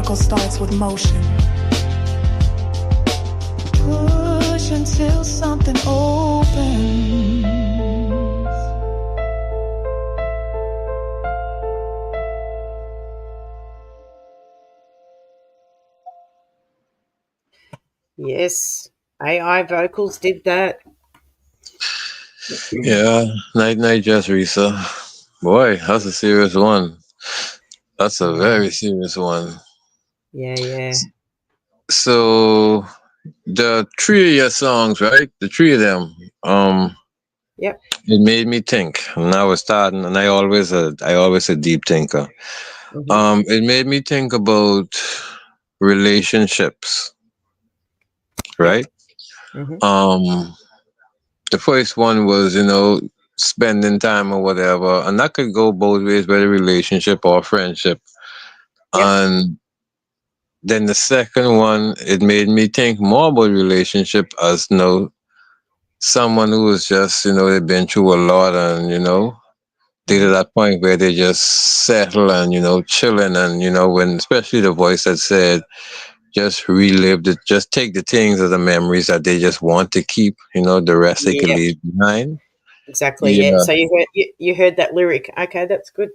circle starts with motion. Push until something opens. Yes, AI vocals did that. Yeah, night night, Jess Risa. Boy, that's a serious one. That's a very serious one. Yeah. So the three of your songs, right? The three of them. Yep. It made me think. And I was starting, and I always a deep thinker. Mm-hmm. It made me think about relationships, Yep. right? Mm-hmm. Um, the first one was, spending time or whatever, and that could go both ways, whether relationship or friendship. Yep. And then the second one, it made me think more about relationship as someone who was just, they've been through a lot and, they to that point where they just settle and, chilling and, when especially the voice that said, just relive it, just take the things as the memories that they just want to keep, the rest they can Yeah. leave behind. Exactly. Yeah. Yeah. So you heard that lyric. Okay, that's good.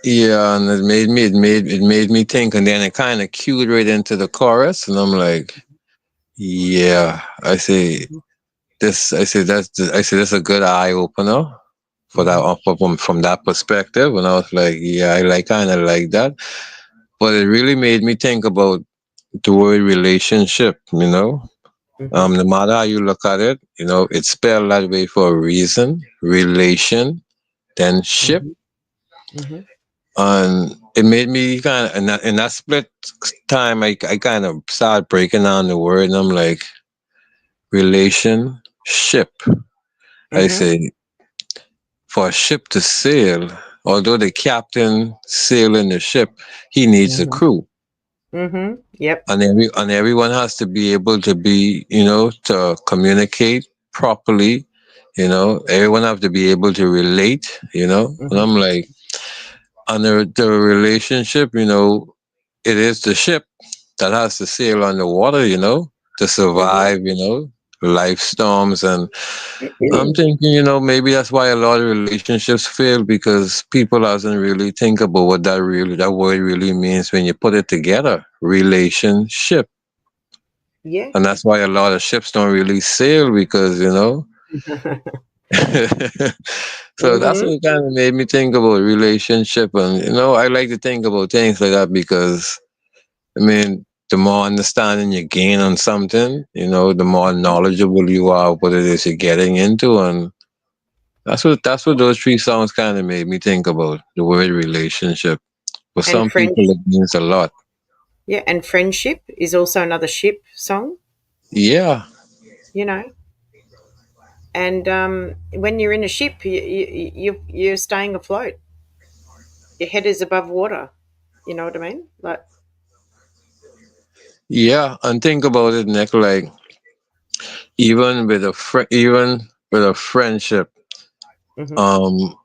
Yeah, and it made me think, and then it kind of cued right into the chorus, and I'm like, yeah, I say that's a good eye opener for that from that perspective, and I was like, yeah, I kind of like that, but it really made me think about the word relationship, Mm-hmm. no matter how you look at it, it's spelled that way for a reason. Relation, then ship. Mm-hmm. And it made me kind of in that split time, I kind of started breaking down the word, and I'm like, relationship. I Mm-hmm. say, for a ship to sail, although the captain sailing the ship, he needs a Mm-hmm. crew, Mm-hmm. Yep. and everyone has to be able to be, to communicate properly. Everyone have to be able to relate. And Mm-hmm. I'm like, under the relationship, it is the ship that has to sail on the water, to Mm-hmm. survive, life storms. And I'm thinking, maybe that's why a lot of relationships fail, because people doesn't really think about what that word really means when you put it together. Relationship. Yeah. And that's why a lot of ships don't really sail, because, so that's Mm-hmm. what kind of made me think about relationship. And, I like to think about things like that because, I mean, the more understanding you gain on something, the more knowledgeable you are of what it is you're getting into. And that's what those three songs kind of made me think about, the word relationship. For And some people, it means a lot. yeah, and friendship is also another ship song. Yeah. You know, and when you're in a ship, you're staying afloat. Your head is above water. You know what I mean? Like, Yeah. And think about it, Nick, like even with a friendship, mm-hmm. um,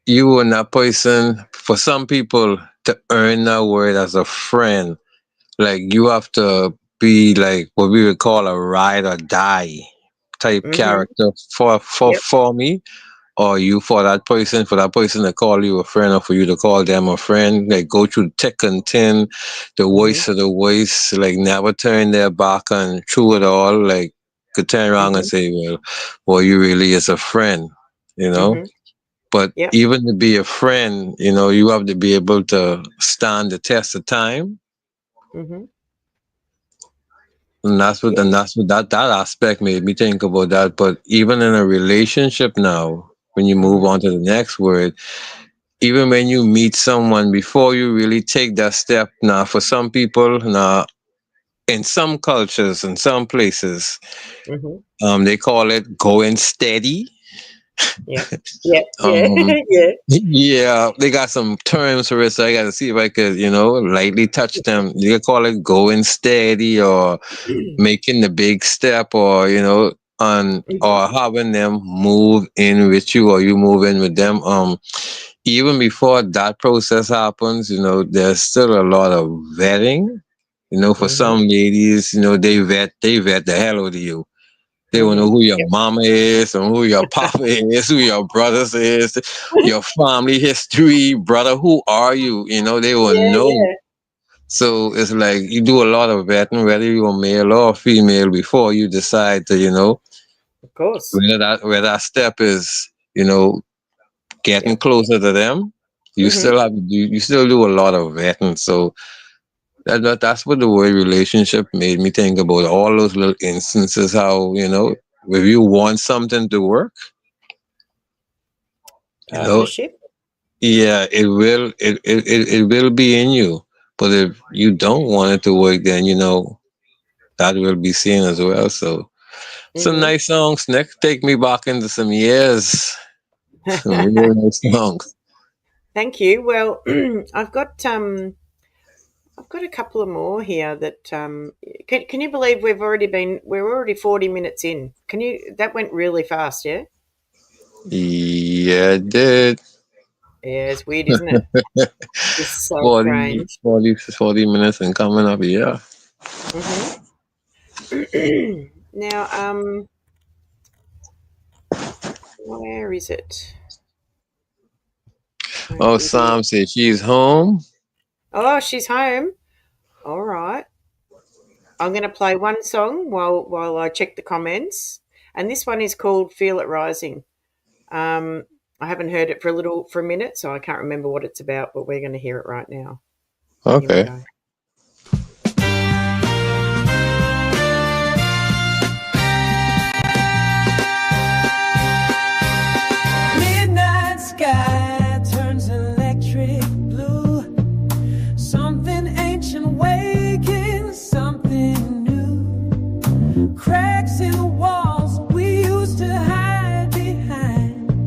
you and that person, for some people, to earn that word as a friend, like you have to be like what we would call a ride or die type Mm-hmm. character Yep. for me, or you for that person to call you a friend, or for you to call them a friend, like go through thick and thin, the Mm-hmm. voice of the voice, like never turn their back and through it all, like could turn around and Mm-hmm. say, well, you you really is a friend, you know. Mm-hmm. But Yep. even to be a friend, you have to be able to stand the test of time. Mm-hmm. And that's what that aspect made me think about that. But even in a relationship now, when you move Mm-hmm. on to the next word, even when you meet someone, before you really take that step, now for some people, now in some cultures, in some places, Mm-hmm. they call it going steady. Yep. Yep. Yeah. Um, Yeah. yeah, they got some terms for it, so I got to see if I could, lightly touch them. You call it going steady, or making the big step, or on Mm-hmm. or having them move in with you, or you move in with them. even before that process happens, there's still a lot of vetting. For Mm-hmm. some ladies, they vet the hell out of you. They want to know Mm-hmm. who your Yep. mama is, and who your papa is, who your brothers is, your family history, brother. Who are you? They will Yeah, know. yeah. So it's like you do a lot of vetting, whether you're male or female, before you decide to, Of course. where that step is, getting Yep. closer to them. You Mm-hmm. still have to do. You still do a lot of vetting. So that's what the word relationship made me think about. All those little instances, how if you want something to work, you know, Partnership. yeah, it will be in you. But if you don't want it to work, then that will be seen as well. So some Mm-hmm. nice songs. Next, take me back into some years. Some real nice songs. Thank you. Well, I've got a couple of more here that can you believe we're already 40 minutes in. Can you That went really fast, yeah? Yeah, it did. Yeah, it's weird, isn't it? It's so 40, strange. 40, 40 minutes and coming up. Yeah. Hmm. Now, where is it? Oh Oh, dear. Sam said she's home. Oh, she's home. All right. I'm going to play one song while I check the comments, and this one is called "Feel It Rising." Um, I haven't heard it for a minute, so I can't remember what it's about, but we're going to hear it right now. Here we Okay. go. Midnight sky turns electric blue. Something ancient waking, something new. Cracks in the walls we used to hide behind.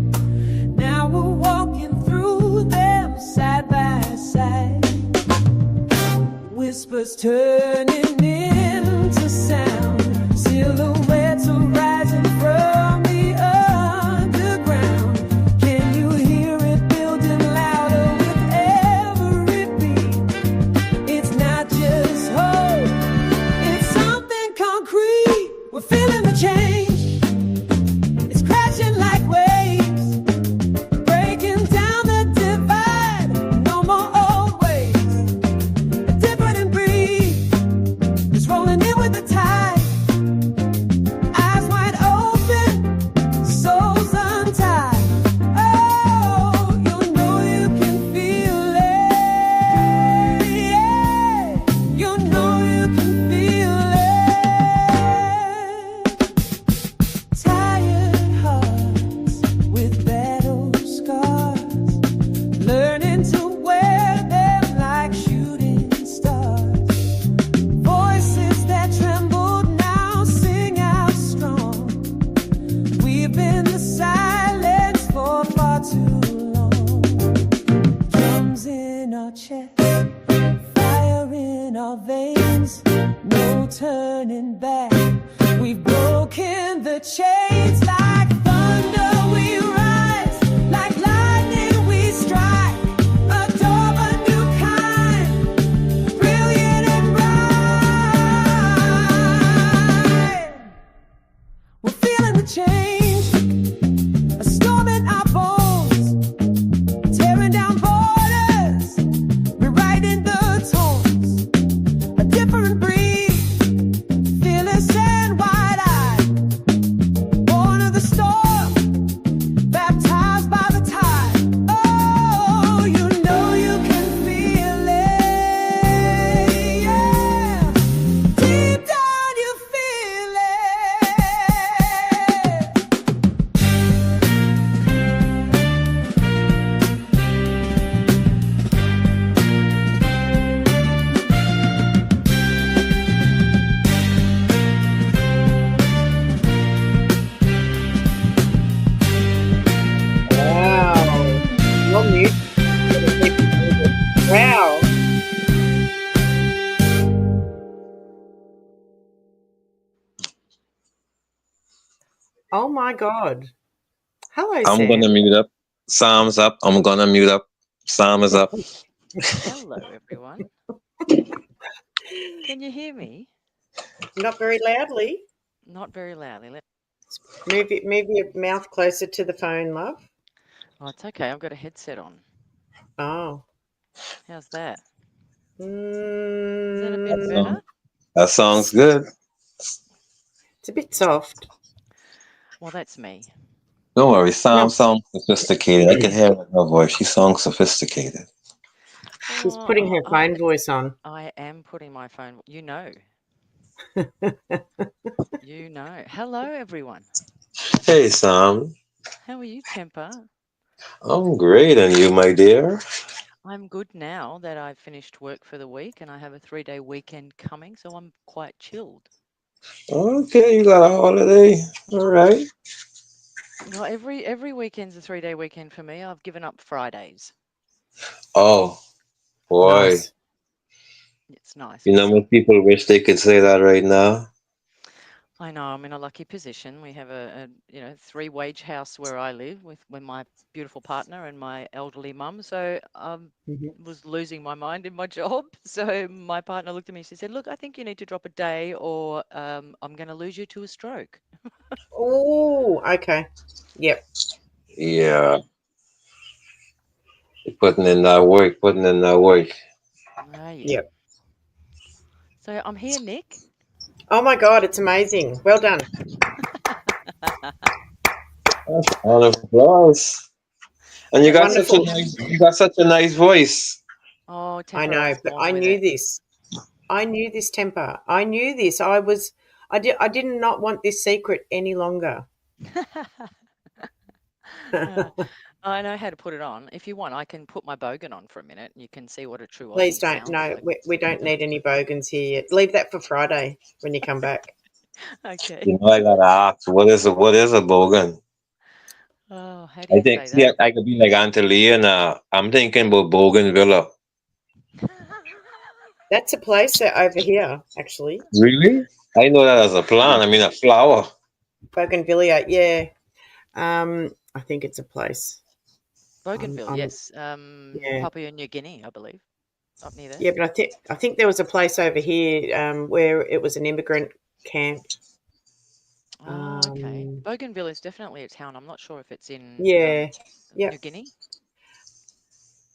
Now we're walking through them side by side. Whispers turning into sound. Silhouettes are rising from the underground. Can you hear it building louder with every beat? It's not just hope, it's something concrete. We're feeling the change. It's crashing like waves, breaking down the divide. No more old ways. Different and breathe. It's rolling in with the tide. Eyes wide open, souls untied. Oh, you know you can feel it. Yeah. You know you can feel it. Tired hearts with battle scars, learning to wear them like shooting stars. Voices that trembled now sing out strong. We've been the silence for far too long. Drums in our chest, fire in our veins, no turning back. We've broken the chains like thunder we rise, like lightning we strike. A door of a new kind, brilliant and bright. We're feeling the change, a storm in our bones, tearing down borders, rewriting the tones. A different breed, fearless and wide-eyed, born of the storm, baptized by the tide. Oh, you know you can feel it, yeah. Deep down you feel it. Wow. You're mute. Wow. Oh my God. Hello, I'm Sam. gonna mute up. Sam's up. I'm gonna mute up. Sam is up. Hello, everyone. Can you hear me? Not very loudly. Not very loudly. Move your mouth closer to the phone, love. Oh, it's okay. I've got a headset on. Oh. How's that? Is that a bit better? That sounds good. It's a bit soft. Well, that's me. Don't worry, Sam No. sounds sophisticated. I can hear it in her voice. She sounds sophisticated. She's putting her phone voice on. I am putting my phone. You know. You know. Hello, everyone. Hey, Sam. How are you, Temper? I'm great, and you, my dear? I'm good now that I've finished work for the week and I have a 3-day weekend coming, so I'm quite chilled. Okay, you got a holiday. All right. Well, every weekend's a 3-day weekend for me. I've given up Fridays. Oh, boy. Nice. It's nice. You know, most people wish they could say that right now. I know I'm in a lucky position. We have a 3-wage house where I live with my beautiful partner and my elderly mum. So I was losing my mind in my job. So my partner looked at me. She said, "Look, I think you need to drop a day, or I'm going to lose you to a stroke." Oh, okay. Yep. Yeah. Putting in that work. Ah, yeah. Yep. So I'm here, Nick. Oh my God, it's amazing. Well done. Round of applause. And you got Wonderful. such a nice voice. Oh, I Temper, I know, was but born I with knew it. this. I knew this, Temper. I knew this. I did not want this secret any longer. I know how to put it on. If you want, I can put my bogan on for a minute and you can see what a true Please Aussie don't. sounds No, like. we don't need any bogans here yet. Leave that for Friday when you come back. Okay. You know, I gotta ask, what is a bogan? Oh, how do I you think, say see, that? I could be like Auntie Lee, and I'm thinking about Bougainvillea. That's a place over here, actually. Really? I know that as a plant. I mean, a flower. Bougainvillea, yeah. I think it's a place. Bougainville, yes. Yeah, Papua New Guinea, I believe, up near there. yeah, but I think there was a place over here where it was an immigrant camp. Oh, okay. Bougainville is definitely a town. I'm not sure if it's in Yeah, yeah. New Guinea.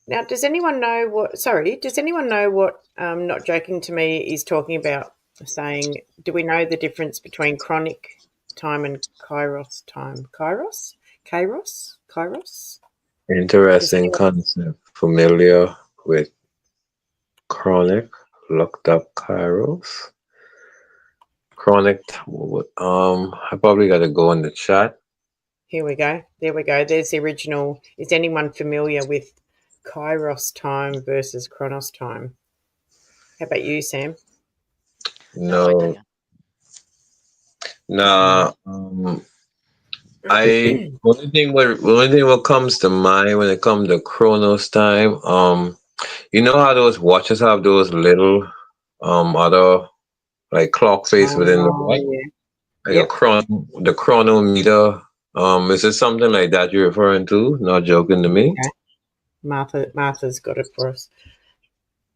Now, does anyone know what? Sorry, does anyone know what? Not joking to me is talking about saying. Do we know the difference between chronic time and kairos time? Kairos. Does Interesting anyone? concept. Familiar with chronic. Looked up Kairos. Chronic. I probably got to go in the chat. Here we go. There we go. There's the original. Is anyone familiar with kairos time versus chronos time? How about you, Sam? No No, idea. nah. The only thing what comes to mind when it comes to Chronos time, you know how those watches have those little other like clock face within the Oh, watch, yeah. like Yep. the chronometer. Is it something like that you're referring to? Not joking to me. Okay. Martha's got it for us.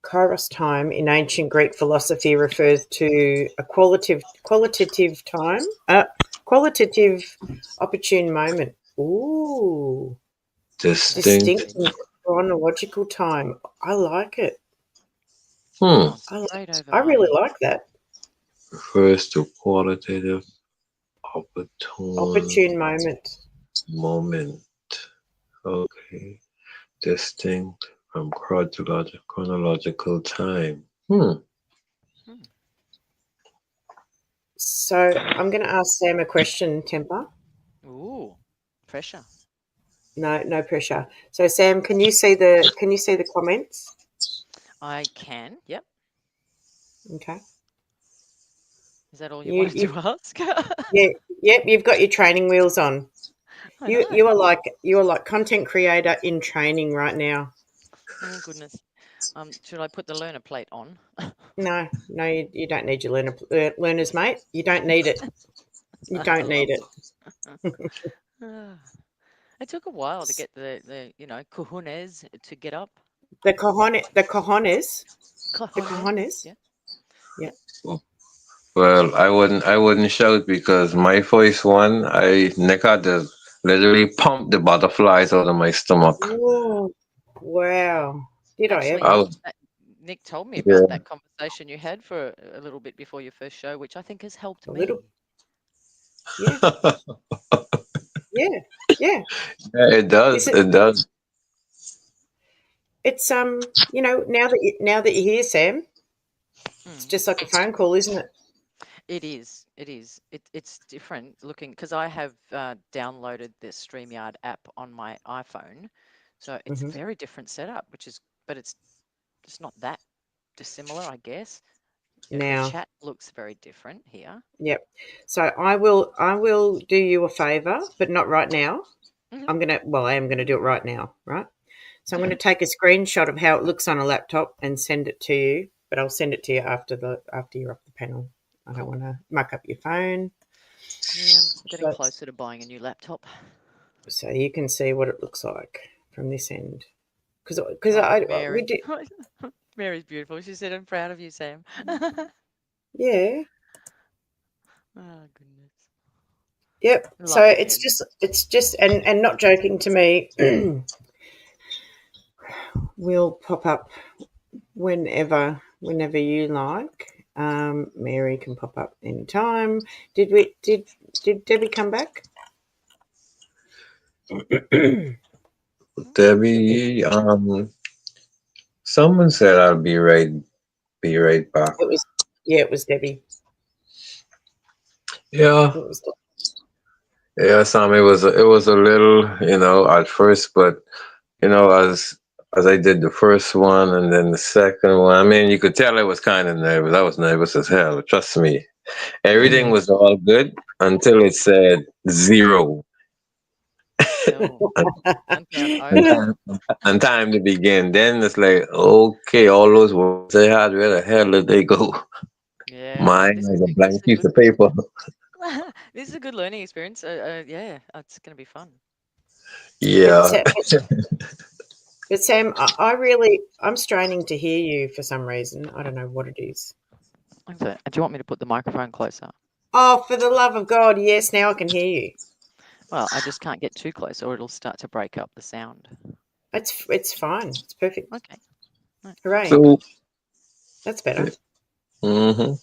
Kairos time in ancient Greek philosophy refers to a qualitative time, qualitative opportune moment. Ooh, Distinct. distinct and chronological time. I like it. Hmm. Oh, straight over I really money. like that. Refers to qualitative opportune Opportune moment. moment. Okay. Distinct from chronological time. Hmm. Hmm. So I'm going to ask Sam a question, Temper. Ooh, pressure. No pressure. So Sam, can you see the comments? I can. Yep. Okay. Is that all you You wanted you to ask? yeah, yep, you've got your training wheels on. I You know. you are like content creator in training right now. Oh, goodness. Should I put the learner plate on? No, you don't need your learners, mate. You don't need it. You I don't need love it. it. Ah. It took a while to get the cojones to get up. The cojones, the Cojones. cojones. Yeah. Yeah. Yep. Well, I wouldn't shout because my first one, I Nick had to literally pump the butterflies out of my stomach. Oh, wow. Did I Actually, I ever? was, Nick told me about yeah. that conversation you had for a little bit before your first show, which I think has helped A little. me. Yeah. Yeah. Yeah. Yeah, it does. Listen, It does. it's now that you're here, Sam, it's Mm. just like a phone call, isn't it? It is. It is. It's different looking because I have downloaded the StreamYard app on my iPhone, so it's a Hmm. very different setup, but it's not that dissimilar, I guess. The Now, chat looks very different here. yep. So I will do you a favor, but not right now. Hmm. I am gonna do it right now, right? So I'm going to take a screenshot of how it looks on a laptop and send it to you, but I'll send it to you after you're off the panel. I don't Cool. want to muck up your phone, Yeah, I'm getting but closer to buying a new laptop. so you can see what it looks like from this end. Because Oh, I we Mary. did, Mary's beautiful. She said, "I'm proud of you, Sam." yeah, Oh, goodness. yep. So Love you, it's Mary. just it's just and not joking to me, will pop up whenever you like. Mary can pop up anytime. Did Debbie come back? Debbie, someone said I'll be right back. It was, yeah, it was Debbie. Yeah, It was yeah, Sam. It was a little, at first, but as I did the first one and then the second one, I mean, you could tell I was kind of nervous. I was nervous as hell. Trust me. Everything Debbie. was all good until it said zero Oh, and, countdown and over. time and time to begin. Then it's like, okay, all those words I had, where the hell did they go? Yeah, Mine this like is a this is blank a piece good of paper. this is a good learning experience. Yeah, it's gonna be fun. But Yeah. Sa- but Sam, I'm straining to hear you for some reason. I don't know what it is. Do you want me to put the microphone closer? Oh, for the love of God, yes! Now I can hear you. Well, I just can't get too close, or it'll start to break up the sound. It's fine. It's perfect. Okay. Right. Hooray! So, That's better. hmm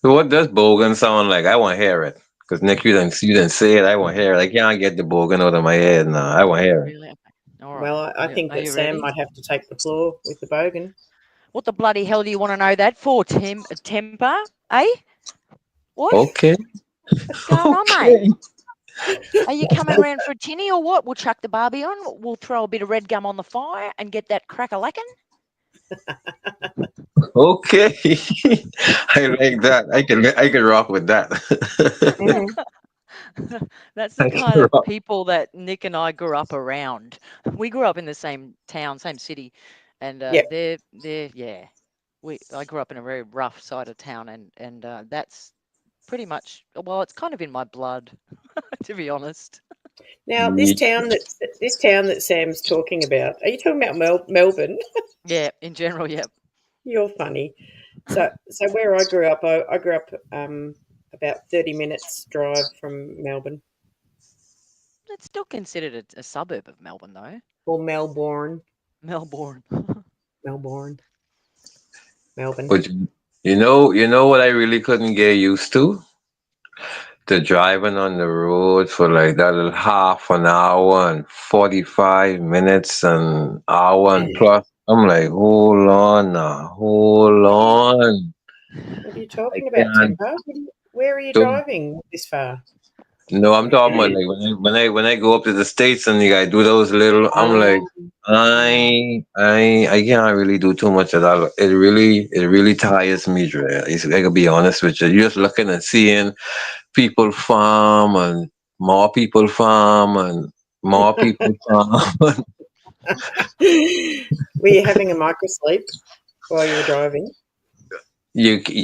so what does bogan sound like? I want to hear it. Because Nick, you didn't say it. I want to hear it. I can't get the bogan out of my head now. I want to hear it. Really? Okay. All right. Well, I think Are that you Sam ready? might have to take the floor with the bogan. What the bloody hell do you want to know that for, Temper? Eh? What? Okay. What's going on, mate? Okay. Are you coming round for a tinny or what? We'll chuck the barbie on. We'll throw a bit of red gum on the fire and get that crack-a-lackin'. Okay. I like that. I can rock with that. Hmm. That's the I kind can of rock. people that Nick and I grew up around. We grew up in the same town, same city, and Yep. they're yeah. I grew up in a very rough side of town, and that's pretty much, well, it's kind of in my blood, to be honest. Now, this town that Sam's talking about. Are you talking about Melbourne? Yeah, in general, yeah. You're funny. So where I grew up, I grew up about 30 minutes drive from Melbourne It's still considered a suburb of Melbourne, though. or Melbourne, Melbourne. Melbourne, Melbourne. But you know what I really couldn't get used to? The driving on the road for like that little half an hour and 45 minutes and hour and plus. I'm like, hold on now, hold What are you on. What are you I talking about, can't Temper? Where are you do. driving this far? No, I'm talking about like when I go up to the States and you gotta do those little. I'm like, Oh, oh. I can't really do too much of that. It really tires me, Dre. I gotta be honest with you. You're just looking and seeing people farm and more people farm and more people farm. Were you having a micro sleep while you were driving?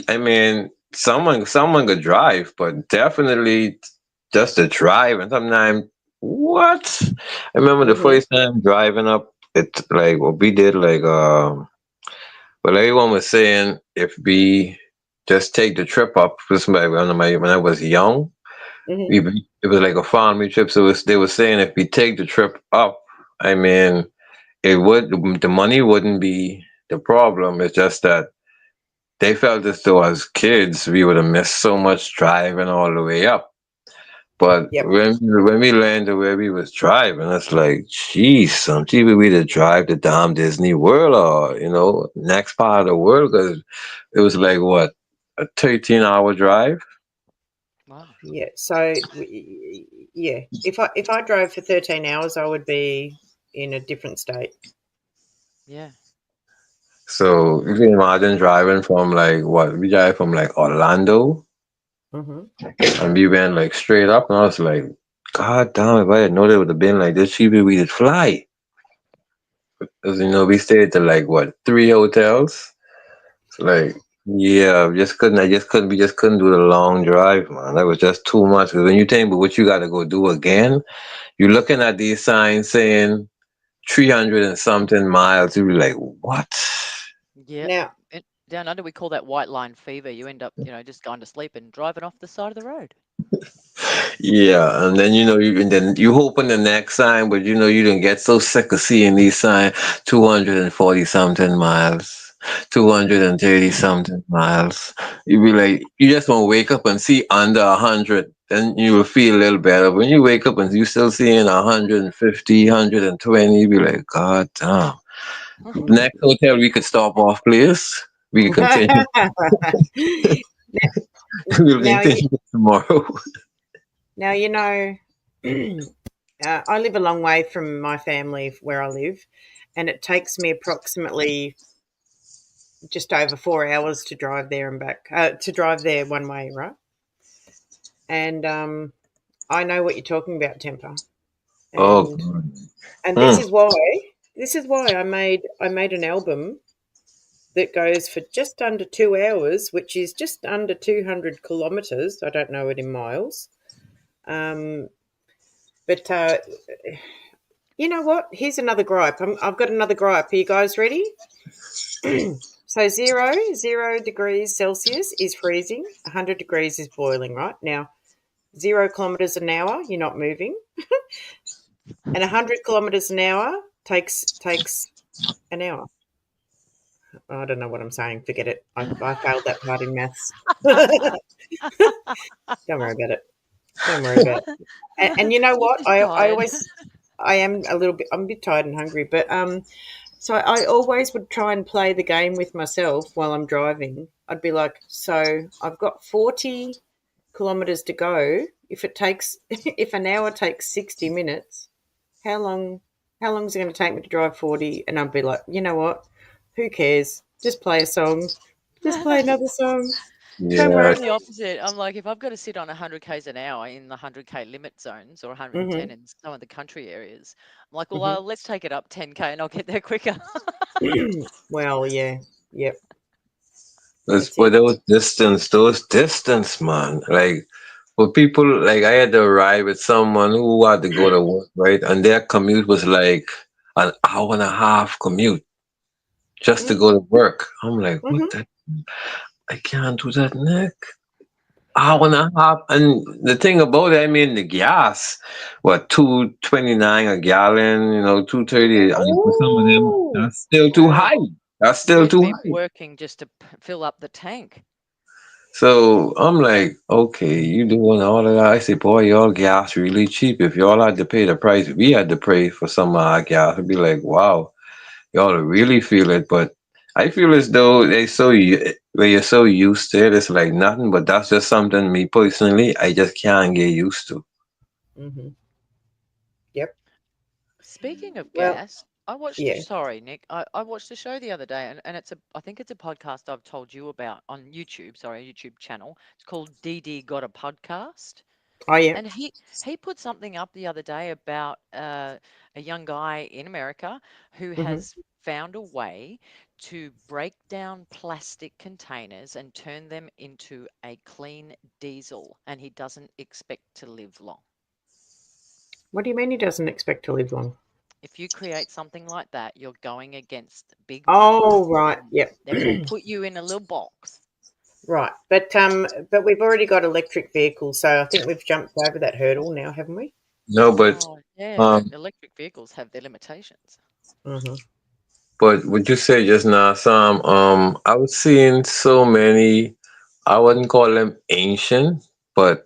I mean, someone could drive, but definitely just to drive. And sometimes what? I remember the Hmm. first time driving up. It like what we did like well, everyone was saying if we just take the trip up. This was when I was young. Hmm. It was like a family trip. So they were saying if we take the trip up, I mean, it would the money wouldn't be the problem. It's just that they felt as though as kids we would have missed so much driving all the way up. But Yep. when we landed where we was driving, it's like, geez, some people we to drive to damn Disney World or next part of the world because it was like what a 13-hour drive. Wow. Yeah. So, yeah, if I drove for 13 hours, I would be in a different state. Yeah. So you can imagine driving from like what we drive from like Orlando Hmm. and we went like straight up, and I was like, God damn, if I had known it would have been like this cheaper, we would fly. Because we stayed to like what 3 hotels. It's like, yeah, we just couldn't do the long drive, man. That was just too much. Because when you think about what you got to go do again, you're looking at these signs saying 300 and something miles. You be like, what? Yeah. Now, Down under, we call that white line fever. You end up, just going to sleep and driving off the side of the road. Yeah, and then and then you hoping the next sign, but you didn't get so sick of seeing these signs 240 something miles, 230 something miles. You be like, you just want to wake up and see under 100, then you will feel a little better. When you wake up and you still seeing 150, 120, you be like, God damn. Next hotel we could stop off, please. We can continue. We'll now, continue tomorrow. now you know, I live a long way from my family where I live, and it takes me approximately just over 4 hours to drive there and back. To drive there one way, right? And I know what you're talking about, Temper. Oh, And God. this Hmm. is why I made an album that goes for just under 2 hours, which is just under 200 kilometers. I don't know it in miles. Um, but you know what? Here's another gripe. I've got another gripe. Are you guys ready? So zero degrees Celsius is freezing. 100 degrees is boiling. Right now, 0 kilometers an hour, you're not moving, and 100 kilometers an hour takes an hour. I don't know what I'm saying. Forget it. I failed that part in maths. Don't worry about it. Don't worry about it. And you know You're what? just I tired. always I am a little bit. I'm a bit tired and hungry, but so I always would try and play the game with myself while I'm driving. I'd be like, so I've got 40 kilometers to go. If it takes, if an hour takes 60 minutes, how long? How long is it going to take me to drive 40? And I'd be like, you know what? Who cares? Just play a song. Just play another song. Don't See, Yeah. worry. I'm the opposite. I'm like, if I've got to sit on 100 k's an hour in the 100 k limit zones or 110 Hmm. in some of the country areas, I'm like, well, Hmm. let's take it up 10 k and I'll get there quicker. Well, yeah, yep, It's that's for it. those distance, man. Like for people, like I had to ride with someone who had to go to work, right? And their commute was like an hour and a half commute just to Mm-hmm. go to work. I'm like, what Mm-hmm. the? I can't do that, Nick. Hour No. and a half. And the thing about it, I mean, the gas, what, 2.29 a gallon, 2.30. And for some of them, Oh, that's still too wow. high. That's You still need to too be high. working just to fill up the tank. So I'm like, okay, you doing all of that? I say, boy, y'all gas really cheap. If y'all had to pay the price we had to pay for some of our gas, I'd be like, wow, y'all really feel it. But I feel as though when you're so used to it, it's like nothing. But that's just something me personally, I just can't get used to. Mm-hmm. Yep. Speaking of Well, gas, I watched yeah. sorry, Nick, I watched a show the other day and I think it's a podcast I've told you about on YouTube, sorry, a YouTube channel. It's called DD Got a Podcast. Oh, yeah. And he put something up the other day about a young guy in America who Mm-hmm. has found a way to break down plastic containers and turn them into a clean diesel, and he doesn't expect to live long. What do you mean he doesn't expect to live long? If you create something like that, you're going against big money. Oh, right. Yep. It will put you in a little box. Right. But we've already got electric vehicles, so I think we've jumped over that hurdle now, haven't we? No, but Oh, yeah, um, but electric vehicles have their limitations. Mm-hmm. but would you say just now, Sam? I was seeing so many. I wouldn't call them ancient, but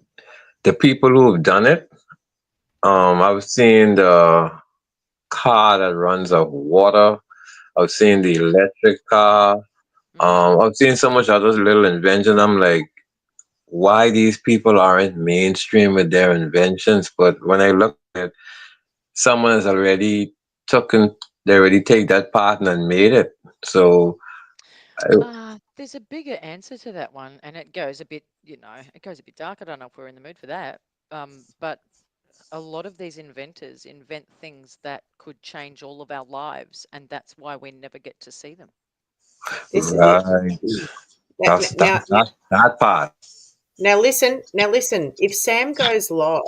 the people who have done it. I was seeing the car that runs off water. I was seeing the electric car. I've seen so much other little invention. I'm like, why these people aren't mainstream with their inventions? But when I look at it, someone has already taken, they already take that path and made it. So, There's a bigger answer to that one, and it goes a bit, it goes a bit dark. I don't know if we're in the mood for that. But a lot of these inventors invent things that could change all of our lives, and that's why we never get to see them. This right, that's now, that part. now listen. Now listen. If Sam goes live,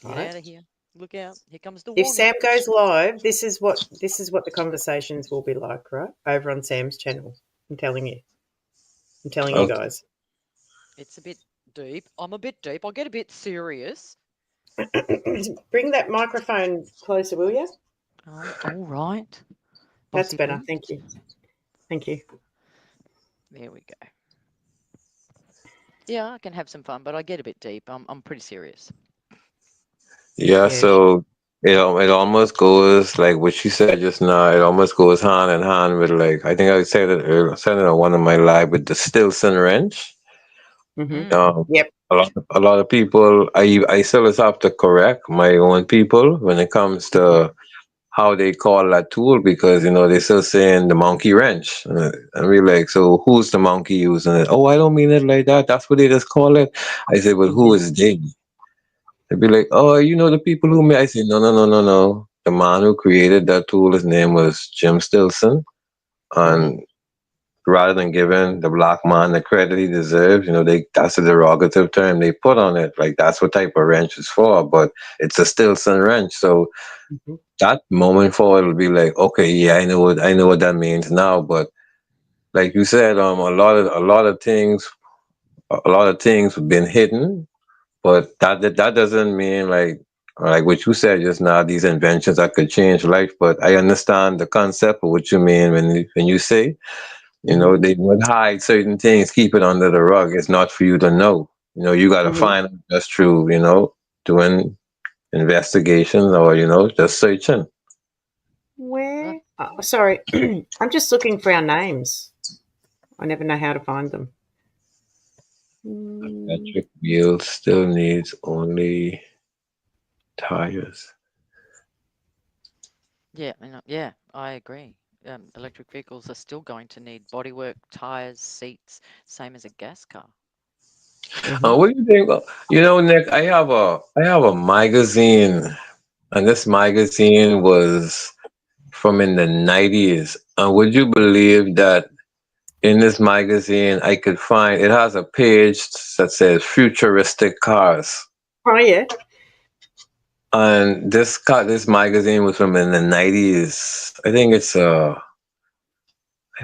Get right? out of here. Look out. Here comes the If warning. Sam goes live, this is what the conversations will be like, right? Over on Sam's channel. I'm telling you. I'm telling you Okay. guys. It's a bit deep. I'm a bit deep. I'll get a bit serious. Bring that microphone closer, will you? All right. That's Bossy better. boo. Thank you. Thank you. There we go. Yeah, I can have some fun, but I get a bit deep. I'm pretty serious. Yeah, Yeah. so it almost goes like what you said just now. It almost goes hand in hand with like I think I said it earlier, said it on one of my live with the Stilson wrench. Mm-hmm. Um, Yep. a lot of people, I still have to correct my own people when it comes to how they call that tool because they still saying the monkey wrench, and we like, so who's the monkey using it? Oh, I don't mean it like that. That's what they just call it. I said, but who is they? They'd be like, oh, the people who made. I said, no, no, no, no, no. The man who created that tool, his name was Jim Stilson, and rather than giving the black man the credit he deserves, that's a derogative term they put on it. Like that's what type of wrench it's for, but it's a Stilson wrench. So Mm-hmm. that moment forward will be like, okay, yeah, I know what that means now. But like you said, a lot of things have been hidden, but that doesn't mean like what you said just now, these inventions that could change life. But I understand the concept of what you mean when you say, Mm-hmm. they would hide certain things, keep it under the rug. It's not for you to know. You got to Mm-hmm. find out just through, doing investigations or, just searching. Where? Sorry, I'm just looking for our names. I never know how to find them. Electric wheel still needs only tires. Yeah, I agree. Electric vehicles are still going to need bodywork, tires, seats, same as a gas car. Mm-hmm. What do you think? Nick, I have a magazine, and this magazine was from in the 90s. And would you believe that in this magazine I could find it has a page that says futuristic cars. Oh yeah. And this magazine was from in the 90s. I think I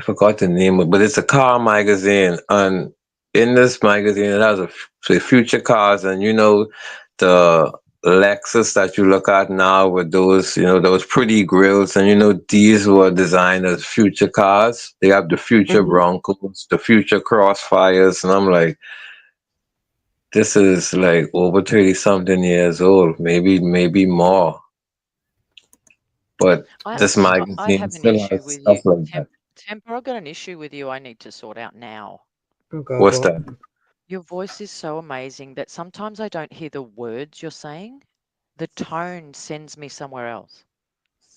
forgot the name but it's a car magazine. And in this magazine, it has say future cars, and the Lexus that you look at now with those pretty grills, and these were designed as future cars. They have the future Mm-hmm. Broncos, the future Crossfires, and I'm like, this is like over 30 something years old, maybe more. But I this I magazine have an still issue has with stuff you, like that. Temper. I've got an issue with you. I need to sort out now. Oh God, What's what? that? Your voice is so amazing that sometimes I don't hear the words you're saying. The tone sends me somewhere else.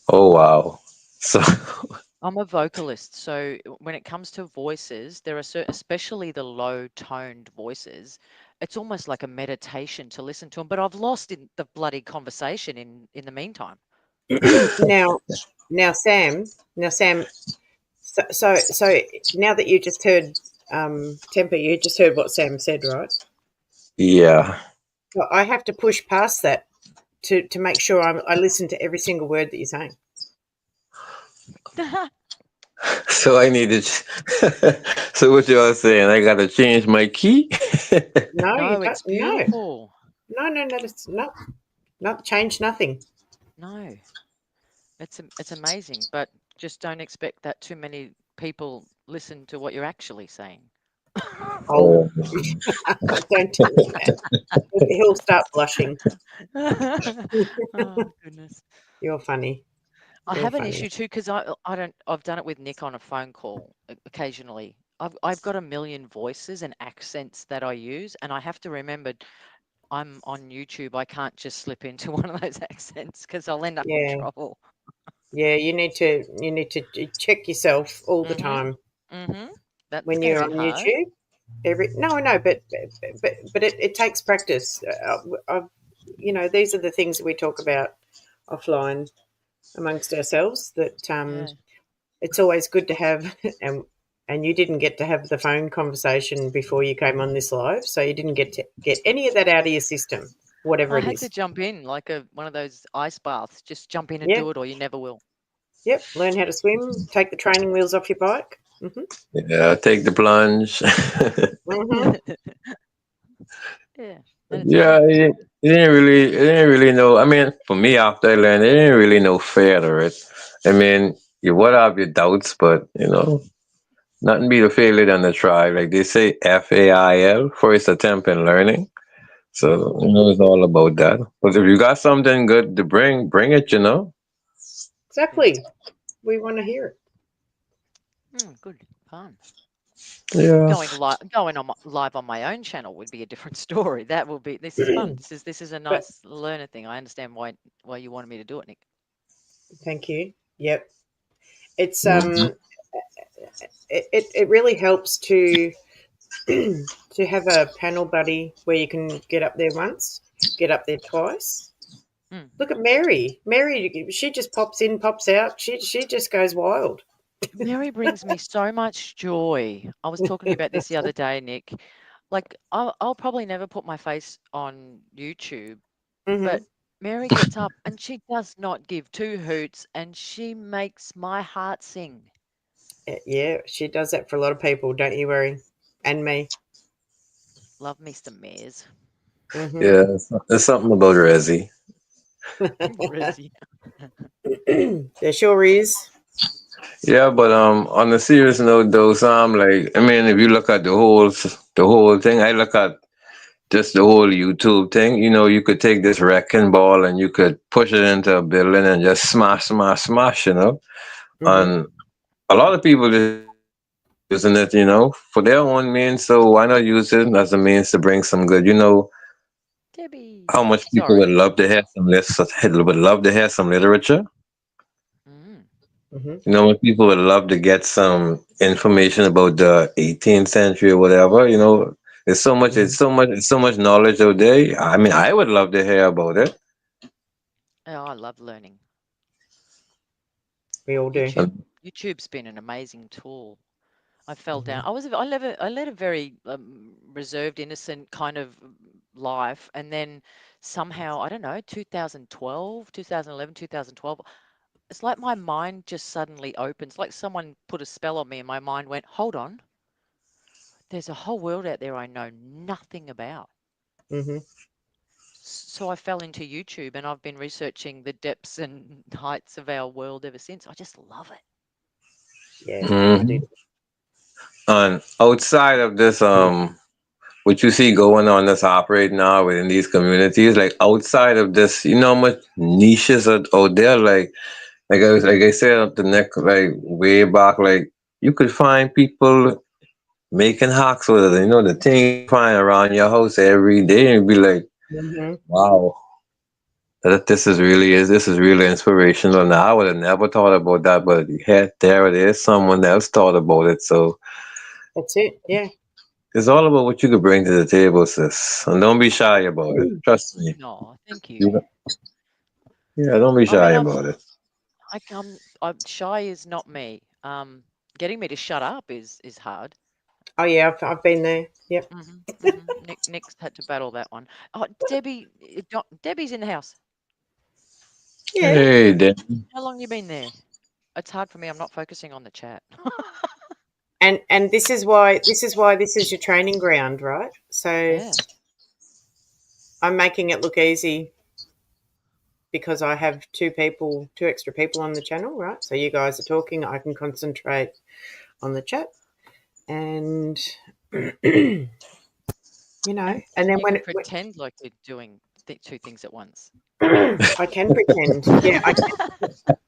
Oh wow. So I'm a vocalist, so when it comes to voices, there are certain, especially the low-toned voices, it's almost like a meditation to listen to them. But I've lost in the bloody conversation in the meantime. now, Sam. Now, Sam. So now that you just heard Temper, you just heard what Sam said, right? yeah. So I have to push past that to make sure I listen to every single word that you're saying. So I needed. So what you are saying? I gotta change my key. No, you No, don't. it's No, beautiful. no. That's not change nothing. No, it's amazing, but just don't expect that too many people listen to what you're actually saying. Oh, Oh, don't tell him that. He'll start blushing. Oh goodness. You're funny. I You're have an funny. issue too because I've done it with Nick on a phone call occasionally. I've got a million voices and accents that I use, and I have to remember I'm on YouTube. I can't just slip into one of those accents because I'll end up in Yeah, trouble. yeah. You need to check yourself all the Mm-hmm. time Mm-hmm. That's when going to you're be on hard. YouTube. No, but it takes practice. These are the things that we talk about offline amongst ourselves. That Yeah. it's always good to have, and you didn't get to have the phone conversation before you came on this live, so you didn't get to get any of that out of your system, whatever I it had to is. jump in like one of those ice baths. Just jump in and Yeah, do it, or you never will. yep. Learn how to swim. Take the training wheels off your bike. yeah. Take the plunge. Hmm. Yeah, and it's Yeah, fun. it didn't really know. I mean, for me, after I learned, it didn't really know fair to it. I mean, you would have your doubts, but nothing beat a failure than a try. Like they say, FAIL, first attempt in learning. So it's all about that. But if you got something good to bring it. Yeah. Exactly. We want to hear Good. Fun. Yeah, Going on live on my own channel would be a different story. That will be. This is fun. it. This is a But nice learner thing. I understand why you wanted me to do it, Nick. thank you. Yep. It's Mhm. it really helps to to have a panel buddy where you can get up there once, get up there twice. Mm. Look at Mary. Mary, she just pops in, pops out. She just goes wild. Mary brings me so much joy. I was talking to you about this the other day, Nick. Like I'll probably never put my face on YouTube, but Hmm. Mary gets up and she does not give two hoots, and she makes my heart sing. Yeah, she does that for a lot of people. Don't you worry. And me. Love me some Mares. Hmm. Yeah. There's something about Resi. Rizzy. There sure is. Yeah, but on a serious note, though, Sam, like I mean, if you look at the whole thing, I look at just the whole YouTube thing. You could take this wrecking ball and you could push it into a building and just smash, smash, smash. Hmm. And a lot of people just using it, for their own means. So why not use it as a means to bring some good? Debbie. How much people would Sorry. love to hear some literature. Mm. Hmm. When people would love to get some information about the 18th century or whatever. There's so much, Hmm. it's so much knowledge out there. I mean, I would love to hear about it. Oh, I love learning. We all do. YouTube And YouTube's been an amazing tool. I fell down. Hmm. I led a very reserved, innocent kind of life, and then somehow, I don't know, 2012, 2011, 2012. It's like my mind just suddenly opens, like someone put a spell on me, and my mind went, "Hold on, there's a whole world out there I know nothing about." Hmm. So I fell into YouTube, and I've been researching the depths and heights of our world ever since. I just love it. Yeah, we all do. Mhm. And outside of this, what you see going on that's operating now within these communities, like outside of this, how much niches are out there. Like I said up the neck, like way back, like you could find people making hacks with it. The thing you find around your house every day, and be like, Hmm. wow, this is really inspirational. Now I would have never thought about that, but there it is. Someone else thought about it. So That's it. Yeah. it's all about what you could bring to the table, sis, and don't be shy about it. Trust me. No, thank You you. know- Yeah, don't be I mean, shy about it. shy is not me. Getting me to shut up is hard. Oh yeah, I've been there. Yep. Nick's had to battle that one. Oh, Debbie's in the house. Yeah. Hey, Dan. How long you been there? It's hard for me. I'm not focusing on the chat. And this is why this is your training ground, right? So Yeah. I'm making it look easy because I have two extra people on the channel, right? So you guys are talking, I can concentrate on the chat, and you know, and then You when can it, pretend like you're doing two things at once. I can pretend, yeah, I can,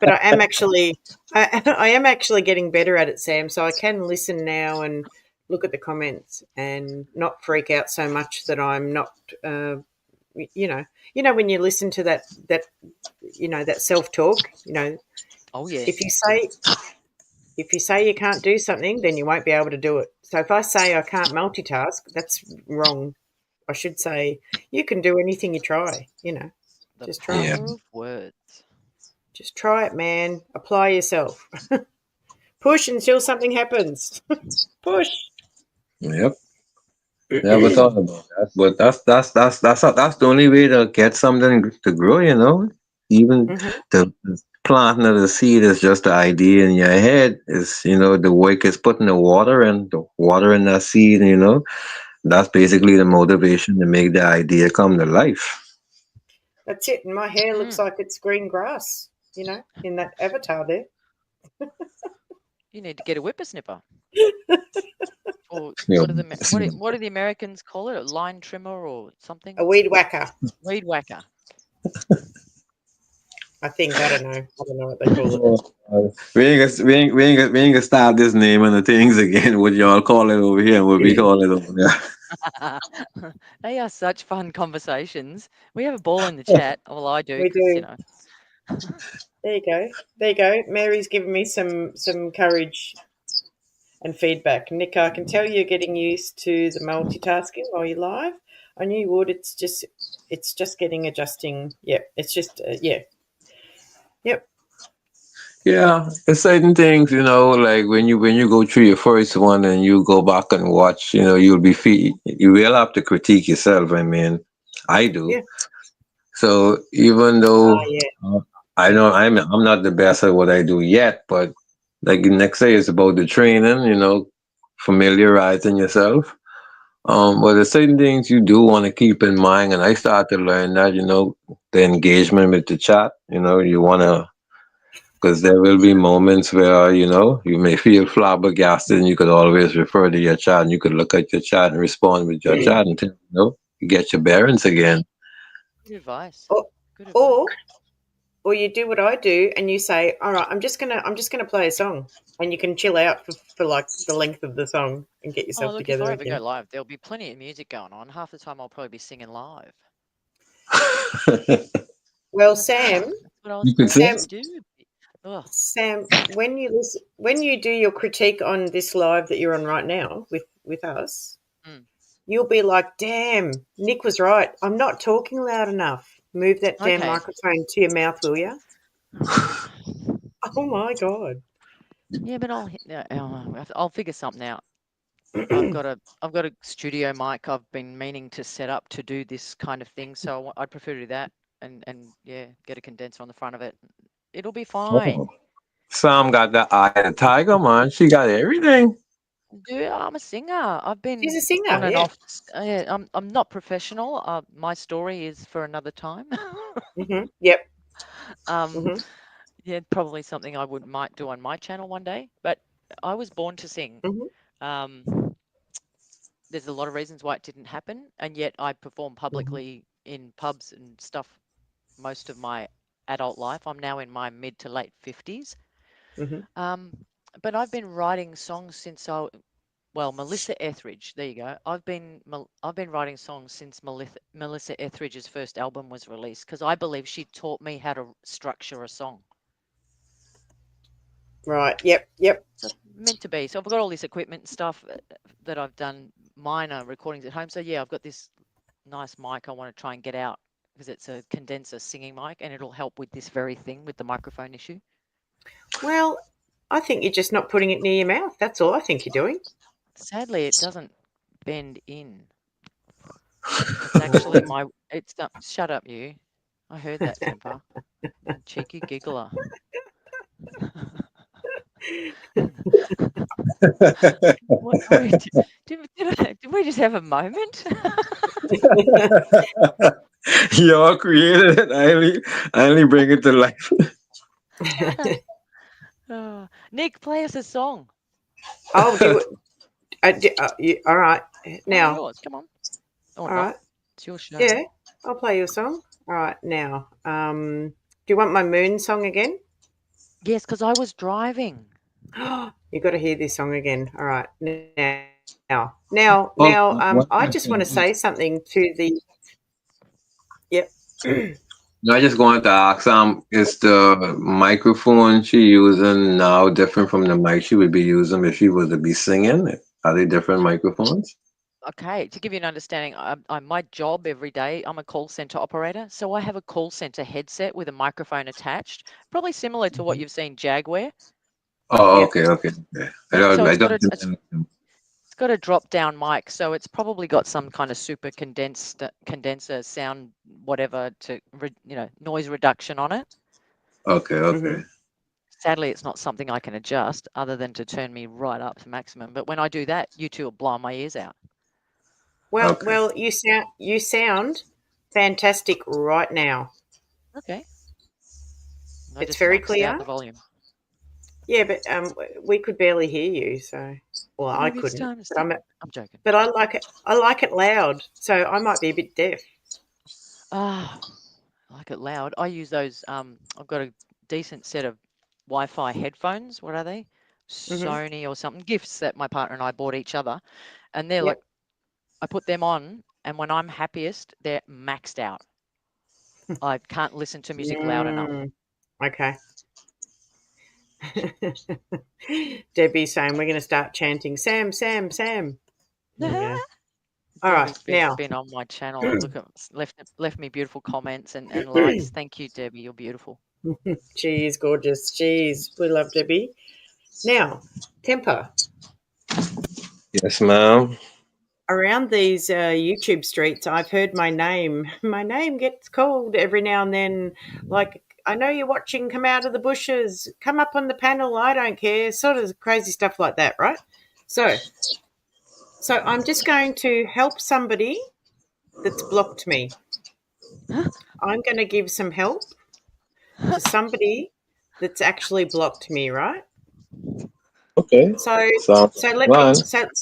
but I am actually, I am actually getting better at it, Sam. So I can listen now and look at the comments and not freak out so much that I'm not, you know, when you listen to that that self talk, Oh yeah. if you say you can't do something, then you won't be able to do it. So if I say I can't multitask, that's wrong. I should say you can do anything you try. The Just try. Yeah. power of words. Just try it, man. Apply yourself. Push until something happens. Push. Yep. Never thought about that, but that's the only way to get something to grow. Even Mhm. the planting of the seed is just the idea in your head. Is the work is putting the water in that seed. That's basically the motivation to make the idea come to life. That's it. And my hair looks Mm. like it's green grass, in that avatar there. You need to get a whippersnipper. Or You what know, what do the Americans call it? A line trimmer or something? A weed whacker, Weed whacker. I think. I don't know. I don't know what they call it. we ain't gonna start this name and the things again. What y'all call it over here, and what we call it over there. They are such fun conversations. We have a ball in the chat. Well, I do We because, do. There you go. There you go. Mary's giving me some courage and feedback. Nick, I can tell you're getting used to the multitasking while you're live. I knew you would. It's just getting adjusting. Yeah, it's just yeah. Yep. Yeah, there's certain things, like when you go through your first one and you go back and watch, you will have to critique yourself. I mean, I do. Yeah. So even Ah, though yeah. uh, I Yeah. know I'm not the best at what I do yet, but like the next day is about the training, familiarizing yourself. But there's certain things you do want to keep in mind, and I started to learn that, the engagement with the chat, you want to, because there will be moments where you may feel flabbergasted, and you could always refer to your chat, and you could look at your chat and respond with your chat until you get your bearings again. Good advice. Or, Good advice. or or you do what I do and you say, all right, I'm just gonna play a song, and you can chill out for like the length of the song and get Oh, yourself look, if together I ever go again. live, there'll be plenty of music going on. Half the time I'll probably be singing live. Well, That's right. Sam, That's what I was You could born say, Sam, to do. Ugh. Sam, when you do your critique on this live that you're on right now with us, Mm. you'll be like, damn, Nick was right. I'm not talking loud enough. Move that damn Okay. microphone to your mouth, will you? Oh my god. Yeah, but I'll figure something out. I've got a studio mic I've been meaning to set up to do this kind of thing, so I'd prefer to do that and yeah, get a condenser on the front of it. It'll be fine. oh, Sam got the eye of the tiger, man. She got everything. Dude, I'm a singer. I've She's been a singer, on and yeah. off. Yeah, I'm not professional. My story is for another time. Yep. um, Mhm. yeah, probably something I might do on my channel one day. But I was born to sing. Mhm. Um, there's a lot of reasons why it didn't happen, and yet I perform Mhm. publicly in pubs and stuff most of my adult life. I'm now in my mid to late 50s. Mhm. Um, but I've been writing songs since Melissa Etheridge. There you go. I've been writing songs since Melissa Etheridge's first album was released because I believe she taught me how to structure a song. Right. Yep. Yep. So meant to be. So I've got all this equipment and stuff that I've done minor recordings at home. So yeah, I've got this nice mic I want to try and get out because it's a condenser singing mic and it'll help with this very thing with the microphone issue. Well, I think you're just not putting it near your mouth. That's all I think you're doing. Sadly, it doesn't bend in. It's actually shut up, you. I heard that, Temper. Cheeky giggler. Wait, did we just have a moment? Y'all created it. I only bring it to life. Oh, Nick, play us a song. Oh, all right. Play Now, yours. Come on. Or all not. right. It's your show. Yeah, I'll play you a song. All right, now. Do you want my moon song again? Yes, because I was driving. You got to hear this song again. All right, now, Hold on one I just want to second. say something to the. Yep. No, I just wanted to ask, is the microphone she using now different from the mic she would be using if she was to be singing? Are they different microphones? Okay, to give you an understanding, my job every day, I'm a call center operator. So I have a call center headset with a microphone attached, probably similar to what you've seen Jaguar. Oh, Yep. okay. So I it's got don't. a it's got a drop down mic, so it's probably got some kind of super condenser sound, whatever, to noise reduction on it. Okay. Mm-hmm. Sadly, it's not something I can adjust other than to turn me right up to maximum. But when I do that, you two will blow my ears out. Okay. Well, you sound fantastic right now. Okay. I It's just very maxed clear. out the volume. Yeah, but we could barely hear you. So, well, I Maybe it's couldn't. time to But I'm joking. but I like it. I like it loud. So I might be a bit deaf. Ah, I like it loud. I use those. I've got a decent set of Wi-Fi headphones. What are they? Mm-hmm. Sony or something. Gifts that my partner and I bought each other, and they're like, Yep. I put them on, and when I'm happiest, they're maxed out. I can't listen to music loud enough. Okay. Debbie's saying we're going to start chanting Sam, Sam, Sam. Yeah. All right. Debbie's Now, been on my channel. Look at left me beautiful comments and likes. Thank you, Debbie. You're beautiful. she is gorgeous. Jeez, we love Debbie. Now, Temper. Yes, ma'am. Around these YouTube streets, I've heard my name. My name gets called every now and then. Like, I know you're watching. Come out of the bushes. Come up on the panel. I don't care. Sort of crazy stuff like that, right? So I'm just going to help somebody that's blocked me. I'm going to give some help to somebody that's actually blocked me, right? Okay. So Sounds so let me fun.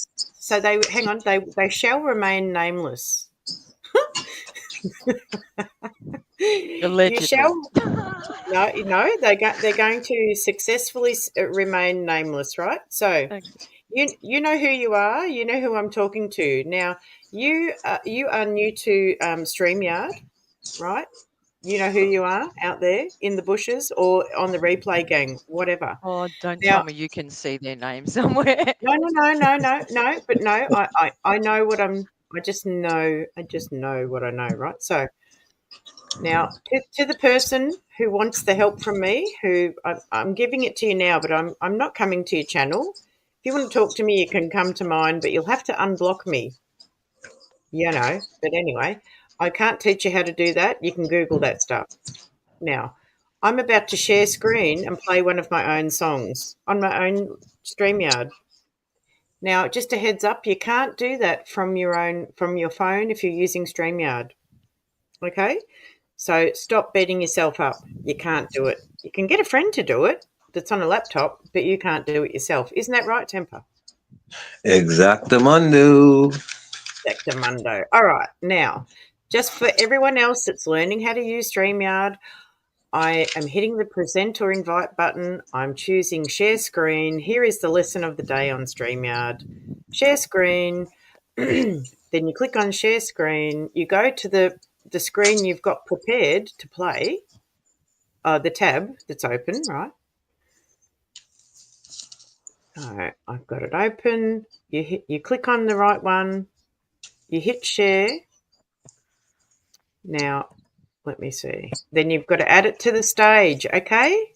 so they hang on. They shall remain nameless. You Allegedly. shall they're going to successfully remain nameless, right? So Okay. you know who you are. You know who I'm talking to. Now you are new to StreamYard, right? You know who you are out there in the bushes or on the replay gang, whatever. Oh, don't tell Now, me you can see their name somewhere. no. But no, I know what I just know what I know, right? So now to the person who wants the help from me, who I'm giving it to you now, but I'm not coming to your channel. If you want to talk to me, you can come to mine, but you'll have to unblock me, you know. But anyway, I can't teach you how to do that. You can Google that stuff. Now, I'm about to share screen and play one of my own songs on my own StreamYard. Now, just a heads up, you can't do that from your phone if you're using StreamYard. Okay? So stop beating yourself up. You can't do it. You can get a friend to do it that's on a laptop, but you can't do it yourself. Isn't that right, Temper? Exactamundo. Exactamundo. All right. Now, just for everyone else that's learning how to use StreamYard, I am hitting the present or invite button. I'm choosing share screen. Here is the lesson of the day on StreamYard. Share screen. Then you click on share screen. You go to the screen you've got prepared to play, the tab that's open, right? All right, I've got it open. You click on the right one. You hit share. Now, let me see. Then you've got to add it to the stage, okay?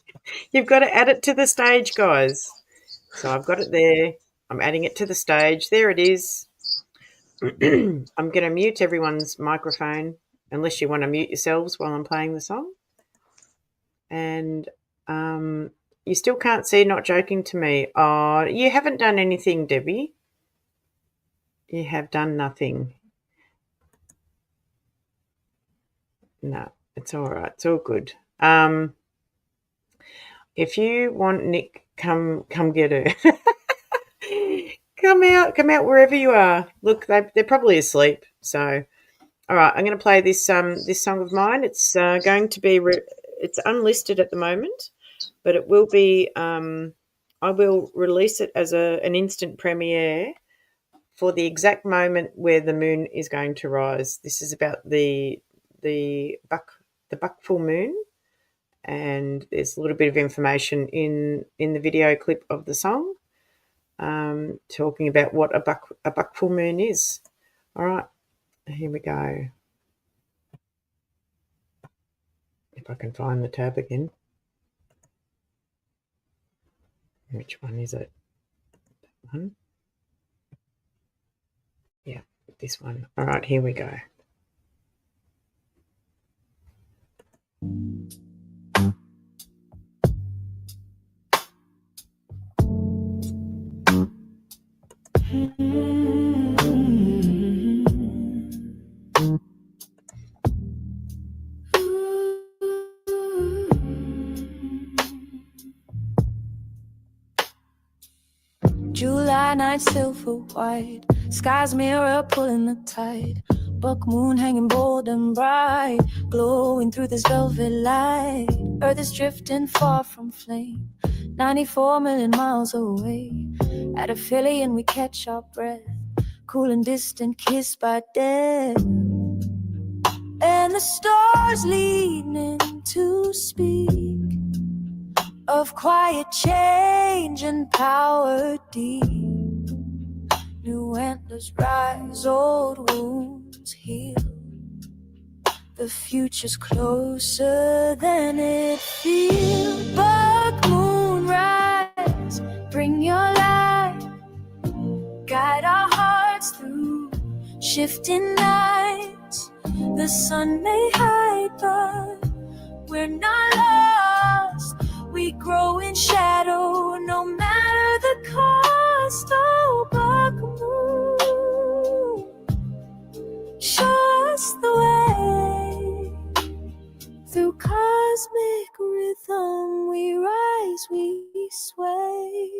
You've got to add it to the stage, guys. So I've got it there. I'm adding it to the stage. There it is. I'm going to mute everyone's microphone. unless you want to mute yourselves while I'm playing the song. And you still can't see Not Joking to Me. Oh, you haven't done anything, Debbie. You have done nothing. No, it's all right. It's all good. If you want Nick, come get her. Come out wherever you are. Look, they're probably asleep. So, all right, I'm going to play this song of mine. It's going to be it's unlisted at the moment, but it will be. I will release it as an instant premiere for the exact moment where the moon is going to rise. This is about the buck full moon, and there's a little bit of information in the video clip of the song, talking about what a buck full moon is. All right, here we go. If I can find the tab again. Which one is it? That one? Yeah, this one. All right, here we go. July night, silver white, sky's mirror pulling the tide. Buck moon hanging bold and bright, glowing through this velvet light. Earth is drifting far from flame, 94 million miles away. At aphelion we catch our breath, cool and distant, kissed by death. And the stars leaning to speak of quiet change and power deep. New antlers rise, old wounds heal. The future's closer than it feels. Buck moon rise, bring your light, guide our hearts through shifting nights. The sun may hide, but we're not lost. We grow in shadow, no matter the cost. Oh, buck moon, show us the way. Through cosmic rhythm, we rise, we sway.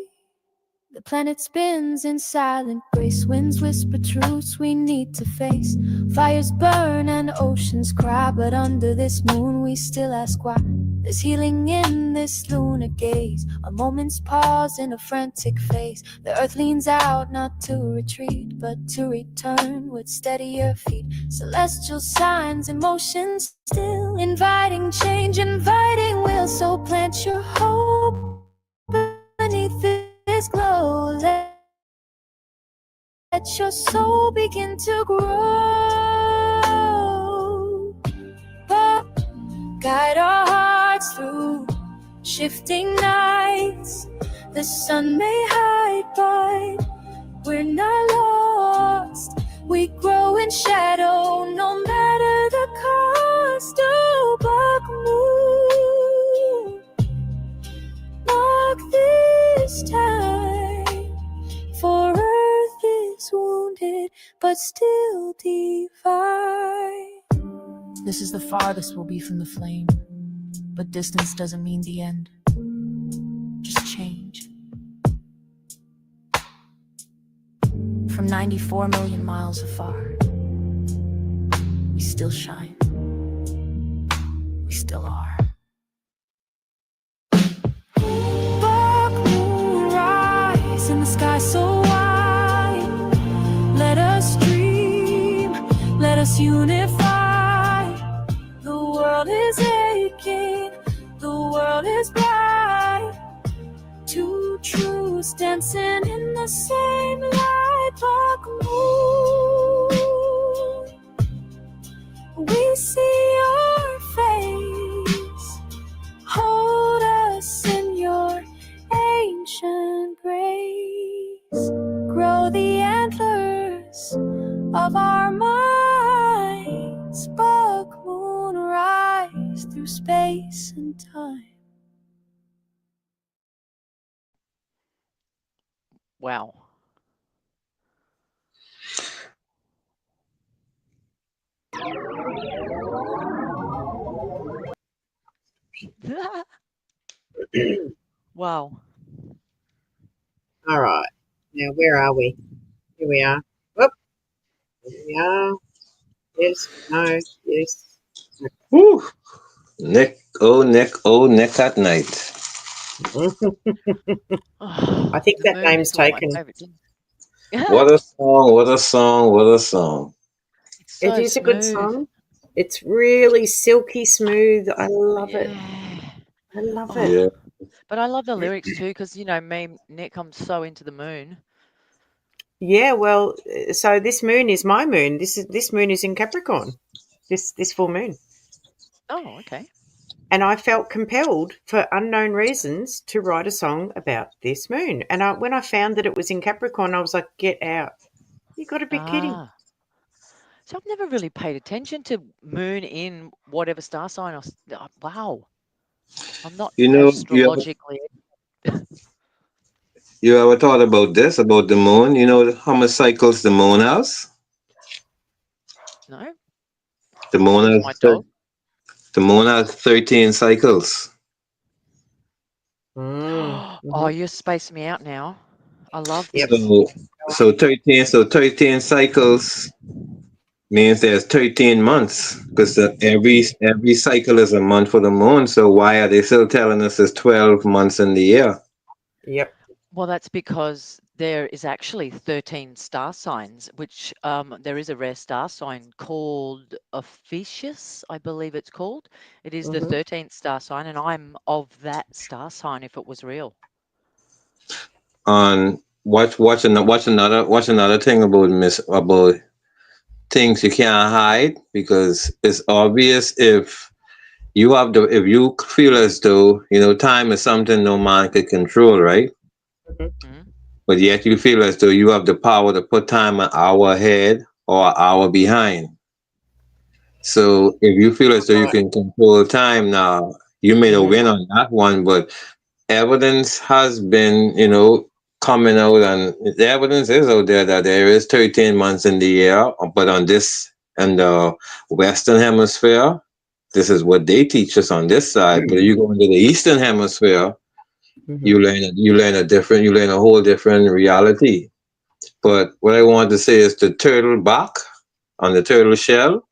The planet spins in silent grace. Winds whisper truths we need to face. Fires burn and oceans cry, but under this moon we still ask why. There's healing in this lunar gaze, a moment's pause in a frantic phase. The earth leans out, not to retreat, but to return with steadier feet. Celestial signs, emotions still, inviting change, inviting will. So plant your hope beneath this glow. Let your soul begin to grow. But guide our hearts through shifting nights. The sun may hide, but we're not lost. We grow in shadow, no matter the cost. Oh, buck moon, mark this time. For earth is wounded, but still divine. This is the farthest we'll be from the flame, but distance doesn't mean the end, just change. From 94 million miles afar, we still shine. We still are. Buck moon rise in the sky so wide. Let us dream, let us unify. The world is aching, the world is bright. Two truths dancing in the same light. Buck moon, we see your face. Hold us in your ancient grace. Grow the antlers of our minds. Buck through space and time. Wow. Wow. All right. Now, where are we? Here we are. Whoop. Here we are. Yes. No. Yes. Whew. Neck, oh, neck at night. I think The that moon name's is one of my taken. favorite things. What a song, what a song, what a song. It's It so is a good smooth. song. It's really silky smooth. I love it. Yeah. I love it. Yeah. But I love the lyrics too, because me, Nick, I'm so into the moon. Yeah, well, so this moon is my moon. This moon is in Capricorn. This full moon. Oh, okay. And I felt compelled for unknown reasons to write a song about this moon. And when I found that it was in Capricorn, I was like, "Get out. You got to be kidding." Ah. So I've never really paid attention to moon in whatever star sign. Wow. I'm not You know, astrologically. you ever thought about this, about the moon? You know how much cycles the moon has? No. The moon Excuse my has dog. the moon has 13 cycles. Mm, Oh, hmm. you're spacing me out now. I love Yep. this. So 13 cycles means there's 13 months because every cycle is a month for the moon. So why are they still telling us there's 12 months in the year? Yep. Well, that's because there is actually 13 star signs, which there is a rare star sign called Ophiuchus, I believe it's called. It is the Hmm. 13th star sign, and I'm of that star sign if it was real. On watch another thing about things you can't hide because it's obvious if you feel as though time is something no man can control, right? Hmm. Mm. But yet you feel as though you have the power to put time an hour ahead or an hour behind. So if you feel as though you Right. can control time now, you made a Hmm. win on that one. But evidence has been, coming out, and the evidence is out there that there is 13 months in the year. But on this and the Western Hemisphere, this is what they teach us on this side. But if you go into the Eastern Hemisphere, Hmm. you learn a whole different reality. But what I want to say is the turtle back on the turtle shell.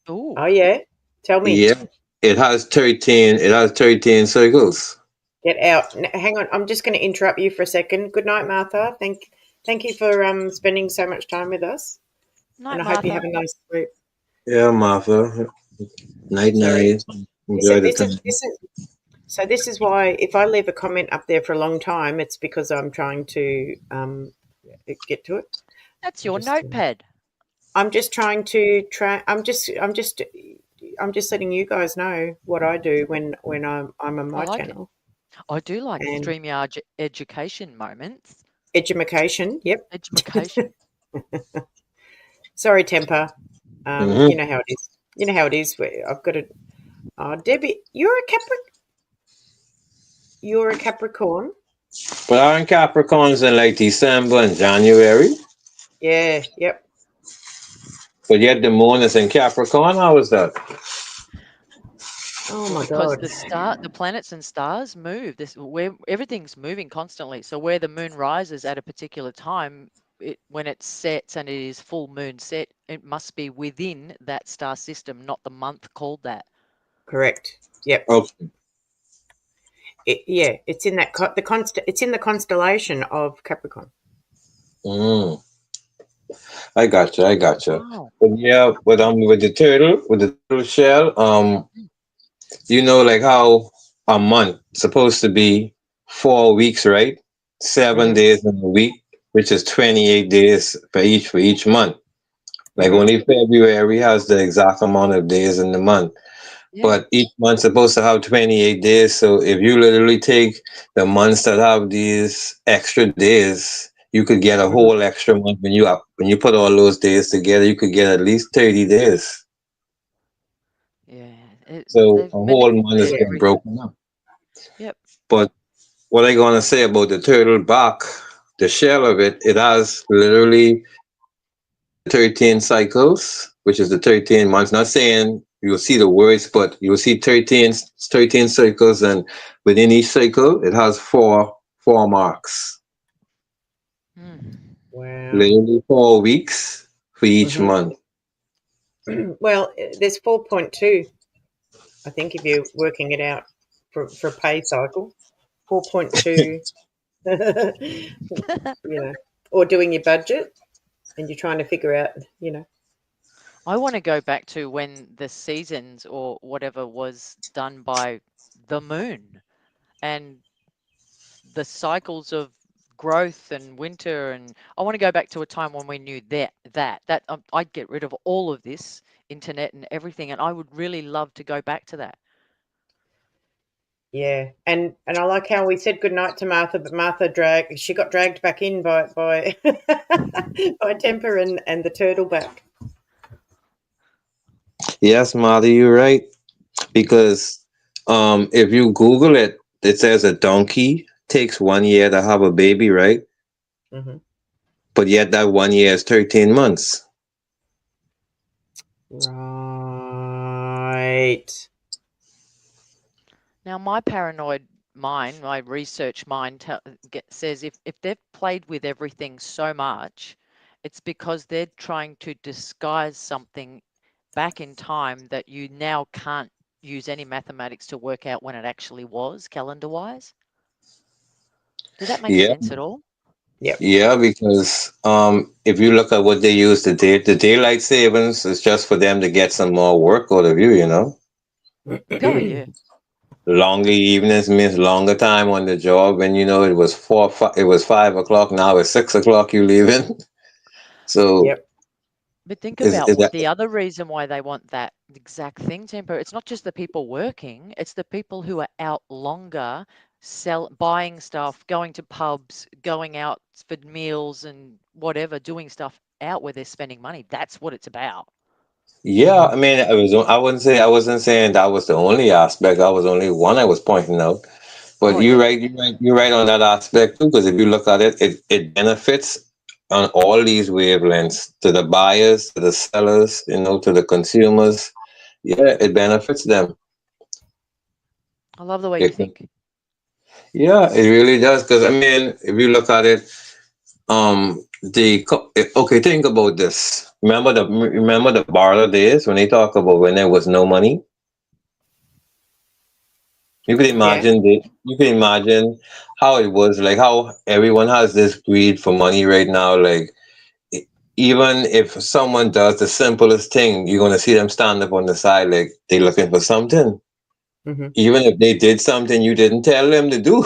Ooh. Oh yeah. Tell me. Yeah, it has 13 circles. Get out. Hang on. I'm just going to interrupt you for a second. Good night, Martha. Thank you for spending so much time with us, and Night, I hope you have Martha. a nice sleep. Yeah, Martha. Night Sorry. night. Enjoy the time. This is why if I leave a comment up there for a long time, it's because I'm trying to get to it. That's I'm your just notepad. I'm just trying to try. I'm just letting you guys know what I do when I'm on I my like it. channel. I do like the And StreamYard education moments. education. Yep. Education. Sorry, temper. You Hmm. know how it is. You know how it is. I've got to. Oh, Debbie, you're a Capricorn. But aren't Capricorns in like December and January? Yeah. Yep. But yet the moon is in Capricorn. How is that? Oh Well, my because God. the planets and stars move. Where everything's moving constantly. So where the moon rises at a particular time, when it sets and it is full moon set, it must be within that star system, not the month called that. Correct. Yep. Okay. Yeah. It's in that It's in the constellation of Capricorn. Mm, I got you. I got you. Wow. But yeah, with the turtle shell, like how a month supposed to be 4 weeks, right? Seven Mhm. days in a week, which is 28 days for each month. Like Mhm. only February has the exact amount of days in the month. Yeah. But each month's supposed to have 28 days. So if you literally take the months that have these extra days, you could get a Mhm. whole extra month when you put all those days together, you could get at least 30 days. Yeah. So They've a whole month is manipulated Yeah. getting everything. broken up. Yep. But what I gonna say about the turtle back, the shell of it, it has literally 13 cycles, which is the 13 months. Not saying you'll see the words, but you'll see 13 cycles, and within each cycle, it has four marks. Mm. Wow. Literally 4 weeks for each Mhm. month. Well, there's 4.2, I think, if you're working it out for pay cycle. 4.2, or doing your budget and you're trying to figure out, I want to go back to when the seasons or whatever was done by the moon and the cycles of growth and winter, and I want to go back to a time when we knew that I'd get rid of all of this internet and everything, and I would really love to go back to that. yeah. And I like how we said goodnight to Martha, but Martha she got dragged back in by by Temper and the turtle back. Yes, Marty, you're right. Because if you Google it, it says a donkey takes 1 year to have a baby, right? Hmm. But yet that 1 year is 13 months. Right. Now, my paranoid mind, my research mind says if they've played with everything so much, it's because they're trying to disguise something back in time that you now can't use any mathematics to work out when it actually was, calendar-wise. Does that make Yeah, sense at all? Yep. yeah, because if you look at what they use the daylight savings is just for them to get some more work out of you, you know. Oh, yeah. Longer evenings means longer time on the job. When you know it was it was 5 o'clock. Now it's 6 o'clock. You leaving. So Yep. But think is about that? the other reason why they want that exact thing, Tempo. It's not just the people working, it's the people who are out longer, buying stuff, going to pubs, going out for meals and whatever, doing stuff out where they're spending money. That's what it's about. Yeah, Hmm. I mean, I wasn't saying that was the only aspect. I was only one I was pointing out. But Oh, yeah. you're right on that aspect too. Because if you look at it, it benefits on all these wavelengths to the buyers, to the sellers, to the consumers. Yeah, it benefits them. I love the way you It, think. yeah, it really does. Because I mean, if you look at it, okay, think about this. Remember the barter days when they talk about when there was no money. Yeah. You can imagine how it was, like how everyone has this greed for money right now. Like e- even if someone does the simplest thing, you're gonna see them stand up on the side like they looking for something. Hmm. Even if they did something you didn't tell them to do,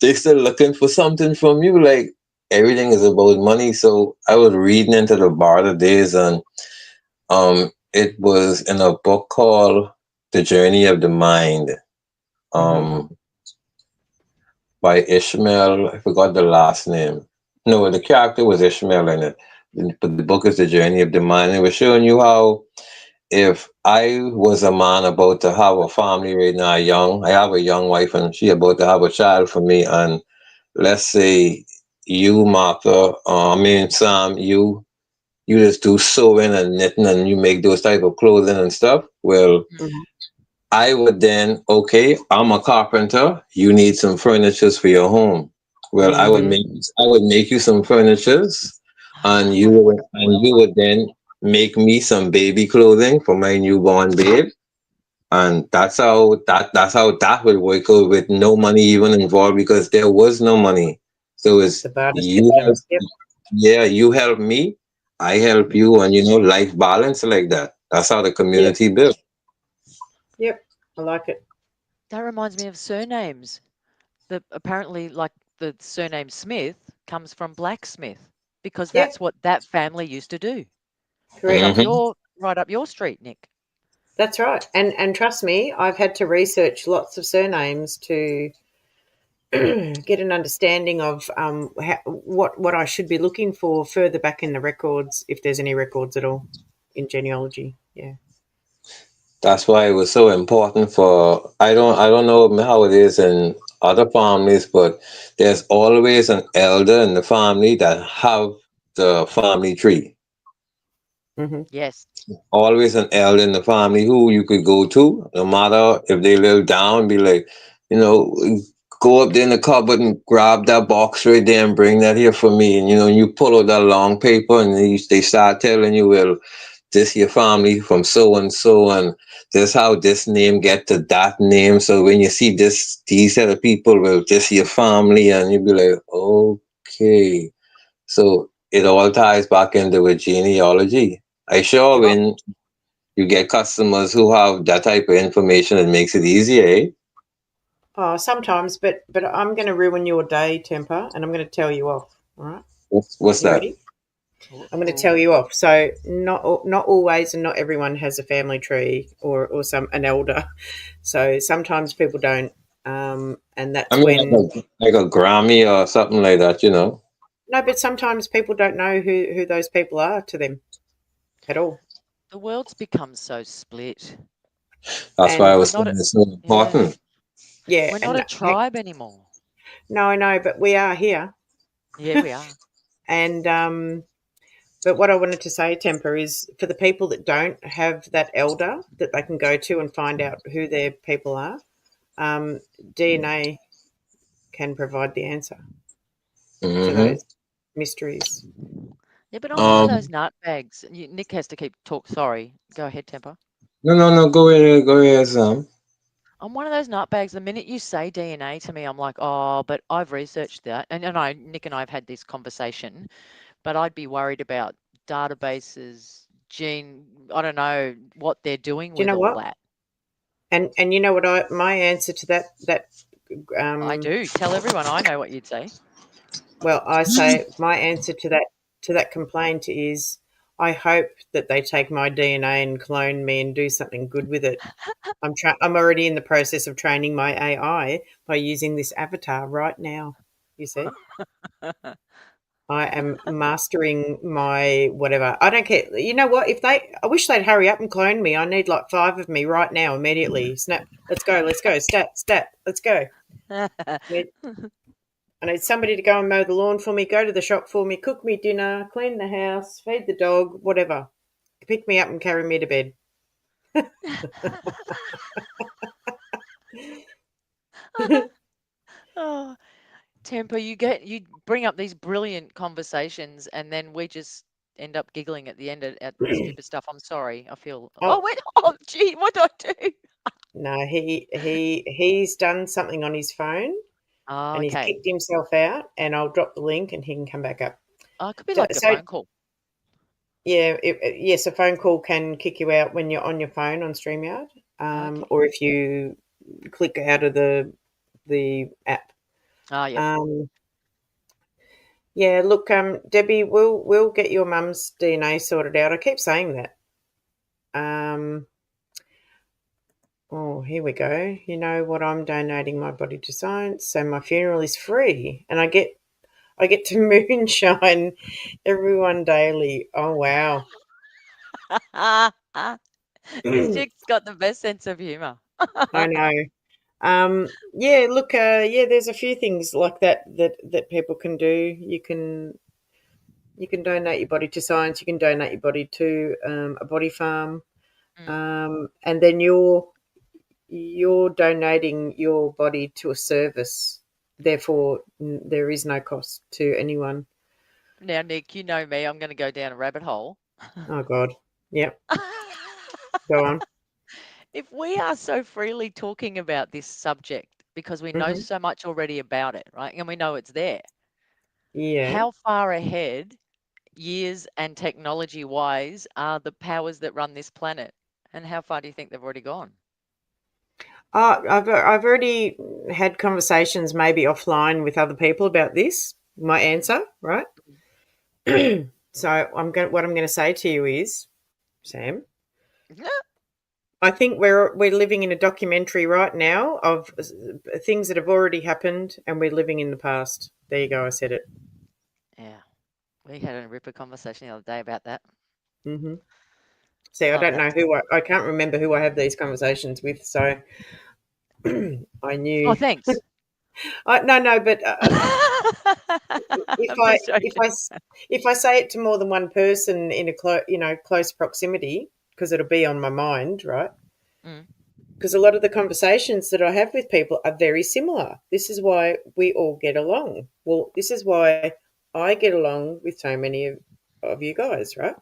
they still looking for something from you. Like everything is about money. So I was reading into the barter days, and it was in a book called The Journey of the Mind. Hmm. Um by Ishmael. I forgot the last name. No, the character was Ishmael in it. But the book is The Journey of the Mind. It was showing you how if I was a man about to have a family right now, I have a young wife and she about to have a child for me, and let's say you, Martha, Sam, you just do sewing and knitting and you make those type of clothing and stuff. Well, Hmm. I would then, okay, I'm a carpenter. You need some furnitures for your home. Well, Hmm. I would make you some furnitures, and Wonderful. you would then make me some baby clothing for my newborn babe. And that's how that would work out with no money even involved because there was no money. So it's The barter you help, system. Yep. yeah, you help me, I help you, and life balance like that. That's how the Yep. community built. Yep. I like it. That reminds me of surnames. Apparently, like the surname Smith comes from blacksmith because Yep. that's what that family used to do. Right Correct. up Hmm. your street, Nick. That's right. And trust me, I've had to research lots of surnames to get an understanding of what I should be looking for further back in the records, if there's any records at all in genealogy. Yeah. That's why it was so important for I don't know how it is in other families, but there's always an elder in the family that have the family tree. Hmm. Yes. Always an elder in the family who you could go to, no matter if they live down, be like, you know, go up there in the cupboard and grab that box right there and bring that here for me. And you pull out that long paper and they start telling you, well, this your family from so and so, and this how this name get to that name. So when you see these set of people, well, this your family, and you be like, okay. So it all ties back into with genealogy. I sure Yep. when you get customers who have that type of information, it makes it easier, eh? Oh, sometimes, but I'm going to ruin your day, Temper, and I'm going to tell you off. All right, What's you that? ready? I'm going to tell you off. So not always and not everyone has a family tree or an elder. So sometimes people don't, and I that's mean, when like a Grammy or something like that. no. But sometimes people don't know who those people are to them at all, The world's become so split. That's why I and We're was not saying a, it's so yeah, important. yeah, we're not and a tribe anymore. no, I know, but we are here, Yeah, we are. and But what I wanted to say, Temper, is for the people that don't have that elder that they can go to and find out who their people are, DNA can provide the answer to Hmm. those mysteries. Yeah, but I'm one of those Um, nutbags. Nick has to keep talk. Sorry. Go ahead, Temper. no, go ahead, Sam. I'm one of those nutbags. The minute you say DNA to me, I'm like, oh, but I've researched that. And I, Nick and I have had this conversation, but I'd be worried about databases, I don't know what they're doing Do you with know all what? that. And you know what? My answer to that I um, do. Tell everyone I know what you'd say. well, I say my answer to that complaint is I hope that they take my DNA and clone me and do something good with it. I'm already in the process of training my AI by using this avatar right now. You see? I am mastering my whatever. I don't care. You know what? I wish they'd hurry up and clone me. I need like 5 of me right now, immediately. Snap. Let's go. Let's go. Stat. Let's go. Need, I need somebody to go and mow the lawn for me, go to the shop for me, cook me dinner, clean the house, feed the dog, whatever. Pick me up and carry me to bed. Oh, Temper, you bring up these brilliant conversations, and then we just end up giggling at the end at the stupid stuff. I'm sorry. I feel. Oh Oh wait. Oh gee, what do I do? no, he's done something on his phone Oh, and he's okay. kicked himself out. And I'll drop the link and he can come back up. Oh, it could be like a So phone call. yeah, yes, a phone call can kick you out when you're on your phone on StreamYard, Okay. or if you click out of the app. Ah, yep. Um, yeah, look, Debbie, we'll get your mum's DNA sorted out. I keep saying that. Um, oh, here we go. You know what? I'm donating my body to science, so my funeral is free, and I get to moonshine everyone daily. Oh wow. Chick's got the best sense of humor. I know. Yeah, look, yeah, there's a few things like that people can do. You can donate your body to science. You can donate your body to a body farm, Mm. and then you're donating your body to a service. Therefore, there is no cost to anyone. Now, Nick, you know me. I'm going to go down a rabbit hole. Oh God, yep. Go on. If we are so freely talking about this subject because we know Hmm. so much already about it, right? And we know it's there. Yeah. How far ahead, years and technology wise, are the powers that run this planet? And how far do you think they've already gone? I've already had conversations maybe offline with other people about this. My Mm. answer, right? So what I'm going to say to you is, Sam, I think we're living in a documentary right now of things that have already happened, and we're living in the past. There you go. I said it. Yeah, we had a ripper conversation the other day about that. Hmm. See, I Love don't that know stuff. who I can't remember who I have these conversations with, so I Oh, knew. thanks. No, but if I'm I just if joking. I s- if I say it to more than one person in a close proximity, because it'll be on my mind, right? Mm. Because a lot of the conversations that I have with people are very similar. This is why we all get along. Well, this is why I get along with so many of you guys, right?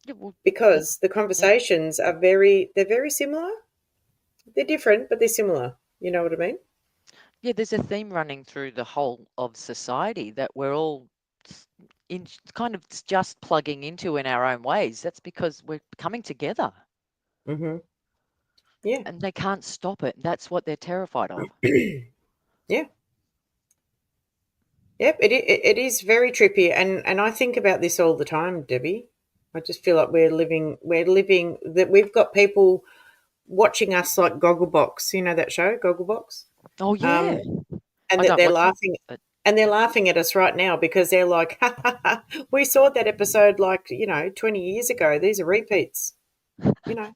Yeah, well, Because the yeah. conversations are they're very similar. They're different, but they're similar. You know what I mean? Yeah, there's a theme running through the whole of society that we're all in kind of just plugging into in our own ways. That's because we're coming together Mm-hmm. Yeah. and they can't stop it. That's what they're terrified of. Yeah. Yep. It is very trippy, and I think about this all the time, Debbie. I just feel like we're living that we've got people watching us like Gogglebox. You know that show, Gogglebox? Oh, Um, yeah. and I that don't they're watch it, laughing but and they're laughing at us right now because they're like, we saw that episode like 20 years ago. These are repeats. You know,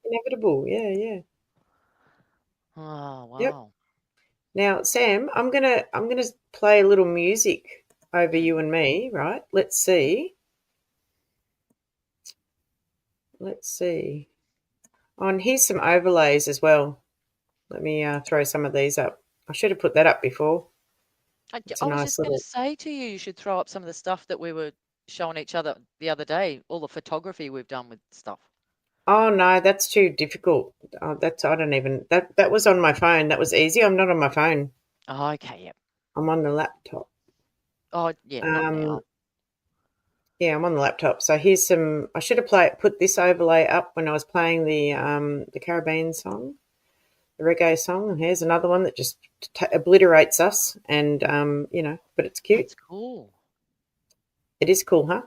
inevitable. Yeah, yeah. oh, Yep. wow. Now, Sam, I'm gonna play a little music over Mm. you and me, right? Let's see. Let's see. Oh, and here's some overlays as well. Let me throw some of these up. I should have put that up before. It's a I was nice just going to little. say to you, you should throw up some of the stuff that we were showing each other the other day, all the photography we've done with stuff. Oh no, that's too difficult. That's I don't even that was on my phone. That was easy. I'm not on my phone. Oh, okay, yep. I'm on the laptop. Oh, yeah, not now. Um, yeah, I'm on the laptop. So here's some. I should have put this overlay up when I was playing the Caribbean song, the reggae song. And here's another one that just obliterates us. And but it's cute. That's cool. It is cool, huh?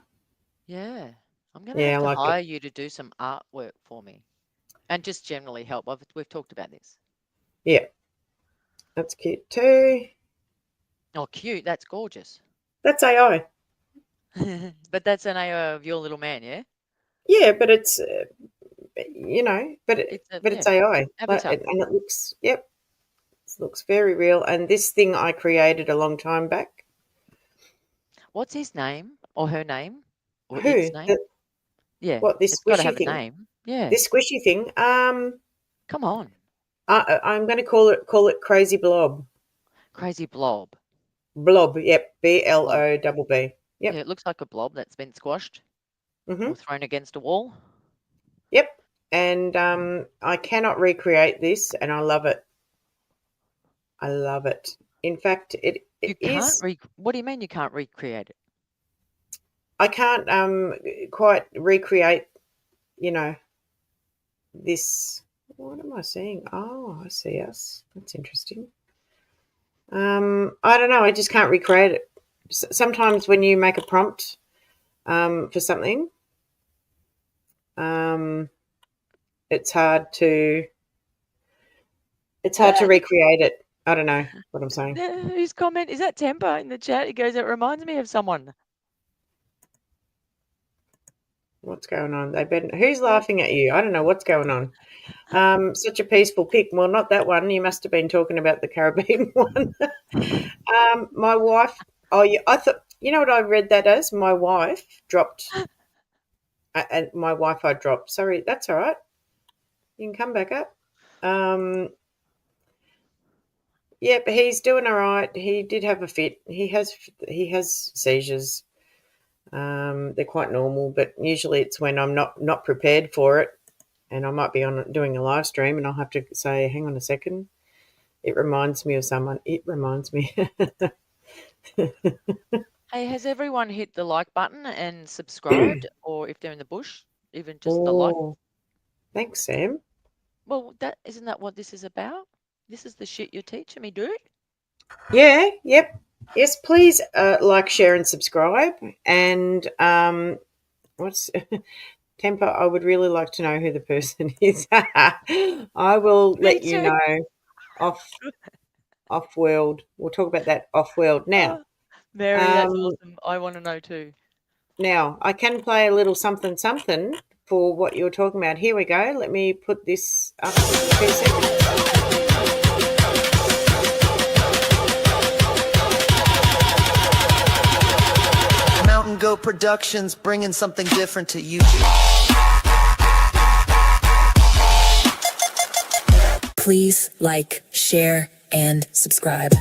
Yeah. I'm going to Yeah, have I to like it. hire you to do some artwork for me and just generally help. We've talked about this. Yeah, that's cute too. Oh, cute. That's gorgeous. That's AI. But that's an AO of your little man, yeah? Yeah, but it's It's a, but yeah, it's AI. avatar. And it looks it looks very real. And this thing I created a long time back. What's his name or her name or its Who? name? Yeah, What, this it's got to squishy have a thing? name. Yeah. This squishy thing. Come on. I'm going to call it Crazy Blob. Crazy blob. Blob. Yep. Blob. BLOBB. Yeah, Yep. it looks like a blob that's been squashed Mhm. or thrown against a wall. Yep. And I cannot recreate this, and I love it. I love it. In fact, it You can't is. what do you mean you can't recreate it? I can't quite recreate. You know this. What am I seeing? Oh, I see us. That's interesting. I don't know. I just can't recreate it. Sometimes when you make a prompt for something, um, it's hard to recreate it. I don't know what I'm saying. Whose comment is that? Temper in the chat. He goes, it reminds me of someone. What's going on? Who's laughing at you? I don't know what's going on. Such a peaceful pic. Well, not that one. You must have been talking about the Caribbean one. My wife. Oh, yeah. I thought. You know what I read that as? My wife dropped. And my Wi-Fi dropped. Sorry, that's all right. You can come back up. Yeah, but he's doing all right. He did have a fit. He has seizures. They're quite normal, but usually it's when I'm not prepared for it, and I might be on doing a live stream, and I'll have to say, "Hang on a second." It reminds me of someone. It reminds me. Hey, has everyone hit the like button and subscribed? Or if they're in the bush, even just the like? Oh, thanks, Sam. Well, isn't that what this is about? This is the shit you're teaching me, dude. Yeah. Yep. Yes, please like, share, and subscribe. And what's Temper? I would really like to know who the person is. I will Me let you too. know off world. We'll talk about that off world now. Oh, Mary, that's Um, awesome. I want to know too. Now, I can play a little something something for what you're talking about. Here we go. Let me put this up for 2 seconds. Mountain Goat Productions bringing something different to you. Please like, share, and subscribe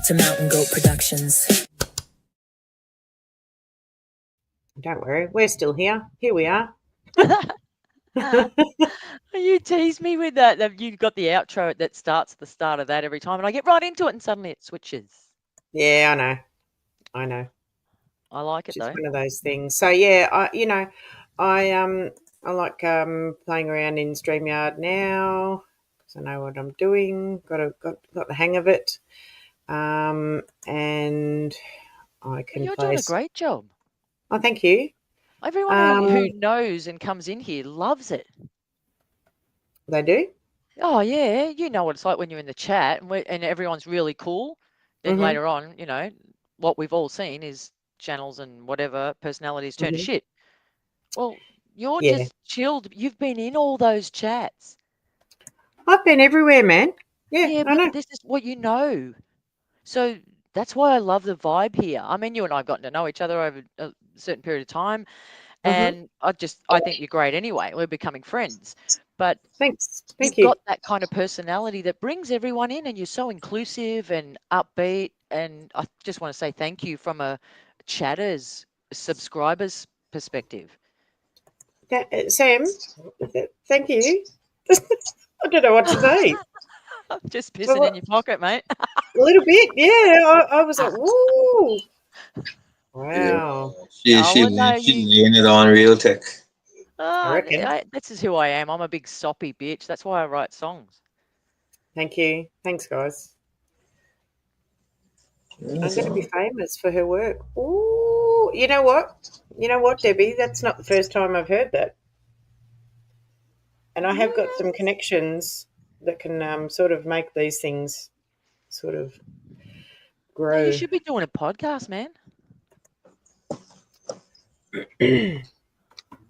to Mountain Goat Productions. Don't worry, we're still here. Here we are. You tease me with that. You've got the outro that starts at the start of that every time, and I get right into it, and suddenly it switches. Yeah, I know. I like it It's just though. one of those things. So yeah, I like playing around in StreamYard now because I know what I'm doing. Got the hang of it, and I can You're play. doing a great job. Oh, thank you. Everyone who knows and comes in here loves it. They do. Oh yeah, you know what it's like when you're in the chat and everyone's really cool. Then Mhm. later on, what we've all seen is channels and whatever personalities turn to Mhm. shit. Well, you're Yeah, just chilled. You've been in all those chats. I've been everywhere, man. Yeah, Yeah, I but know. this is what you know. So that's why I love the vibe here. I mean, you and I have gotten to know each other over a certain period of time, Mhm. and I think you're great anyway. We're becoming friends. But Thanks. Thank you've you. got that kind of personality that brings everyone in, and you're so inclusive and upbeat. And I just want to say thank you from a chatter's subscriber's perspective. Sam, thank you. I don't know what to say. Just But pissing in your pocket, mate. a little bit, yeah. I was like, woo. Yeah, Wow. Oh, well, no, she laying it on real tech. I reckon. this is who I am. I'm a big soppy bitch. That's why I write songs. Thank you. Thanks, guys. Yeah, I'm going to be so, famous for her work. Ooh, you know what? You know what, Debbie? That's not the first time I've heard that. And I have got some connections that can sort of make these things sort of No, you grow. should be doing a podcast, man.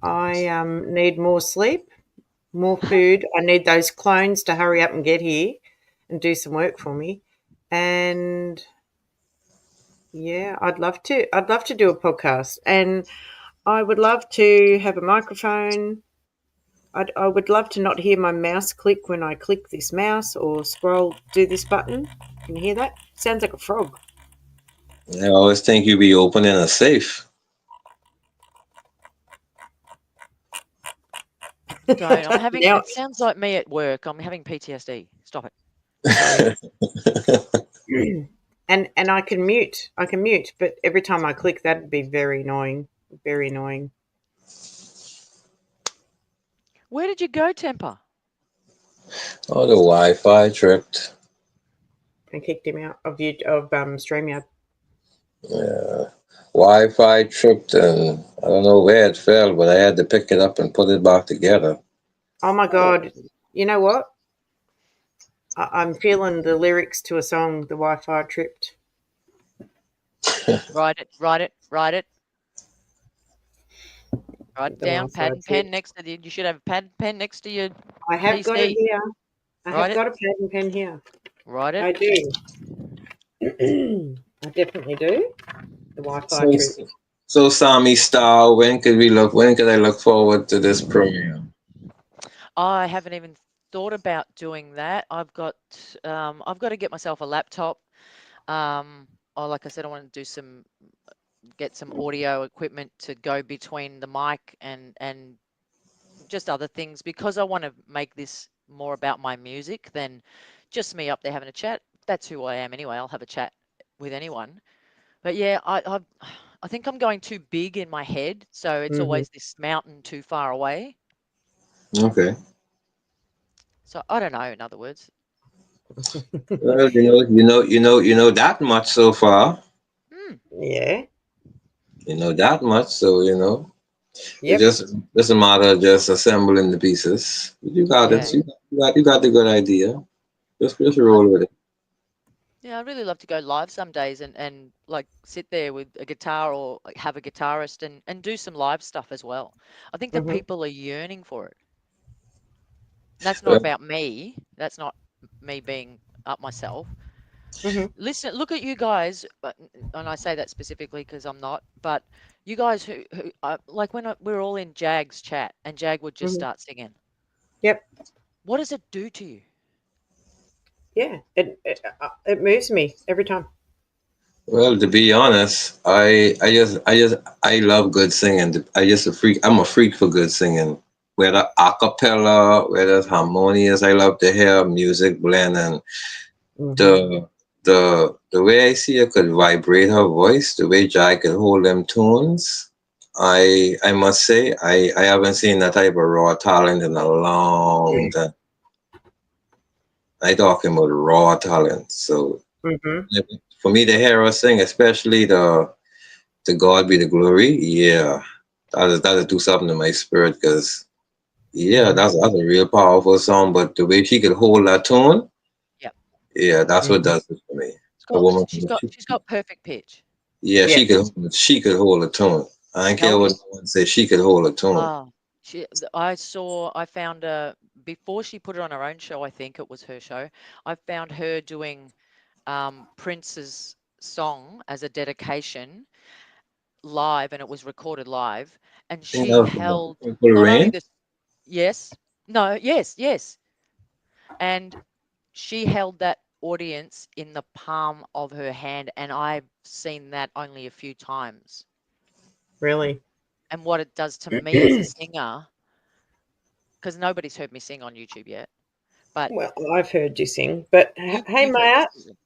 I need more sleep, more food. I need those clones to hurry up and get here and do some work for me. And yeah, I'd love to. I'd love to do a podcast, and I would love to have a microphone. I would love to not hear my mouse click when I click this mouse or scroll, do this button. Can you hear that? Sounds like a frog. I always think you'd be opening a safe. Don't. I'm having. Now, It sounds like me at work. I'm having PTSD. Stop it. and I can mute. I can mute, but every time I click, that'd be very annoying. Very annoying. Where did you go, Temper? Oh, the Wi-Fi tripped. I kicked him out of StreamYard. Yeah. Wi-Fi tripped, and I don't know where it fell, but I had to pick it up and put it back together. Oh my god! You know what? I'm feeling the lyrics to a song. The Wi-Fi tripped. Write it. Write it. Write it. Write it The down. Wi-Fi Pad and pen tripped. next to you. You should have a pad and pen next to your I have got it PC. here. I Write have it. got a pad and pen here. Write I it. do. I definitely do. The Wi-Fi So, tripped. so Sammy Star, when could I look forward to this premiere? I haven't even thought about doing that. I've got to get myself a laptop. Like I said, I want to do get some audio equipment to go between the mic and just other things, because I want to make this more about my music than just me up there having a chat. That's who I am anyway. I'll have a chat with anyone. But yeah, I think I'm going too big in my head, so it's Mm-hmm. always this mountain too far away. Okay. So I don't know, in other words. Well, you know that much so far. Yeah. You know that much, so it's Yep. just a matter of just assembling the pieces. You got Yeah. it. You got the good idea. Just roll with it. Yeah, I'd really love to go live some days and like sit there with a guitar or like have a guitarist and do some live stuff as well. I think the Hmm. people are yearning for it. And that's not Well, about me. That's not me being up myself. Hmm. Listen, look at you guys, and I say that specifically because I'm not, but you guys who like when we're all in Jag's chat and Jag would just Hmm. start singing. Yep. What does it do to you? Yeah. It moves me every time. well, to be honest, I love good singing. I'm a freak for good singing. Whether a cappella, whether it's harmonious, I love to hear music blend, and Hmm. the the way I see her could vibrate her voice, the way Jai could hold them tunes. I must say I haven't seen that type of raw talent in a long time. I talking about raw talent. So Hmm. for me to hear her sing, especially the "To God Be the Glory," yeah, that'll do something to my spirit. Cause yeah, Hmm. that's a real powerful song. But the way she could hold that tone, Yep. yeah, that's what Hmm. does it for me. A woman, She's got perfect pitch. yeah, Yeah. she could hold a tone. I don't care Tell what me. no one say. She could hold a tone. Ah, I found her before she put it on her own show, I think it was her show. I found her doing Prince's song as a dedication live, and it was recorded live. And Think she of held Purple not only Rain. this, yes, no, yes, and she held that audience in the palm of her hand, and I've seen that only a few times. Really. And what it does to me as a singer, because nobody's heard me sing on YouTube yet, but Well, I've heard you sing, but hey, you've heard me Matt, sing.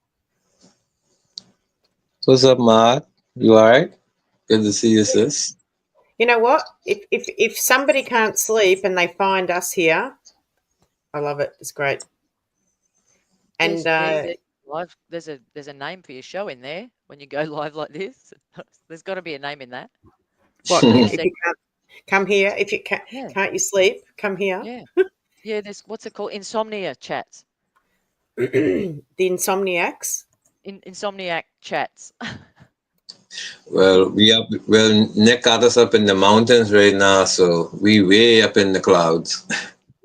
What's up, Matt? You all right? Good to see you, sis. you know what? If somebody can't sleep and they find us here, I love it. It's great. And There's live. There's a name for your show in there when you go live like this. There's got to be a name in that. what In your if you segment. can't come here? If you Yeah, can't you sleep? Come here. yeah, yeah. There's what's it called? Insomnia chats. The insomniacs. Insomniac chats. Well, Nick got us up in the mountains right now, so we way up in the clouds.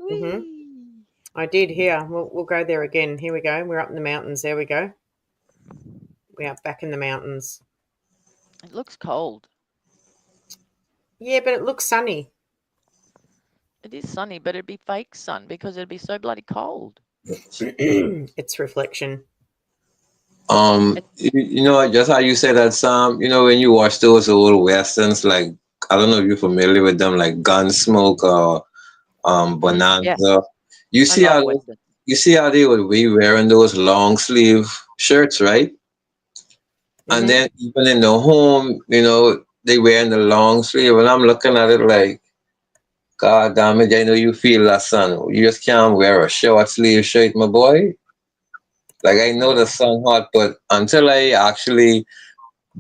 Hmm. Whee! I did here. We'll go there again. Here we go. We're up in the mountains. There we go. We are back in the mountains. It looks cold. Yeah, but it looks sunny. It is sunny, but it'd be fake sun because it'd be so bloody cold. It's reflection. It, Just how you say that, Sam. When you watch those old westerns, like I don't know if you're familiar with them, like Gunsmoke or yeah, Bonanza. You I see love how Western. you see how they would be wearing those long sleeve shirts, right? And Hmm. then even in the home, they wearing the long sleeve, and I'm looking at it like, God damn it, I know you feel that sun. You just can't wear a short sleeve shirt, my boy. Like I know the Mm. sun hot, but until I actually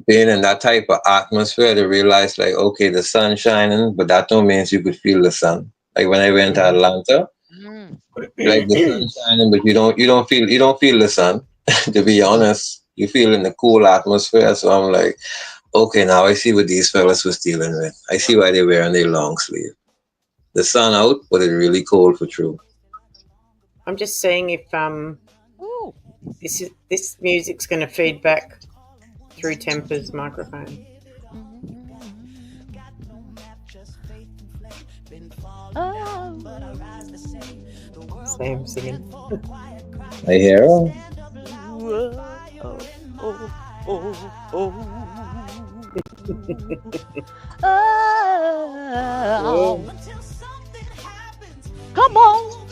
been in that type of atmosphere to realize like, okay, the sun shining, but that don't mean you could feel the sun. Like when I went to Mhm. Atlanta, Mm. like the sun shining, but you don't feel the sun. To be honest, you feel in the cool atmosphere. So I'm like, okay, now I see what these fellas was dealing with. I see why they wearing their long sleeve. The sun out, but it really cold for true. I'm just seeing if Ooh. this music's going to feed back through Temper's microphone. Oh. Sam singing. I hear her. Oh, oh, oh, oh. Oh. Yeah. Come on.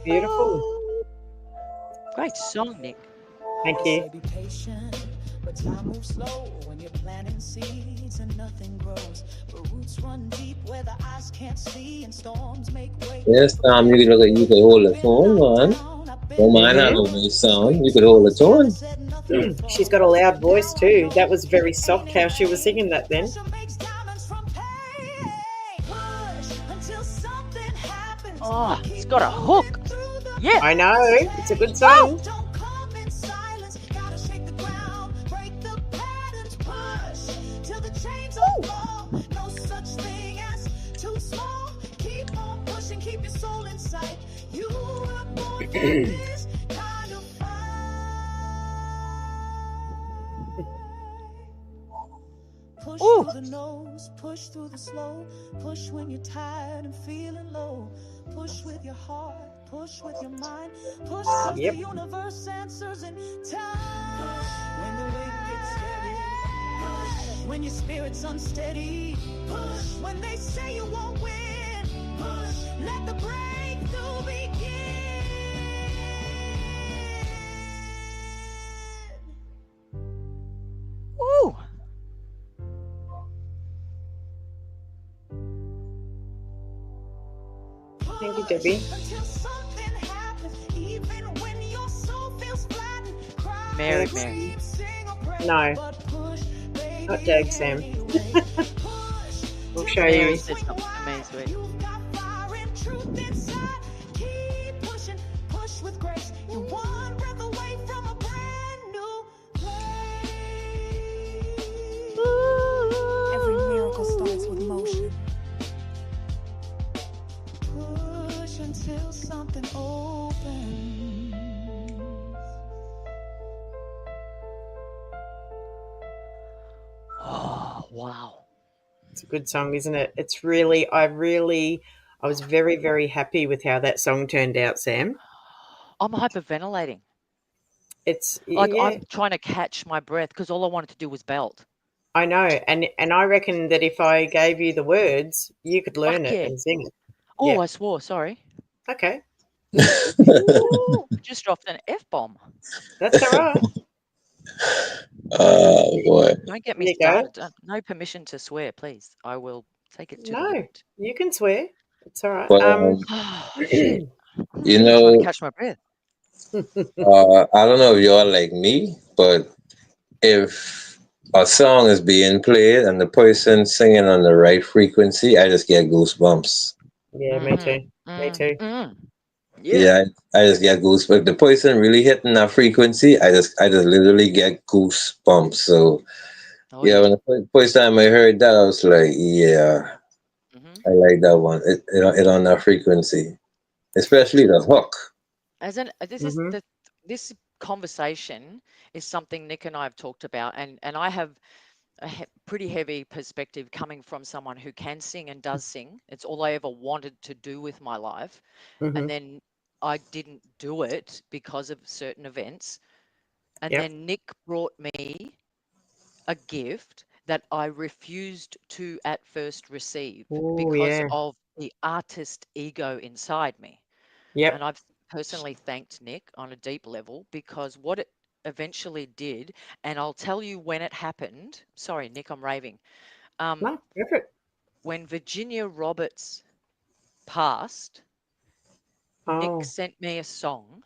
Beautiful. Great song, Nick. Thank you. Say be patient, But time moves slow when you're planting seeds and nothing grows. But roots run deep where the eyes can't see, and storms make way. Yes, you could hold a tone, man. Don't mind how the voice sound. You could hold a tone. She's got a loud voice too. That was very soft how she was singing that then. Oh, it's got a hook. Yeah. I know. It's a good song. Push through the nose, push through the slow, push when you're tired and feeling low. Push with your heart, push with your mind, push cause the universe answers in time. When the weight gets heavy, push. When your spirit's unsteady, push. When they say you won't win, push. Let the breakthrough begin. Ooh. Thank you, Debbie. Mary. No. Not Jag Sam. We'll show Mary you. said something to me, sweet. Every miracle starts with motion. Push until something opens. Oh, wow. It's a good song, isn't it? It's really, I was very, very happy with how that song turned out, Sam. I'm hyperventilating. It's Like yeah, I'm trying to catch my breath because all I wanted to do was belt. I know, and I reckon that if I gave you the words, you could learn Fuck it yeah. and sing it. Oh, Yeah. I swore. Sorry. Okay, Ooh, just dropped an F-bomb. that's all right. Oh boy. Don't get me There you go. started. No permission to swear, please. I will take it to the No, limit. you can swear. It's all right. But Oh, shit. I'm you really trying to know, catch my breath. I don't know if you're like me, but if a song is being played and the person singing on the right frequency, I just get goosebumps. Yeah, me too. Me too. Yeah. Yeah, I just get goosebumps. If the person really hitting that frequency, I just literally get goosebumps. So Oh, yeah, yeah. when the first time I heard that, I was like, yeah, I like that one. It on that frequency, especially the hook. As an this conversation is something Nick and I have talked about, and I have a pretty heavy perspective coming from someone who can sing and does sing. It's all I ever wanted to do with my life, and then I didn't do it because of certain events. And then Nick brought me a gift that I refused to at first receive Oh because yeah. of the artist ego inside me. Yep. And I've personally thanked Nick on a deep level because what it eventually did, and I'll tell you when it happened. Sorry, Nick, I'm raving. No, perfect. When Virginia Roberts passed, Nick Oh, sent me a song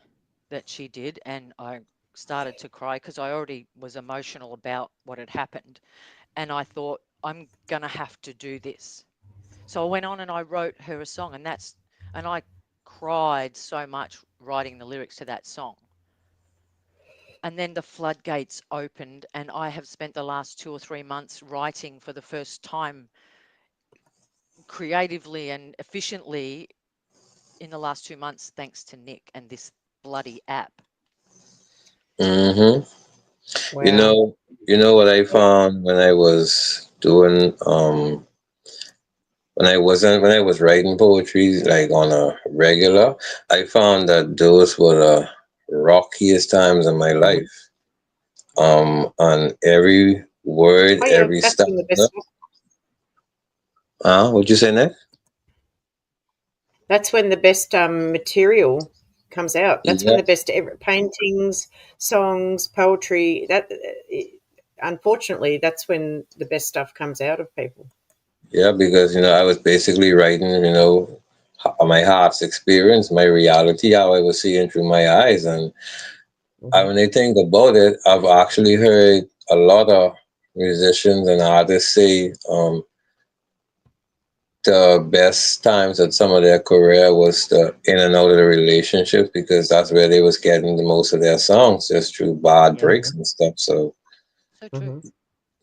that she did, and I started to cry because I already was emotional about what had happened. And I thought, I'm going to have to do this. So I went on and I wrote her a song, and I cried so much writing the lyrics to that song. And then the floodgates opened, and I have spent the last 2 or 3 months writing for the first time creatively and efficiently in the last 2 months, thanks to Nick and this bloody app. Hmm. wow. You know what I found when I was doing when I was writing poetry like on a regular, I found that those were the rockiest times in my life. On every word, Oh yeah, every that's when the best. stanza. What'd you say next? That's when the best material comes out. That's when Yeah. the best ever paintings, songs, poetry. unfortunately, that's when the best stuff comes out of people. Yeah, because I was basically writing, my heart's experience, my reality, how I was seeing through my eyes, and when I think about it, I've actually heard a lot of musicians and artists say the best times at some of their career was the in and out of the relationships, because that's where they was getting the most of their songs, just through bad Yeah. breaks and stuff. So So true. Mhm.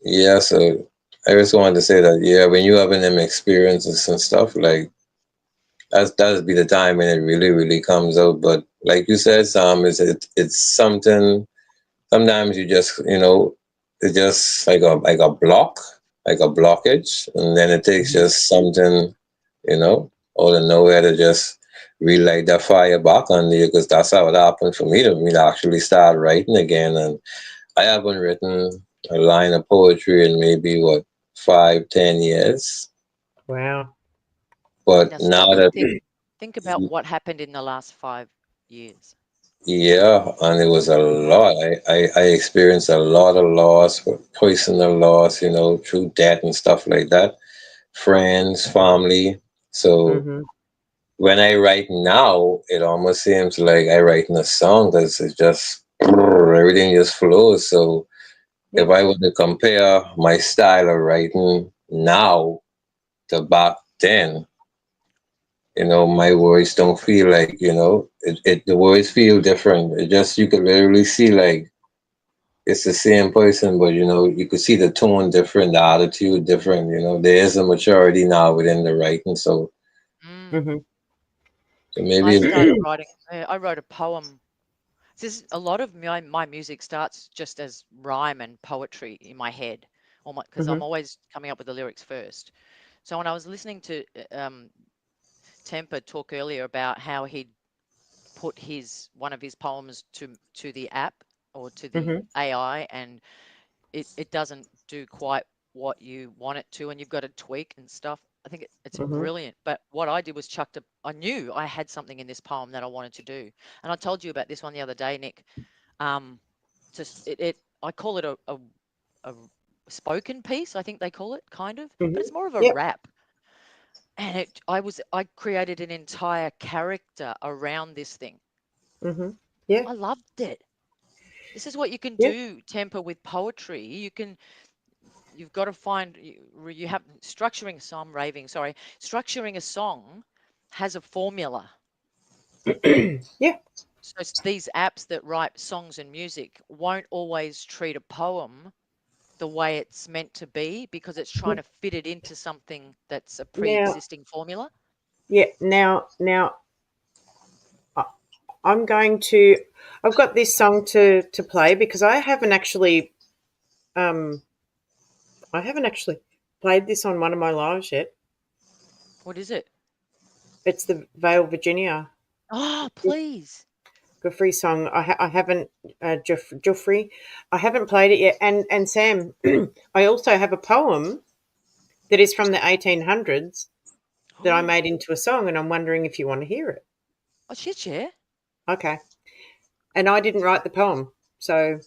yeah, so I just wanted to say that, yeah, when you having them experiences and stuff, like that'll be the time when it really, really comes out. But like you said, Sam, it's something. Sometimes you just, it's just like a block, like a blockage, and then it takes just something, out of nowhere to just relight that fire back on you, because that's how it happened for me to actually start writing again. And I haven't written a line of poetry in maybe 5-10 years. Wow. But Now now stop and that think about what happened in the last 5 years. yeah, and it was a lot. I experienced a lot of loss, personal loss, through death and stuff like that. Friends, family. So Hmm. when I write now, it almost seems like I write in a song, because it's just everything just flows. So if Yep. I were to compare my style of writing now to back then, my words don't feel like, the words feel different. It just, you could literally see like it's the same person, but you could see the tone different, the attitude different. There is a maturity now within the writing, so Mm. Hmm. I maybe started writing. I wrote a poem. A lot of my music starts just as rhyme and poetry in my head, because Hmm. I'm always coming up with the lyrics first. So when I was listening to Temper talk earlier about how he'd put one of his poems to the app or to the Hmm. AI, and it doesn't do quite what you want it to, and you've got to tweak and stuff. I think it's Hmm. brilliant. But what I did was I knew I had something in this poem that I wanted to do, and I told you about this one the other day, Nick. Just I call it a spoken piece. I think they call it, kind of, Hmm. but it's more of a Yep. rap. And I created an entire character around this thing. Hmm. Yeah. I loved it. This is what you can Yeah. do, Temper, with poetry. You've got to find you have structuring. So I'm raving. Sorry, structuring a song has a formula. Yeah. So these apps that write songs and music won't always treat a poem the way it's meant to be, because it's trying to fit it into something that's a Now, pre-existing formula. yeah. Now, I- I'm going to. I've got this song to play because um, I haven't actually played this on one of my lives yet. What is it? It's the Vale, Virginia Oh, please. Geoffrey song. I haven't Geoffrey. I haven't played it yet. And Sam, I also have a poem that is from the 1800s that I Oh, made into a song, and I'm wondering if you want to hear it. shit, yeah. Okay. And I didn't write the poem, so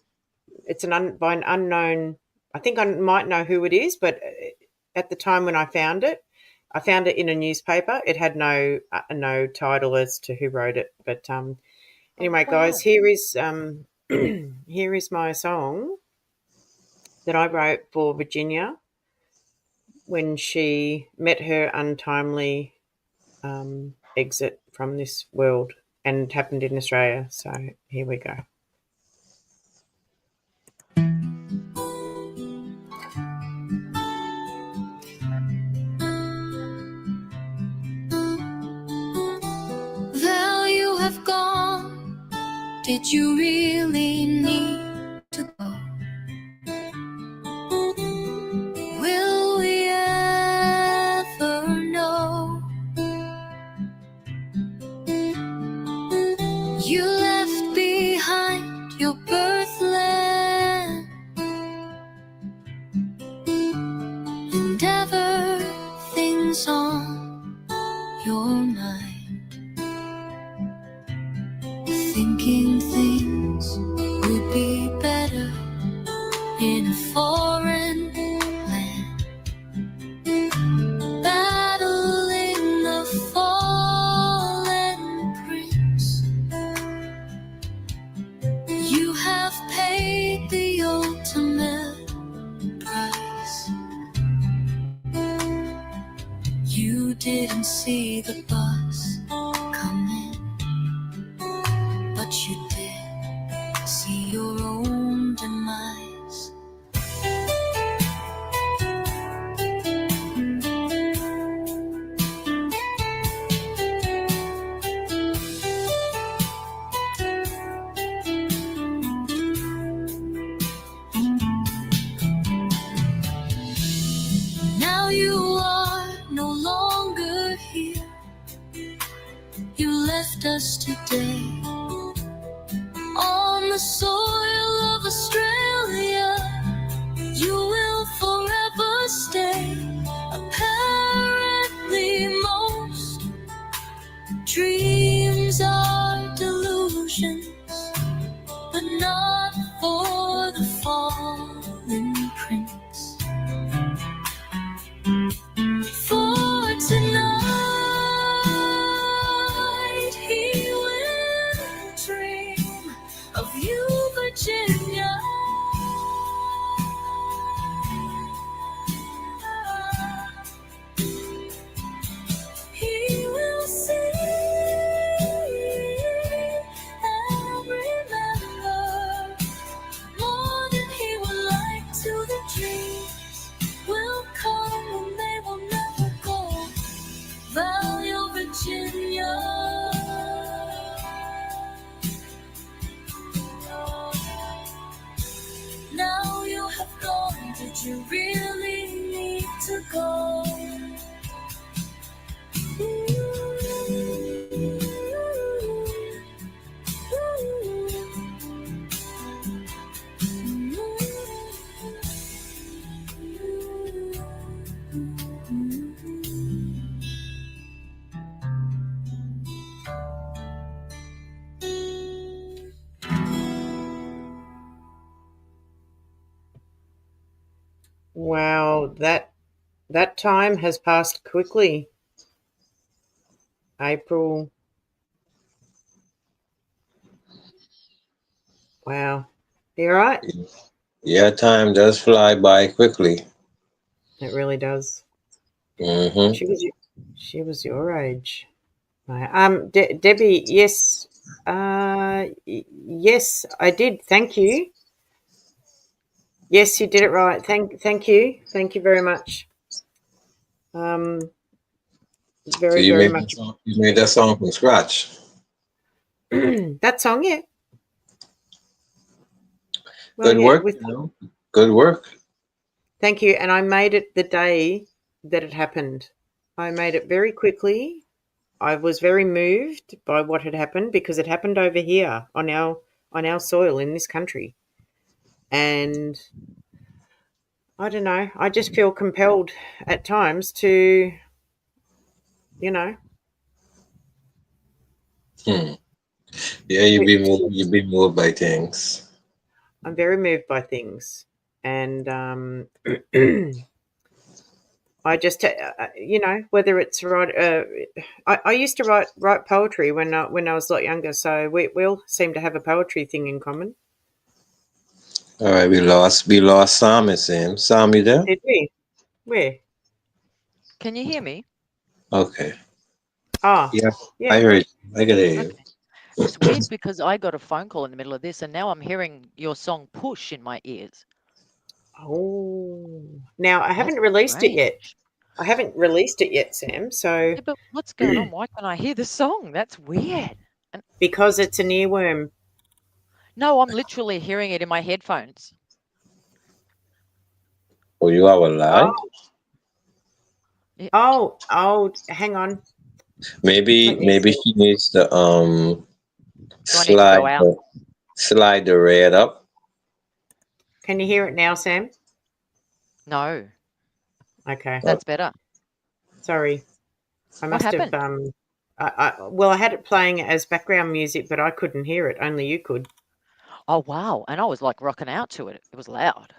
it's by an unknown. I think I might know who it is, but at the time when I found it in a newspaper. It had no title as to who wrote it. But Oh, anyway, guys, wow. here is here is my song that I wrote for Virginia when she met her untimely exit from this world, and it happened in Australia. So here we go. Well, you have gone. Did you really need to go? Will we ever know? You left behind your birthland and everything's on your mind. Thinking things would be better in a day. On the soil of Australia, you will forever stay. Apparently, most dreams are delusions, but not for the fallen prince. For tonight, he will dream of you, Virginia. He will see and remember more than he would like to. The dreams will come and they will never go. Valley of Virginia. Now you have gone, did you really need to go? Wow, that time has passed quickly. April. Wow. You all right? Yeah, time does fly by quickly. It really does. Mm-hmm. She was your age. Right. Debbie, yes. Yes, I did. Thank you. Yes, you did it right. Thank you. Thank you very much. So Very, you very made that much. song, you made that song from scratch. That song, yeah. Well, Good yeah, work, Good work. thank you. And I made it the day that it happened. I made it very quickly. I was very moved by what had happened because it happened over here on our soil in this country. And I don't know, I just feel compelled at times to, you know, Hmm. Yeah, you be moved by things. I'm very moved by things. And I just, whether it's right. I used to write poetry when I was a lot younger, so we all seem to have a poetry thing in common. All right, we lost Sam, it seems. Sam, you there? Did we? Where? Can you hear me? Okay. Oh, Yeah, yeah. I heard you. I can hear you. Okay. It's weird because I got a phone call in the middle of this and now I'm hearing your song Push in my ears. Oh, now I That's haven't released it yet. strange. I haven't released it yet, Sam. So Yeah, but what's going on? Why can't I hear the song? That's weird. And because it's an earworm. no, I'm literally hearing it in my headphones. Oh, you have a lie? Oh, Yeah. hang on. Maybe Let me see. she needs to Do I need to go slide out? slide the red up. Can you hear it now, Sam? No, Okay. that's better. Sorry. I What must have happened? I had it playing as background music, but I couldn't hear it. Only you could. Oh, wow. And I was like rocking out to it. It was loud.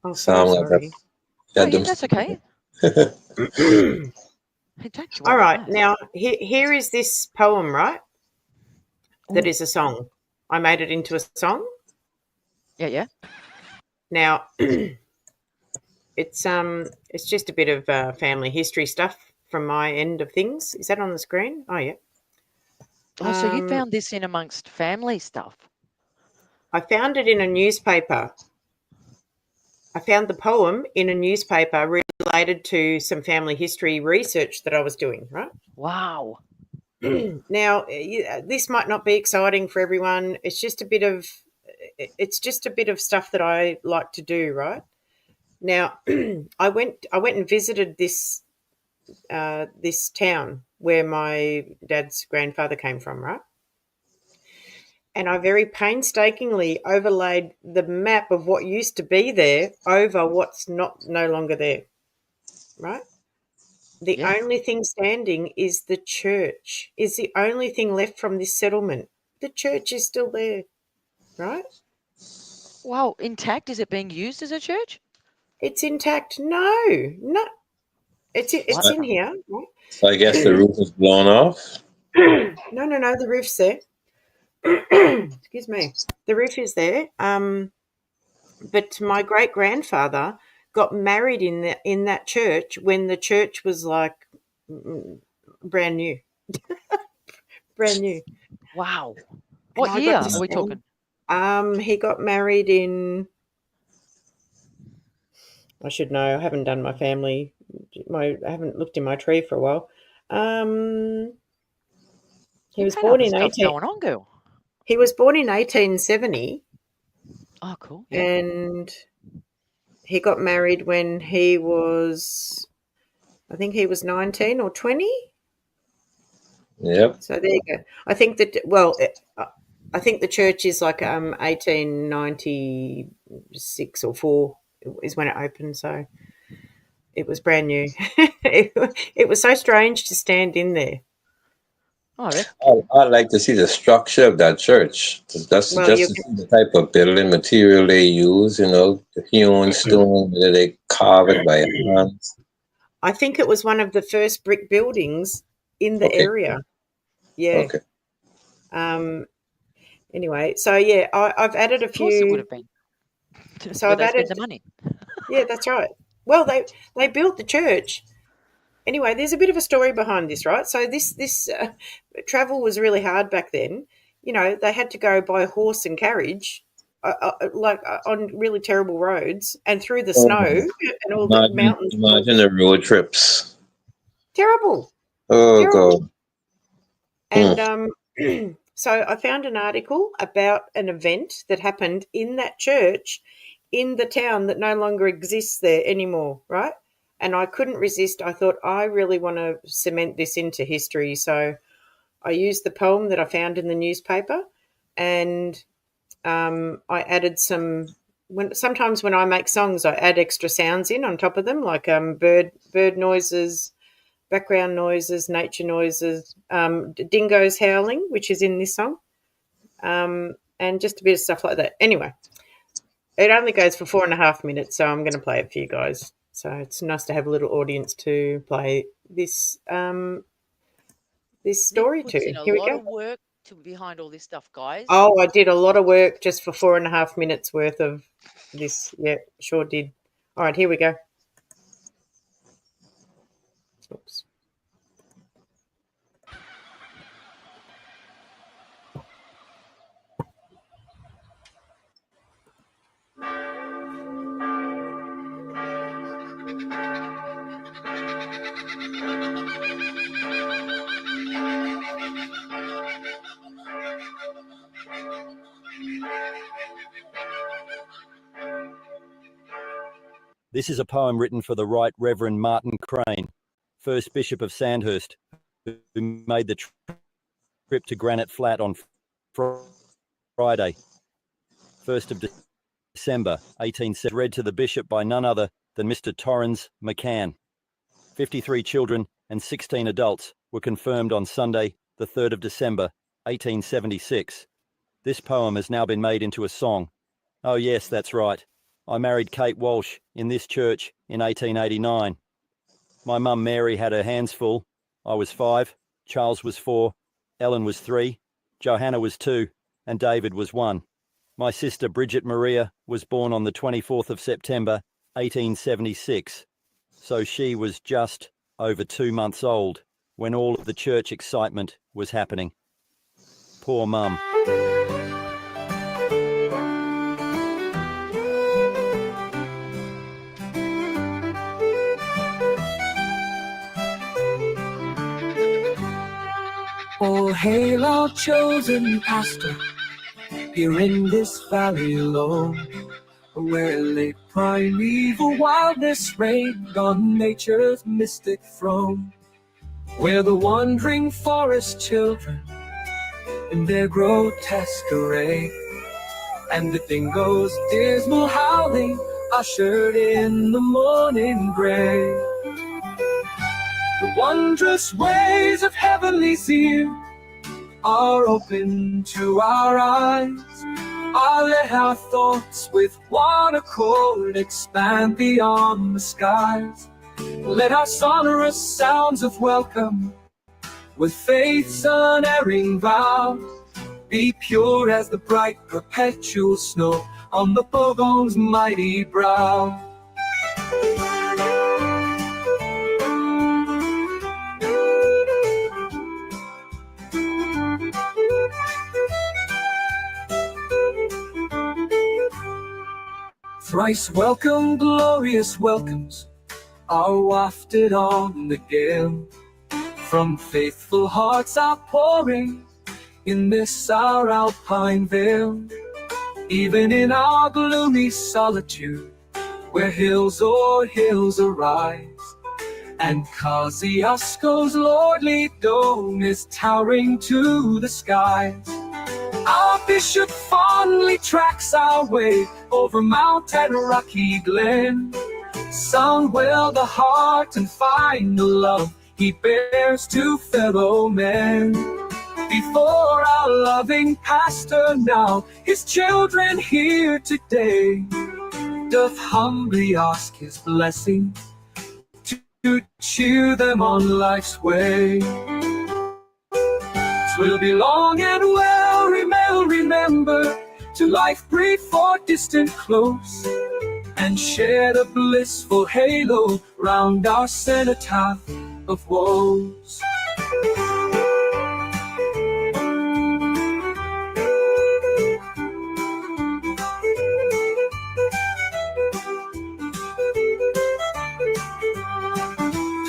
Oh, so Sound like that. sorry. Oh, That yeah, them. that's okay. Hey, don't All dwell on right. that. Now, here is this poem, right? That Ooh. is a song. I made it into a song. Yeah, yeah. Now, it's just a bit of family history stuff from my end of things. Is that on the screen? Oh, yeah. Oh, so you found this in amongst family stuff? I found it in a newspaper. I found the poem in a newspaper related to some family history research that I was doing, right? Wow. Now, this might not be exciting for everyone. It's just a bit of stuff that I like to do, right? Now, I went and visited this this town where my dad's grandfather came from, right? and I very painstakingly overlaid the map of what used to be there over what's no longer there, right? The Yeah. only thing standing is the church, is the only thing left from this settlement. The church is still there, right? Wow, intact? Is it being used as a church? It's intact. No, it's What? in here. Right? So I guess the roof is blown off. No, the roof's there. Excuse me. The roof is there. But my great grandfather got married in that church when the church was like brand new, brand new. Wow. And What I year got to are we stand. talking? He got married in. I should know. I haven't done my family. I haven't looked in my tree for a while. He You've was had born other in stuff going on, girl. He was born in 1870, Oh, cool. Yeah. and he got married when he was, I think he was 19 or 20. Yep. So there you go. I think I think the church is like 1896 or 4 is when it opened. So it was brand new. It was so strange to stand in there. Oh, really? I'd like to see the structure of that church. That's Well, just to see the type of building material they use, the hewn stone, whether they carve it by hand. I think it was one of the first brick buildings in the Okay. area. Yeah. Okay. Anyway, so yeah, I've added a Of course it would few. have been. So Where I've they added. spend the money. Yeah, that's right. Well, they built the church. Anyway, there's a bit of a story behind this, right? So this travel was really hard back then. They had to go by horse and carriage, on really terrible roads and through the snow Oh, and all the mountains. imagine the road trips. Terrible, Oh terrible. God. And so I found an article about an event that happened in that church in the town that no longer exists there anymore, right? And I couldn't resist. I thought, I really want to cement this into history. So I used the poem that I found in the newspaper, and I added sometimes when I make songs, I add extra sounds in on top of them, like bird noises, background noises, nature noises, dingoes howling, which is in this song, and just a bit of stuff like that. Anyway, it only goes for 4.5 minutes, so I'm going to play it for you guys. So it's nice to have a little audience to play this this story Nick puts to. in a Here we lot go. of work behind all this stuff, guys. Oh, I did a lot of work just for 4.5 minutes worth of this. Yeah, sure did. All right, here we go. Oops. This is a poem written for the Right Reverend Martin Crane, first Bishop of Sandhurst, who made the trip to Granite Flat on Friday, 1st of December 1870, read to the bishop by none other than Mr. Torrens McCann. 53 children and 16 adults were confirmed on Sunday, the 3rd of December 1876. This poem has now been made into a song. Oh yes, that's right. I married Kate Walsh in this church in 1889. My mum Mary had her hands full. I was 5, Charles was 4, Ellen was 3, Johanna was 2, and David was 1. My sister Bridget Maria was born on the 24th of September 1876. So she was just over 2 months old when all of the church excitement was happening. Poor mum. Oh, hail our chosen pastor here in this valley low, where late primeval wildness reigned on nature's mystic throne, where the wandering forest children in their grotesque array, and the dingoes' dismal howling ushered in the morning gray. The wondrous ways of heavenly zeal are open to our eyes. Let our thoughts with one accord expand beyond the skies. Let our sonorous sounds of welcome, with faith's unerring vow, be pure as the bright perpetual snow on the Bogon's mighty brow. Thrice welcome, glorious welcomes are wafted on the gale, from faithful hearts outpouring in this our alpine vale. Even in our gloomy solitude, where hills o'er hills arise, and Kosciuszko's lordly dome is towering to the skies, our bishop fondly tracks our way over mount and rocky glen. Sound well the heart and find the love he bears to fellow men. Before our loving pastor now, his children here today, doth humbly ask his blessing to cheer them on life's way. 'Twill be long and well, remember, to life brief or distant close, and share the blissful halo round our cenotaph of woes.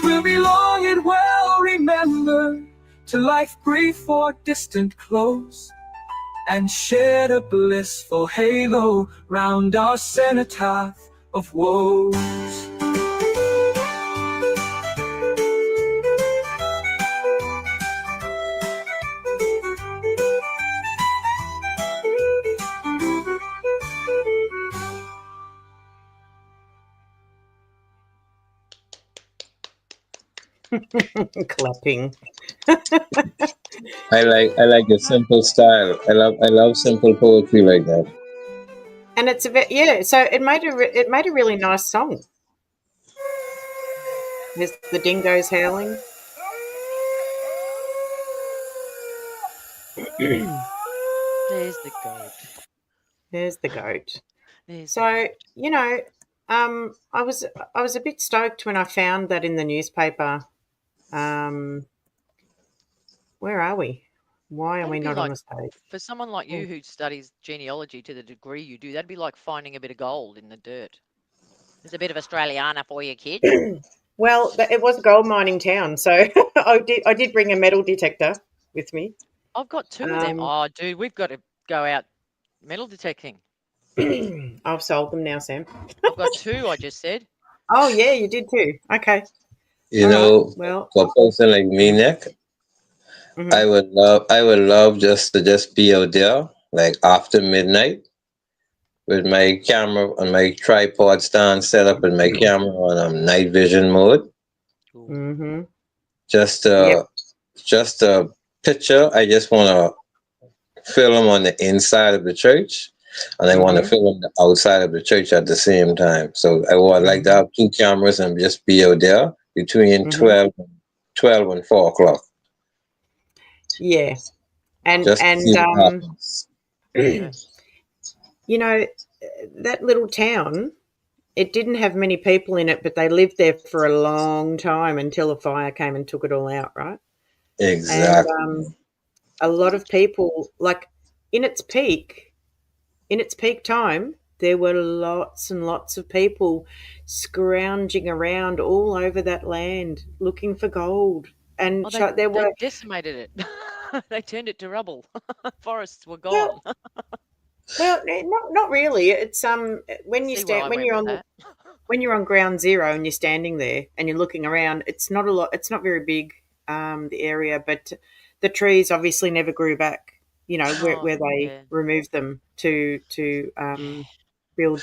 Twill be long and well, remember, to life brief or distant close, and shed a blissful halo round our cenotaph of woes. Clapping. I like the simple style. I love simple poetry like that. And it's a bit, yeah. So it made a really nice song. There's the dingoes howling. There's the goat. There's the goat. There's the So goat. you know, I was a bit stoked when I found that in the newspaper. Where are we? Why are we That'd be not on like, the stage? for someone like you who studies genealogy to the degree you do, that'd be like finding a bit of gold in the dirt. There's a bit of Australiana for you, kid. Well, it was a gold mining town, so I did bring a metal detector with me. I've got two of them. Um, Oh, dude, we've got to go out metal detecting. I've sold them now, Sam. I've got two, I just said. Oh yeah, you did too. Okay. You All right. know, Well, for a person like me, Nick, mhm. I would love just to be out there, like after midnight, with my camera and my tripod stand set up and my camera on night vision mode. Ooh. Mm-hmm. Just Yep. just a picture. I just want to film on the inside of the church, and I want to Mhm. film the outside of the church at the same time. So I would like to have two cameras and just be out there between Mhm. 12 and 4 o'clock, Yeah. And just to see what happens. Yeah. you know, that little town, it didn't have many people in it, but they lived there for a long time until a fire came and took it all out, right? And Exactly. a lot of people, like in its peak time, there were lots and lots of people scrounging around all over that land looking for gold. And Oh, there they were, decimated it. They turned it to rubble. Forests were well, gone. not really. It's when you See where I stand when went you're with on that. when you're on ground zero and you're standing there and you're looking around, it's not a lot. It's not very big, the area, but the trees obviously never grew back. you know, Oh, where they yeah. remove them to build.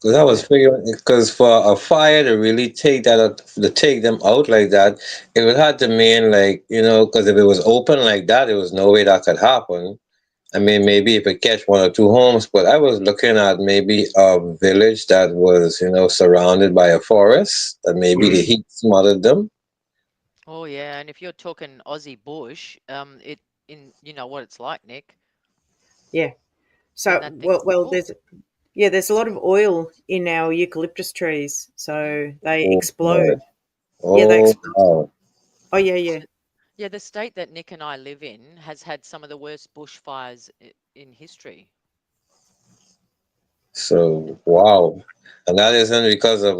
Because I was Yeah. figuring, because for a fire to really take that out, to take them out like that, it would have to mean like, because if it was open like that, there was no way that could happen. I mean, maybe if it catch one or two homes, but I was looking at maybe a village that was, surrounded by a forest, and maybe the heat smothered them. Oh, yeah. And if you're talking Aussie bush, you know what it's like, Nick, Yeah. when So that thing's well, full. there's a lot of oil in our eucalyptus trees, Mm. so they Oh, boy. explode. Yeah, they Oh, explode. wow. Oh yeah, yeah. Yeah, the state that Nick and I live in has had some of the worst bushfires in history. So, wow. And that isn't because of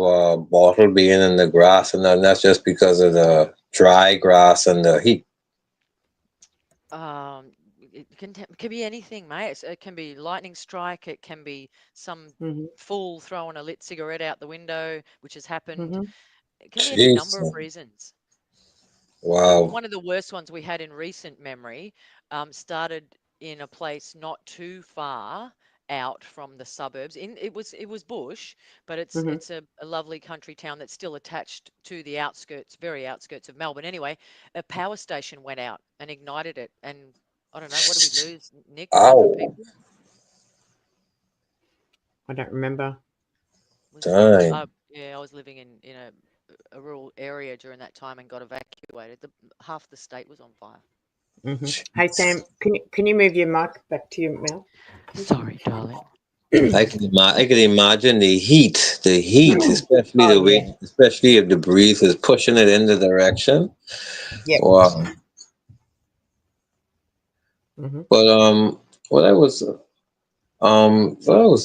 bottle being in the grass, and that's just because of the dry grass and the heat. Um, it can be anything, mate. It can be lightning strike. It can be some Mhm. fool throwing a lit cigarette out the window, which has happened. Mhm. It can be any Jeez. number of reasons. Wow. One of the worst ones we had in recent memory started in a place not too far out from the suburbs. It was bush, but it's Mhm. it's a lovely country town that's still attached to the outskirts, very outskirts of Melbourne. Anyway, a power station went out and ignited it, and I don't know, what did we lose, Nick? 100 Ow. people? I don't remember. Was it? Dang. Yeah, I was living in a rural area during that time and got evacuated. Half the state was on fire. Hey Sam, can you move your mic back to your mouth, please? Sorry, darling. I can imagine the heat, especially Oh the yeah. way, especially if the breeze is pushing it in the direction. Yep. Wow. Mhm. But what I was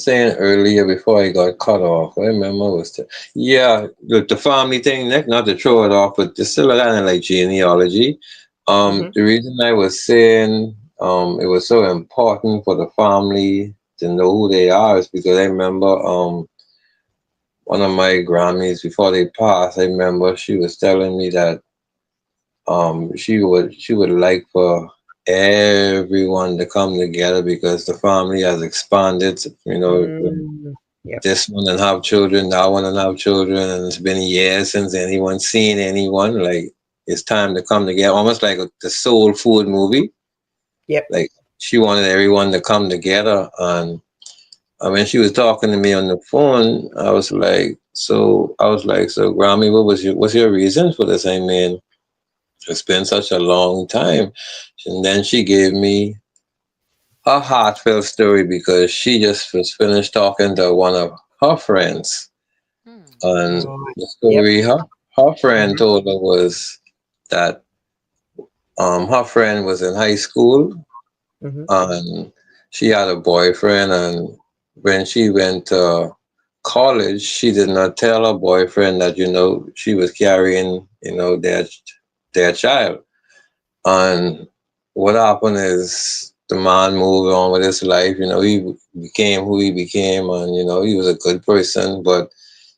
saying earlier before I got cut off, I remember was yeah, the family thing, Nick, not to throw it off, but it's still kind of like genealogy. Mhm. The reason I was saying it was so important for the family to know who they are is because I remember one of my Grammys before they passed, I remember she was telling me that she would like for everyone to come together because the family has expanded, Mm. Yep. this one and have children, that one and have children, and it's been years since anyone seen anyone. Like it's time to come together, almost like the soul food movie. Yep. Like she wanted everyone to come together, and when she was talking to me on the phone, so Grammy, what's your reason for this? I mean, it's been such a long time. And then she gave me a heartfelt story because she just was finished talking to one of her friends. Hmm. And Right. the Yep. story her friend Mhm. told her was that her friend was in high school Mhm. and she had a boyfriend, and when she went to college she did not tell her boyfriend that she was carrying their child. And what happened is the man moved on with his life. He became who he became, and he was a good person. But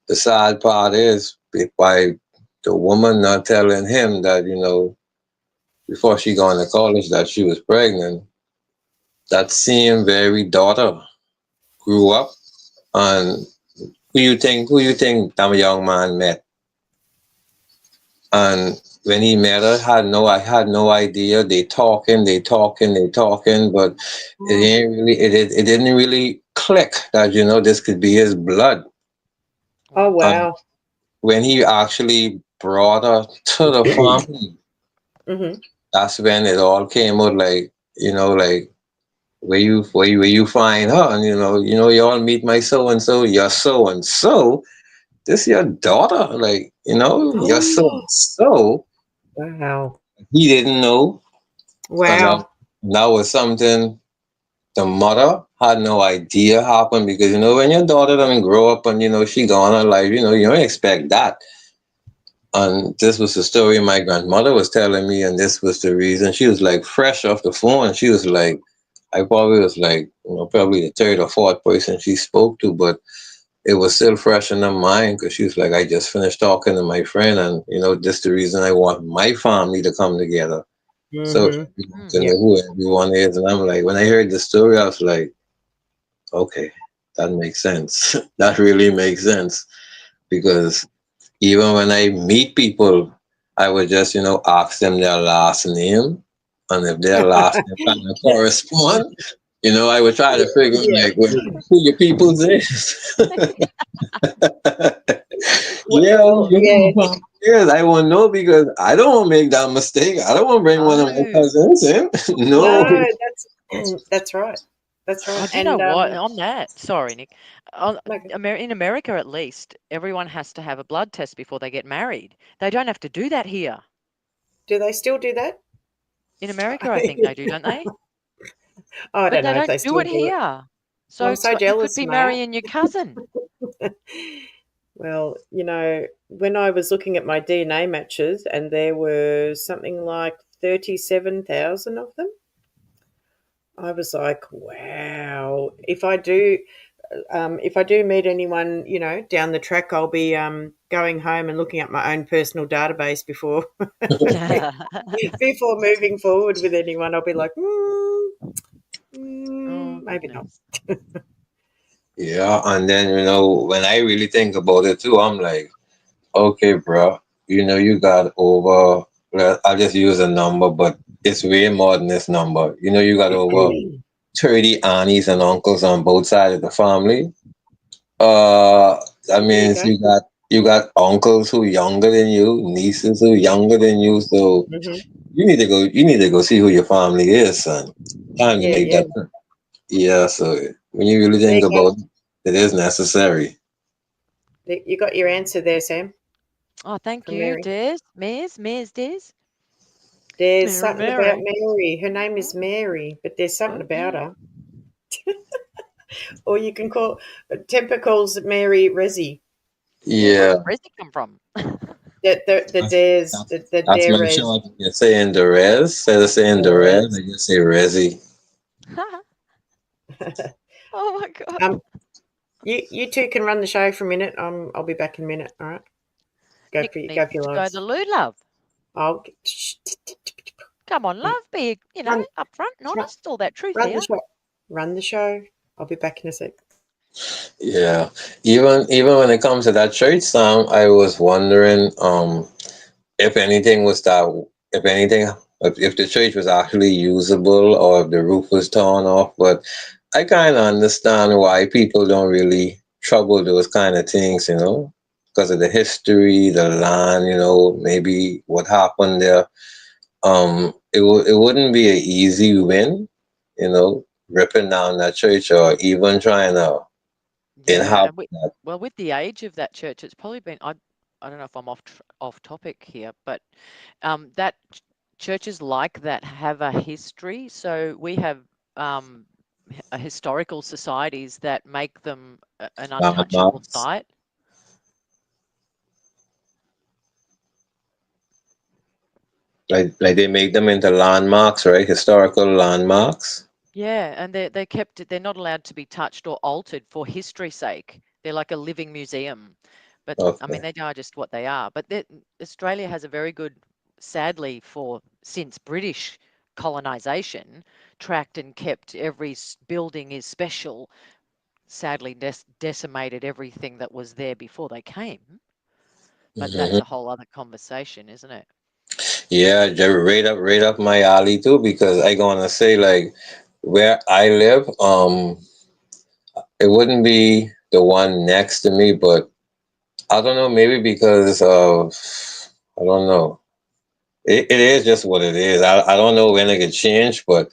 the sad part is by the woman not telling him that before she going to college that she was pregnant. That same very daughter grew up, and who you think that young man met? And when he met her, I had no idea. They talking, but Oh. it didn't really click that this could be his blood. Oh Wow. And wow. when he actually brought her to the family, Mhm. that's when it all came out. Like like where you find her, and you all meet my so and so, your so and so. This your daughter, like your so Oh and so. wow. He didn't know. And Wow. that was something the mother had no idea happened because when your daughter doesn't grow up and she go on her life, you don't expect that. And this was the story my grandmother was telling me, and this was the reason. She was like fresh off the phone. She was like, I probably was like, probably the third or fourth person she spoke to, but it was still fresh in her mind because she was like, I just finished talking to my friend, and this the reason I want my family to come together. So Mm-hmm. you want to Mm. Yeah. know who everyone is. And I'm like, when I heard the story, I was like, okay, that makes sense. That really makes sense. Because even when I meet people, I would just, ask them their last name. And if their last name kind of correspond, I would try to figure out, Yeah. like, well, who your people's is. Yeah, Yeah. yes, I won't know because I don't want to make that mistake. I don't want to bring one of my No. cousins in. No, No. that's right. That's right. Oh, do you know And what? On that, sorry, Nick. no, In America, at least, everyone has to have a blood test before they get married. They don't have to do that here. do they still do that? In America, I think they do, don't they? I But don't they know if don't they do still it do it. here. Well, So I'm so you could jealous, be Matt. marrying your cousin. Well, when I was looking at my DNA matches, and there were something like 37,000 of them, I was like, wow. If I do meet anyone, down the track, I'll be going home and looking at my own personal database before before moving forward with anyone. I'll be like, Oh, maybe not. goodness. Yeah, and then, when I really think about it too, I'm like, okay, bro, you got over, well, I'll just use a number, but it's way more than this number. You got over 30 aunties and uncles on both sides of the family. That There you means go. you got uncles who younger than you, nieces who younger than you. So Hmm. you need to go see who your family is, son. Time to Yeah, make yeah. that. Yeah. So when you really There think you go. about it, it is necessary. You got your answer there, Sam, Oh, thank from you, Mary. Des. Miss Des. There's Mary, something about Mary. Mary. Her name is Mary, but there's something about Mm. her. Or you can call Temper calls Mary Resi. Yeah, where's Yeah. Resi come from? The That's dares that's, the that's my dares. short. You're saying the res. Instead of saying the res, I just say resi. Oh my God. um, you two can run the show for a minute. I'll be back in a minute. All right, Nick go needs for your to go to lives. the loo, love. I'll Come on, love. Be, run upfront and run honest. All that truth run the here. show. Run the show. I'll be back in a sec. Yeah. Even when it comes to that church song, I was wondering, if anything was that, if anything, if the church was actually usable or if the roof was torn off. But I kind of understand why people don't really trouble those kind of things, because of the history, the land, maybe what happened there. It wouldn't be an easy win, ripping down that church or even trying to Yeah, inhabit and that. well, with the age of that church, it's probably been. I don't know if I'm off topic here, but that churches like that have a history. So we have historical societies that make them an untouchable Landmarks. site. Like they make them into landmarks, right? Historical landmarks. Yeah, and they're kept. They're not allowed to be touched or altered for history's sake. They're like a living museum. But I mean, Okay. they are just what they are. But Australia has a very good, sadly, since British colonisation, tracked and kept every building is special. Sadly, decimated everything that was there before they came. But that's Hmm. a whole other conversation, isn't it? Yeah, right up my alley too, because I gonna say like where I live, it wouldn't be the one next to me, but I don't know, maybe because of I don't know. It is just what it is. I don't know when it could change, but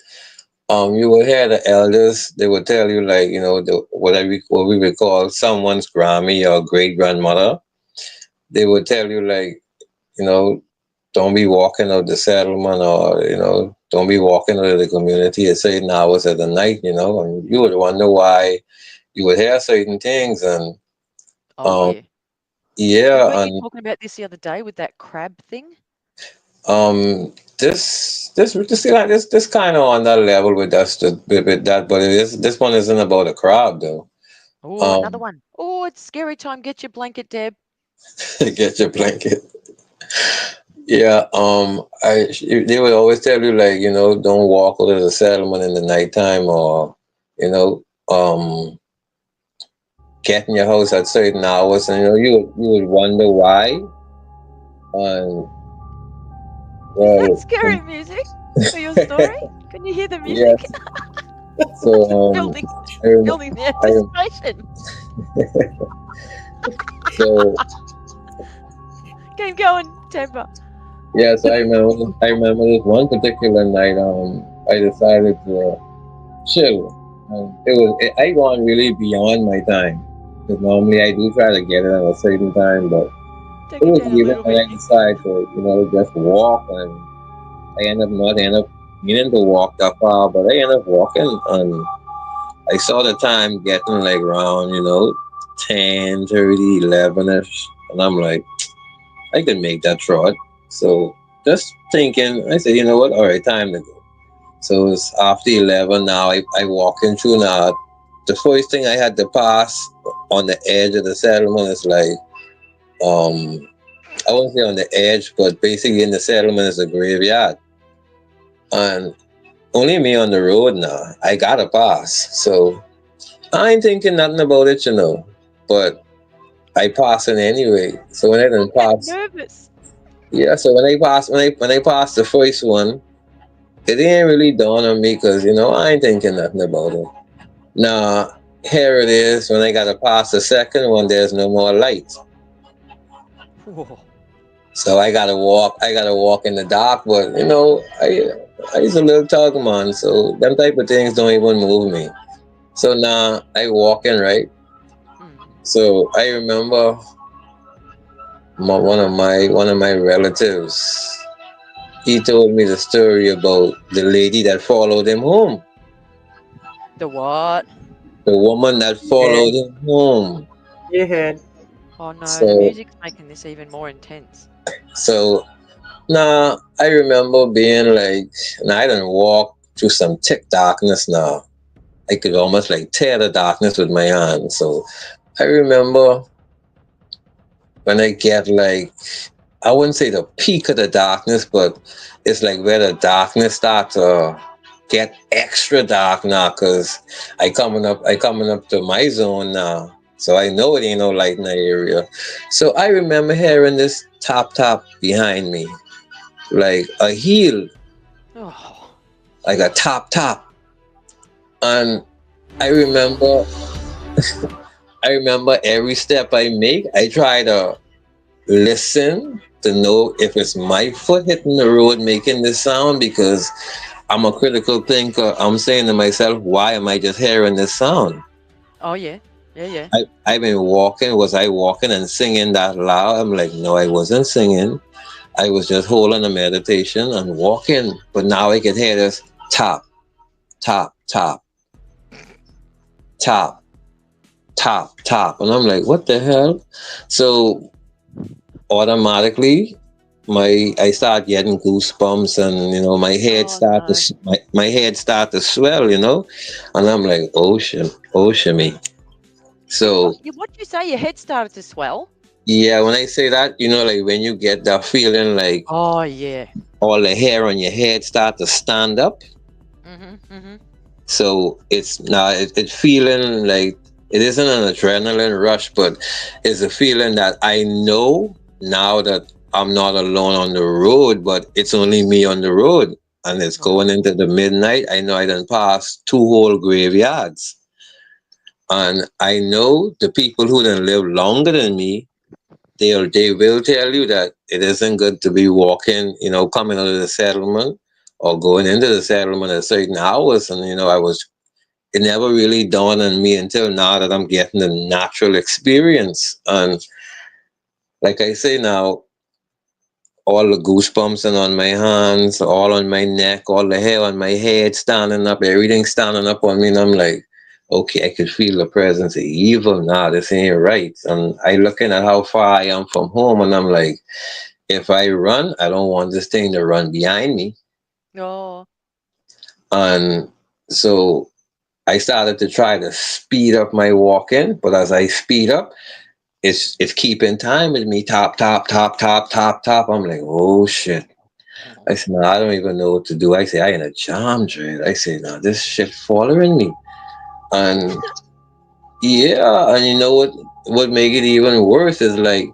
you would hear the elders, they would tell you like, what we would call someone's Grammy or great grandmother. They would tell you like, you know, don't be walking out the settlement or, don't be walking out of the community at certain hours of the night, and you would wonder why you would hear certain things. And Oh, um yeah. yeah, Weren't you and talking about this the other day with that crab thing? this kind of on that level with that, but this one isn't about a crowd though. Oh, another Um one. Oh, it's scary time. Get your blanket, Deb. get your blanket. Yeah, they would always tell you like, don't walk out of the settlement in the nighttime, or, you know, get in your house at certain hours, and you would wonder why. And Is that well, scary music for your story? Can you hear the music? yes. So building, I, rem- building the I rem- anticipation. so Keep going, Temper. yes, I remember this one particular night. I decided to chill. I gone really beyond my time, because normally I do try to get it at a certain time, but Take it it was down a even little when bit, I Nick. decided to, just walk, and I end up meaning to walk that far, but I end up walking, and I saw the time getting like around, 10:30, 11ish, and I'm like, I can make that trot. So just thinking, I said, you know what? All right, time to go. So it's after 11 now. I walking through now. The first thing I had to pass on the edge of the settlement is like, um, I won't say on the edge, but basically in the settlement is a graveyard. And only me on the road now. I gotta pass. So I ain't thinking nothing about it. But I pass it anyway. So when I I'm didn't getting pass, nervous. yeah. So when I passed the first one, it didn't really dawn on me, because I ain't thinking nothing about it. Now here it is. When I gotta pass the second one, there's no more light. Whoa. So I gotta walk. I gotta walk in the dark. But I used a little tug man. So them type of things don't even move me. So now I walking right. Mm. So I remember one of my relatives. He told me the story about the lady that followed him home, The what? the woman that Yeah, followed him home. you heard. Oh no, the So, music's making this even more intense. so now I remember being like, and I didn't walk through some thick darkness now. I could almost like tear the darkness with my hand. So I remember when I get like, I wouldn't say the peak of the darkness, but it's like where the darkness starts to get extra dark now, because I coming up to my zone now. So I know it ain't no light in the area. So I remember hearing this tap behind me, like a heel, Oh, like a tap. And I remember I remember every step I make, I try to listen to know if it's my foot hitting the road making this sound, because I'm a critical thinker. I'm saying to myself, why am I just hearing this sound? oh yeah, yeah. I've been walking. Was I walking and singing that loud? I'm like, no, I wasn't singing. I was just holding a meditation and walking. But now I can hear this tap, tap, tap, tap, tap. And I'm like, what the hell? So automatically I start getting goosebumps, and my head Oh start to no. my head start to swell. And I'm like, oh shimmy. So What'd you say? Your head started to swell? yeah, when I say that, like when you get that feeling like Oh yeah. all the hair on your head start to stand up. Mm-hmm. So it's now it's feeling like it isn't an adrenaline rush, but it's a feeling that I know now that I'm not alone on the road, but it's only me on the road. And it's going Oh. into the midnight. I know I done passed two whole graveyards. And I know the people who done live longer than me, they will tell you that it isn't good to be walking, coming out of the settlement or going into the settlement at certain hours. And it never really dawned on me until now that I'm getting the natural experience. And like I say now, all the goosebumps and on my hands, all on my neck, all the hair on my head standing up, everything standing up on me. And I'm like, okay, I could feel the presence of evil now. This ain't right. And I looking at how far I am from home, and I'm like, if I run, I don't want this thing to run behind me. Oh. And so I started to try to speed up my walking, but as I speed up, it's keeping time with me. Top, top, top, top, top, top. I'm like, oh shit. I said, no, I don't even know what to do. I say, I in a jam dread. I say, no, this shit following me. And yeah, and you know what make it even worse is like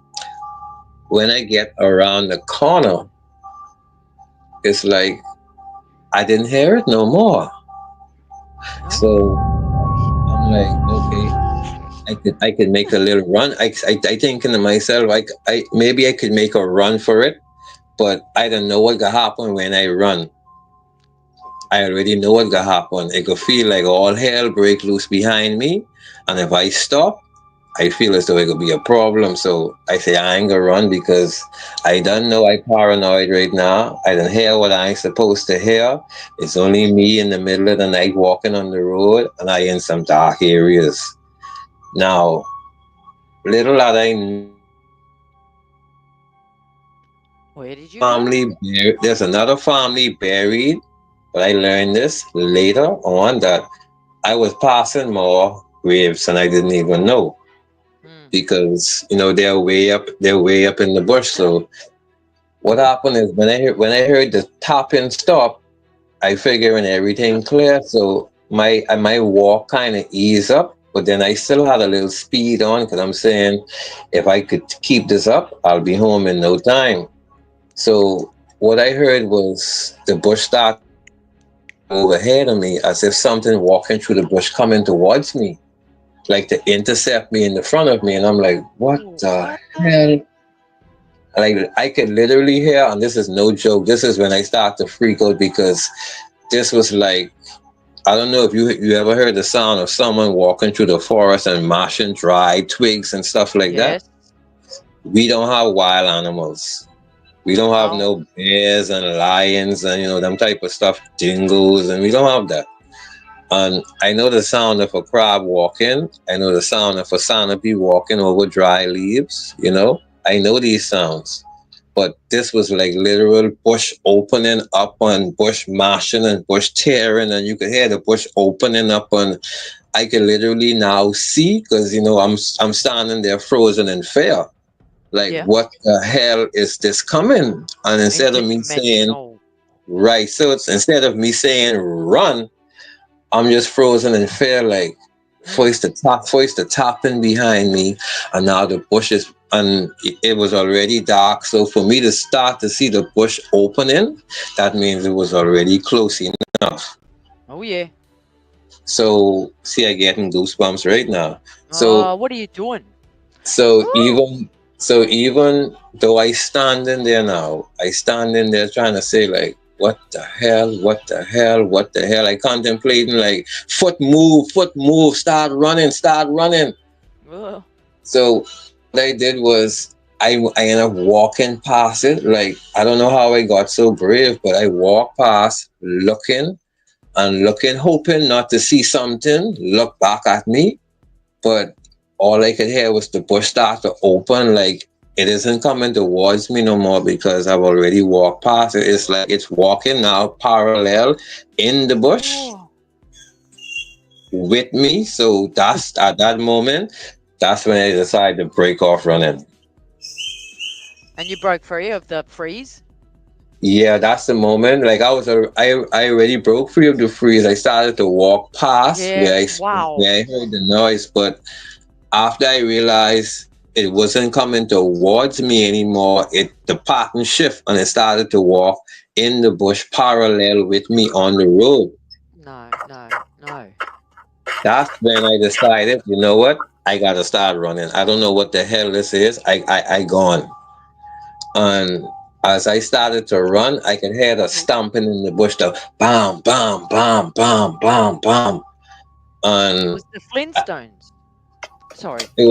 when I get around the corner, it's like I didn't hear it no more. So I'm like, okay, I could make a little run. I thinking to myself, like I maybe I could make a run for it, but I don't know what gonna happen when I run. I already know what gonna happen. It could feel like all hell break loose behind me, and if I stop, I feel as though it could be a problem. So I say I ain't gonna run because I don't know I paranoid right now. I don't hear what I ain't supposed to hear. It's only me in the middle of the night walking on the road, and I in some dark areas. Now, little that I Where did you go? there's another family buried, but I learned this later on that I was passing more graves and I didn't even know because they're way up in the bush. So what happened is when I heard the tapping stop, I figuring everything clear. So my walk kind of ease up, but then I still had a little speed on because I'm saying if I could keep this up, I'll be home in no time. So what I heard was the bush start overhead of me as if something walking through the bush coming towards me, like to intercept me in the front of me. And I'm like, what the hell? Like I could literally hear, and this is no joke. This is when I start to freak out because this was like, I don't know if you ever heard the sound of someone walking through the forest and mashing dry twigs and stuff like that. We don't have wild animals. We don't have no bears and lions and them type of stuff, dingoes, and we don't have that. And I know the sound of a crab walking. I know the sound of a centipede walking over dry leaves. I know these sounds. But this was like literal bush opening up and bush mashing and bush tearing, and you could hear the bush opening up, and I can literally now see because I'm standing there frozen in fear. Like, what the hell is this coming? And instead of me saying, right, so instead of me saying run, I'm just frozen in fear, like first the tapping behind me, and now the bushes, and it was already dark. So for me to start to see the bush opening, that means it was already close enough. Oh yeah. So see, I getting goosebumps right now. So what are you doing? So even though I standing there now, I standing there trying to say like, what the hell, what the hell, what the hell? I contemplating like, foot move, start running. So what I did was I ended up walking past it. Like, I don't know how I got so brave, but I walked past looking, hoping not to see something look back at me. But all I could hear was the bush start to open, like it isn't coming towards me no more because I've already walked past it. It's like it's walking now parallel in the bush with me. So that's at that moment, that's when I decided to break off running. And you broke free of the freeze? Yeah, that's the moment. Like I already broke free of the freeze. I started to walk past where I heard the noise, but after I realized it wasn't coming towards me anymore, the pattern shift and it started to walk in the bush parallel with me on the road. No. That's when I decided, you know what? I gotta start running. I don't know what the hell this is. I gone. And as I started to run, I could hear the stomping in the bush, the bam, bam, bam, bam, bam, bam. And it was the Flintstones. Sorry. It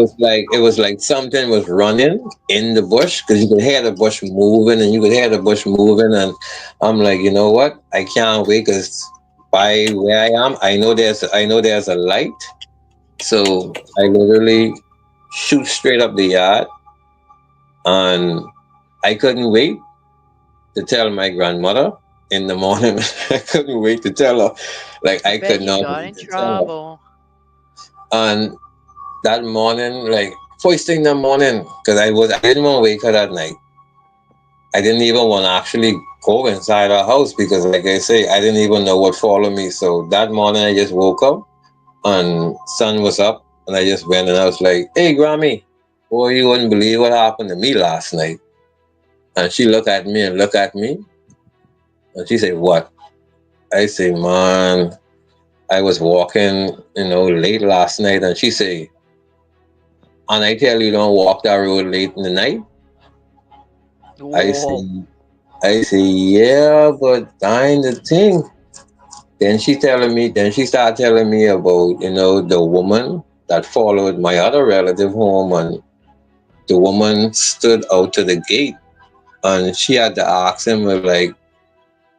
was like something was running in the bush because you could hear the bush moving and I'm like, you know what? I can't wait because by where I am, I know there's a light. So I literally shoot straight up the yard, and I couldn't wait to tell my grandmother in the morning. I couldn't wait to tell her. Like I could not wait to tell her. And that morning, like first thing in the morning, because I didn't want to wake her that night. I didn't even want to actually go inside her house because, like I say, I didn't even know what followed me. So that morning, I just woke up and sun was up, and I just went and I was like, "Hey, Grammy, boy, you wouldn't believe what happened to me last night." And she looked at me and looked at me, and she said, "What?" I say, "Man, I was walking, late last night," and she say, "And I tell you, don't walk that road late in the night." I Whoa. say, yeah, but that ain't the thing. Then she started telling me about, the woman that followed my other relative home, and the woman stood out to the gate, and she had to ask him, like,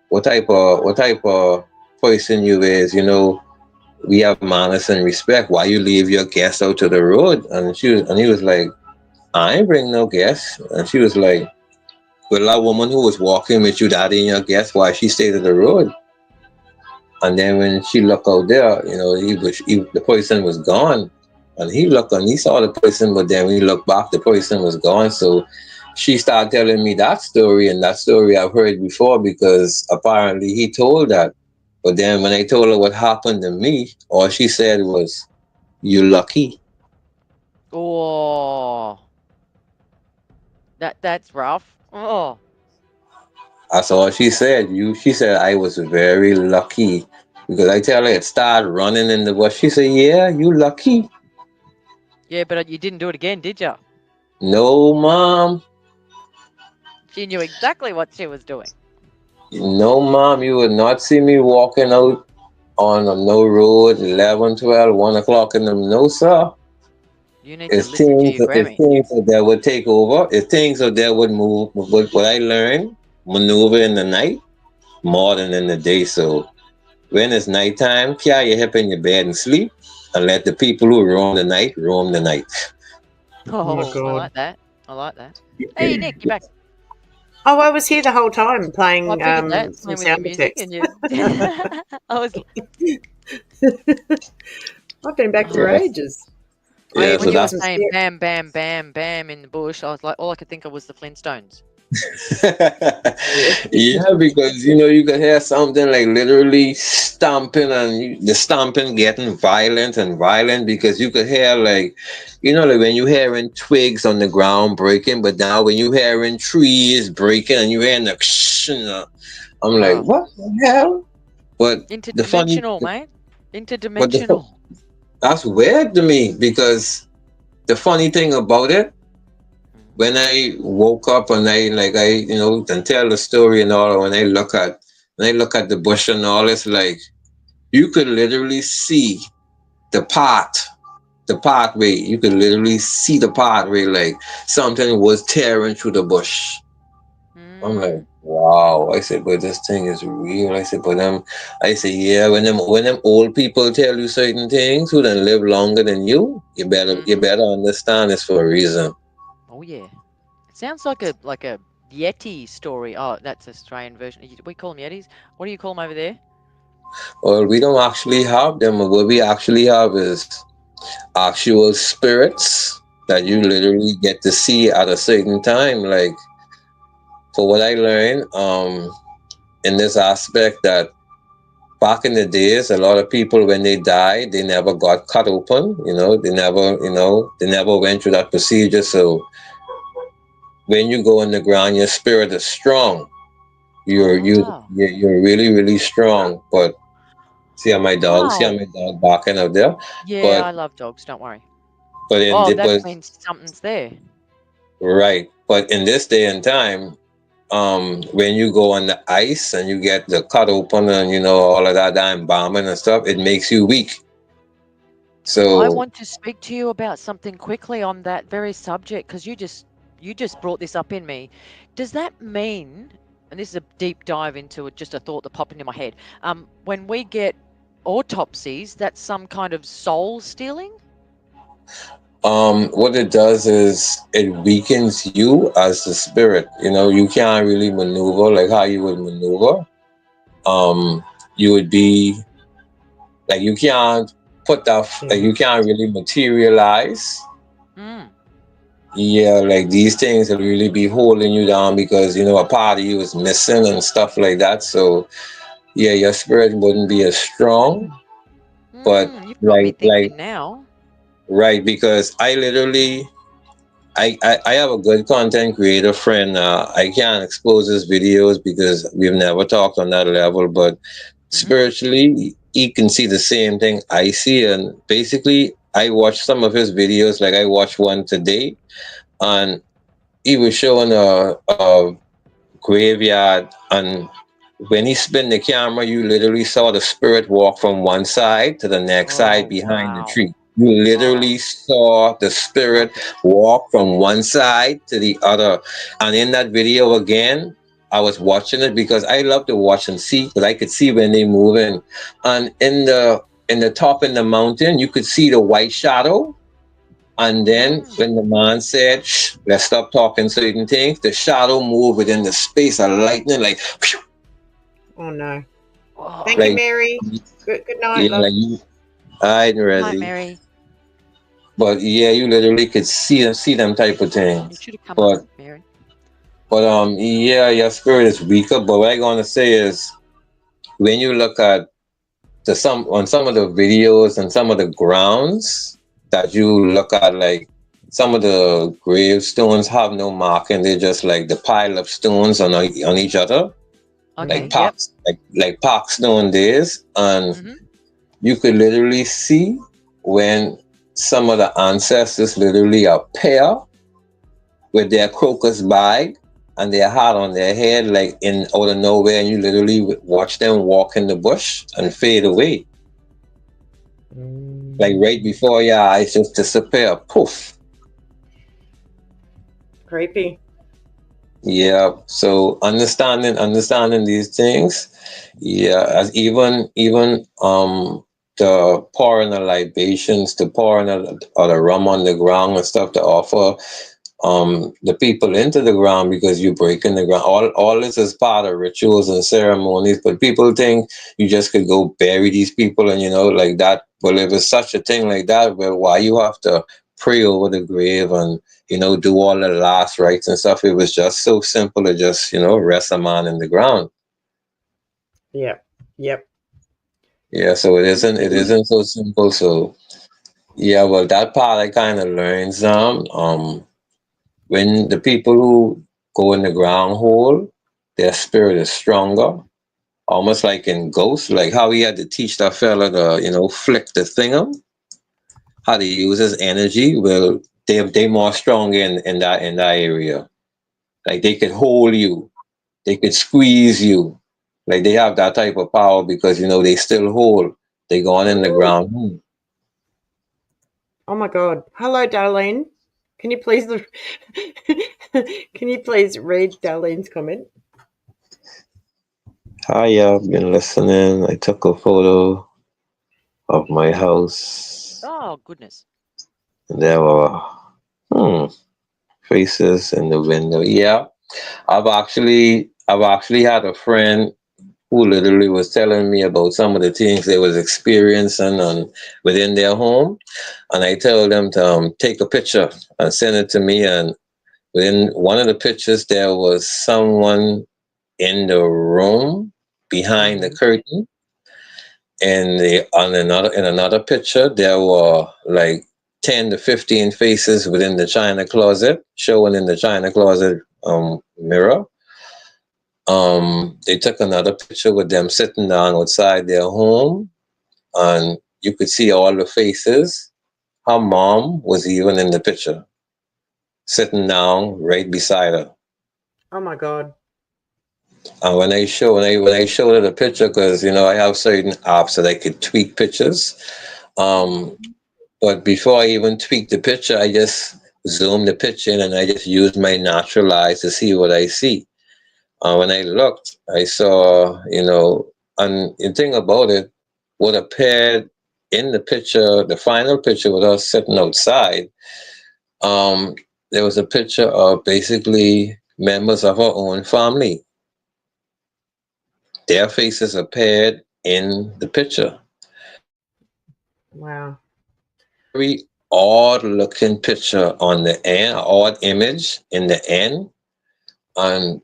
what type of person you is, we have manners and respect. Why you leave your guests out to the road? And he was like, I ain't bring no guests. And she was like, well, that woman who was walking with you, that ain't your guest. Why she stayed at the road? And then when she looked out there, the person was gone. And he looked and he saw the person, but then when he looked back, the person was gone. So she started telling me that story, and that story I've heard before because apparently he told that. But then when I told her what happened to me, all she said was, "You lucky." Oh, that's rough. Oh, That's all she said. She said I was very lucky because I tell her it started running in the bush. She said, "Yeah, you lucky." yeah, but you didn't do it again, did you? No, mom. She knew exactly what she was doing. No, mom. You would not see me walking out on a no road 11, 12, 1 o'clock in the no, sir. You need to It's listen to things, your it's Grammy. things that would take over. It's things that would move. What I learned, maneuver in the night more than in the day. So when it's nighttime, carry your hip in your bed and sleep, and let the people who roam the night roam the night. Oh my Oh, I god. like that. I like that. Hey, Nick, you back? Oh, I was here the whole time Well, playing I figured that some playing with your sound music, effects. and you. I was I've been back oh, for Yeah, ages. yeah. when So you were that's Wasn't saying scared. bam, bam, bam, bam in the bush. I was like, all I could think of was the Flintstones. yeah, because you could hear something like literally stomping, and the stomping getting violent and violent because you could hear like, like when you hearing twigs on the ground breaking, but now when you hearing trees breaking and you hearing I'm like, Oh, what the hell? But the funny, interdimensional, mate. but Interdimensional. that's weird to me because the funny thing about it, when I woke up and and tell the story and all, when I look at the bush and all, it's like you could literally see the pathway. You could literally see the pathway, like something was tearing through the bush. I'm like, Mm. wow. I said, but this thing is real. I said, yeah, when them old people tell you certain things who done live longer than you better you Mm-hmm. better understand it's for a reason. Oh yeah. It sounds like a Yeti story. Oh, that's Australian version. We call them Yetis. What do you call them over there? Well, we don't actually have them. What we actually have is actual spirits that you Mm. literally get to see at a certain time. Like for what I learned, in this aspect that back in the days, a lot of people when they died, they never got cut open. They never went through that procedure. So when you go on the ground, your spirit is strong. You're you Oh, you're really really strong. But see how wow. my dog barking out there. Yeah, But I love dogs. Don't worry. but in Oh, the, that but means something's there. right. But in this day and time, when you go on the ice and you get the cut open and all of that embalming and stuff, it makes you weak. I So want to speak to you about something quickly on that very subject because you just brought this up in me. Does that mean, and this is a deep dive into it, just a thought that popped into my head, when we get autopsies, that's some kind of soul stealing? what it does is it weakens you as the spirit. You can't really maneuver like how you would maneuver. You would be like you can't put that like Yeah. you can't really materialize. Mm. yeah, like these things will really be holding you down because you know a part of you is missing and stuff like that. So yeah, your spirit wouldn't be as strong. But You've got me like thinking now. right, because I literally I have a good content creator friend. I can't expose his videos because we've never talked on that level, but Hmm. spiritually, he can see the same thing I see. And basically, I watched some of his videos, like I watched one today, and he was showing a graveyard. And when he spun the camera, you literally saw the spirit walk from one side to the next side Oh, behind the wow. tree. You Oh, literally saw the spirit like it. walk from one side to the other. And in that video again, I was watching it because I love to watch and see because I could see when they moving. And in the top in the mountain, you could see the white shadow. And then Mm. when the man said, "Shh, let's stop talking certain things," the shadow moved within the space of lightning, like, phew, Oh no. Thank you, Oh, like, Mary. Good night, yeah, love. like you, I ain't good night, ready. Mary. But yeah, you literally could see them type of You things. should have come up, But Mary. yeah, your spirit is weaker. But what I gonna say is when you look at some of the videos and some of the grounds that you look at, like some of the gravestones have no marking; they're just like the pile of stones on each other, like Okay, Mm-hmm. yep. parks, like park stone days, and Hmm. you could literally see when some of the ancestors literally appear with their crocus bag and their hat on their head, like in out of nowhere, and you literally watch them walk in the bush and fade away, like right before your eyes, just disappear. Poof. Creepy. Yeah. So understanding these things. Yeah, as even the pouring of libations, the pouring of the rum on the ground and stuff to offer the people into the ground because you're breaking the ground. All this is part of rituals and ceremonies, but people think you just could go bury these people and like that. Well, if it's such a thing like that, well, why you have to pray over the grave and do all the last rites and stuff? It was just so simple to just rest a man in the ground. Yep. Yep. Yeah, so it isn't so simple. So yeah, well, that part I kind of learned some. When the people who go in the ground hole, their spirit is stronger, almost like in Ghost, like how he had to teach that fella to, flick the thingum, how to use his energy. Well, they more strong in that area. Like they could hold you, they could squeeze you. Like they have that type of power because they still hold. They gone in the Ooh. ground. Oh my God. Hello, Darlene. Can you please can you please read Darlene's comment? Hi, I've been listening. I took a photo of my house. Oh, goodness. There were faces in the window. Yeah, I've actually had a friend who literally was telling me about some of the things they was experiencing within their home, and I told them to take a picture and send it to me. And within one of the pictures, there was someone in the room behind the Mm-hmm. curtain. And in another picture, there were like 10 to 15 faces within the china closet, showing in the china closet mirror. They took another picture with them sitting down outside their home, and you could see all the faces. Her mom was even in the picture, sitting down right beside her. Oh my God. And when I showed her the picture, because I have certain apps that I could tweak pictures. Um, But before I even tweaked the picture, I just zoomed the picture in and I just used my natural eyes to see what I see. When I looked, I saw, and the thing about it, what appeared in the picture, the final picture with us sitting outside, um, there was a picture of basically members of our own family. Their faces appeared in the picture. Wow. odd looking picture on the end, odd image in the end, and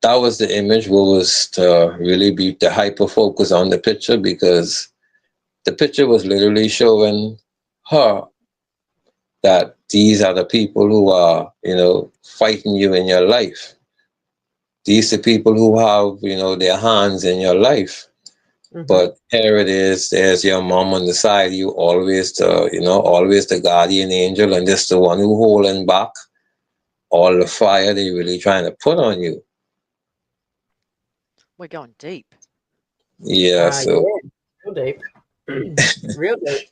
that was the image what was to really be the hyper focus on the picture, because the picture was literally showing her that these are the people who are, fighting you in your life. These are people who have, their hands in your life. But here it is, there's your mom on the side, you always the guardian angel, and just the one who holding back all the fire they really trying to put on you. We're going deep. Yeah, so real deep. Real deep.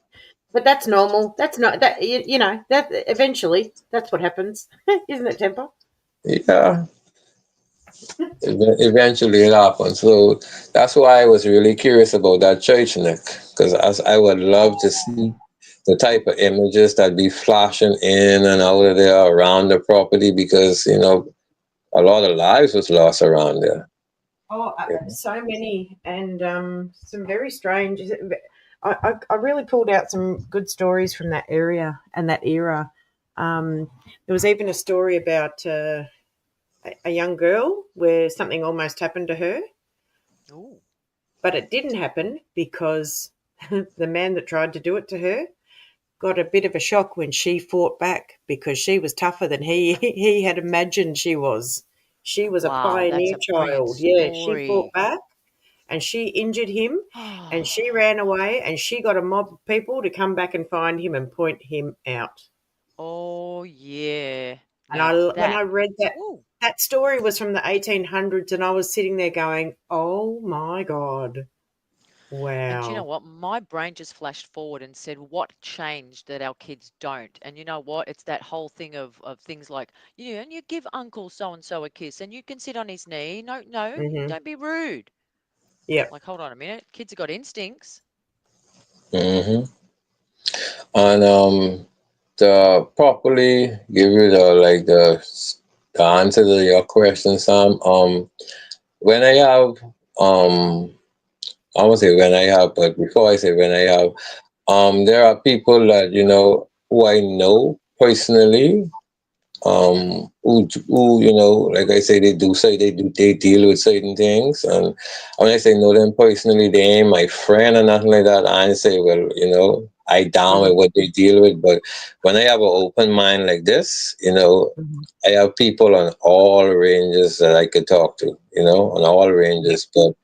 But that's normal. That's not that that eventually that's what happens, isn't it, Temper? yeah, eventually it happens. So that's why I was really curious about that church, Nick, because I would love to see the type of images that be flashing in and out of there around the property, because a lot of lives was lost around there. Oh, Yeah. so many, and some very strange. I really pulled out some good stories from that area and that era. There was even a story about a young girl where something almost happened to her, Ooh. but it didn't happen because the man that tried to do it to her got a bit of a shock when she fought back, because she was tougher than he had imagined she was. She was a Wow, that's pioneer a brilliant child. Yeah, she fought story. back and she injured him, and she ran away, and she got a mob of people to come back and find him and point him out. Oh yeah. And Now when I that. read Ooh. that story was from the 1800s, and I was sitting there going, "Oh my god, And do you know wow!" what? My brain just flashed forward and said, what changed that our kids don't? And you know what? It's that whole thing of things like, and you give Uncle so and so a kiss and you can sit on his knee. No, no, Mhm. don't be rude. Yep. Like, hold on a minute. Kids have got instincts. hmm And to properly give you the answer to your question, Sam. When I have I won't say when I have, but before I say when I have, there are people that who I know personally, who like I say, they deal with certain things, and when I say know them personally, they ain't my friend or nothing like that. I say, well, I down with what they deal with, but when I have an open mind like this, Mhm. I have people on all ranges that I could talk to, on all Yep. ranges. But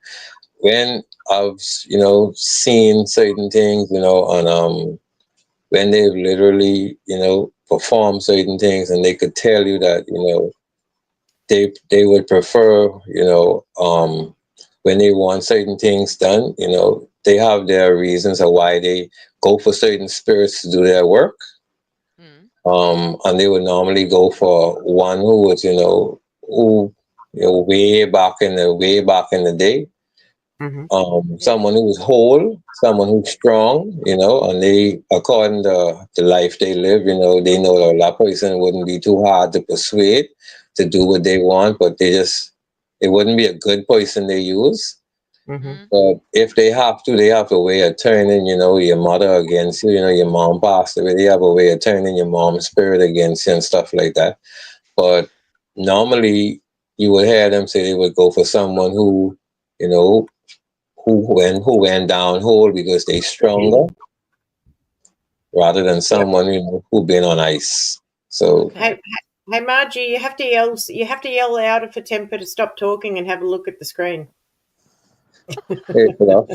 when I've seen certain things, and when they've literally performed certain things, and they could tell you that they would prefer when they want certain things done, they have their reasons of why they go for certain spirits to do their work. Mm. And they would normally go for one who was who way back in the day, Mhm. Yeah. someone who's whole, someone who's strong, and they, according to the life they live, they know that that person wouldn't be too hard to persuade to do what they want, but it wouldn't be a good person they use. Mhm. Mm. But if they have a way of turning, your mother against you, your mom passed away, they have a way of turning your mom's spirit against you and stuff like that. But normally you would hear them say they would go for someone who, you know, who went downhole because they stronger, rather than Yep. someone who been on ice. So Okay. Hey, Margie, you have to yell. You have to yell louder for Temper to stop talking and have a look at the screen. hey, Fluff.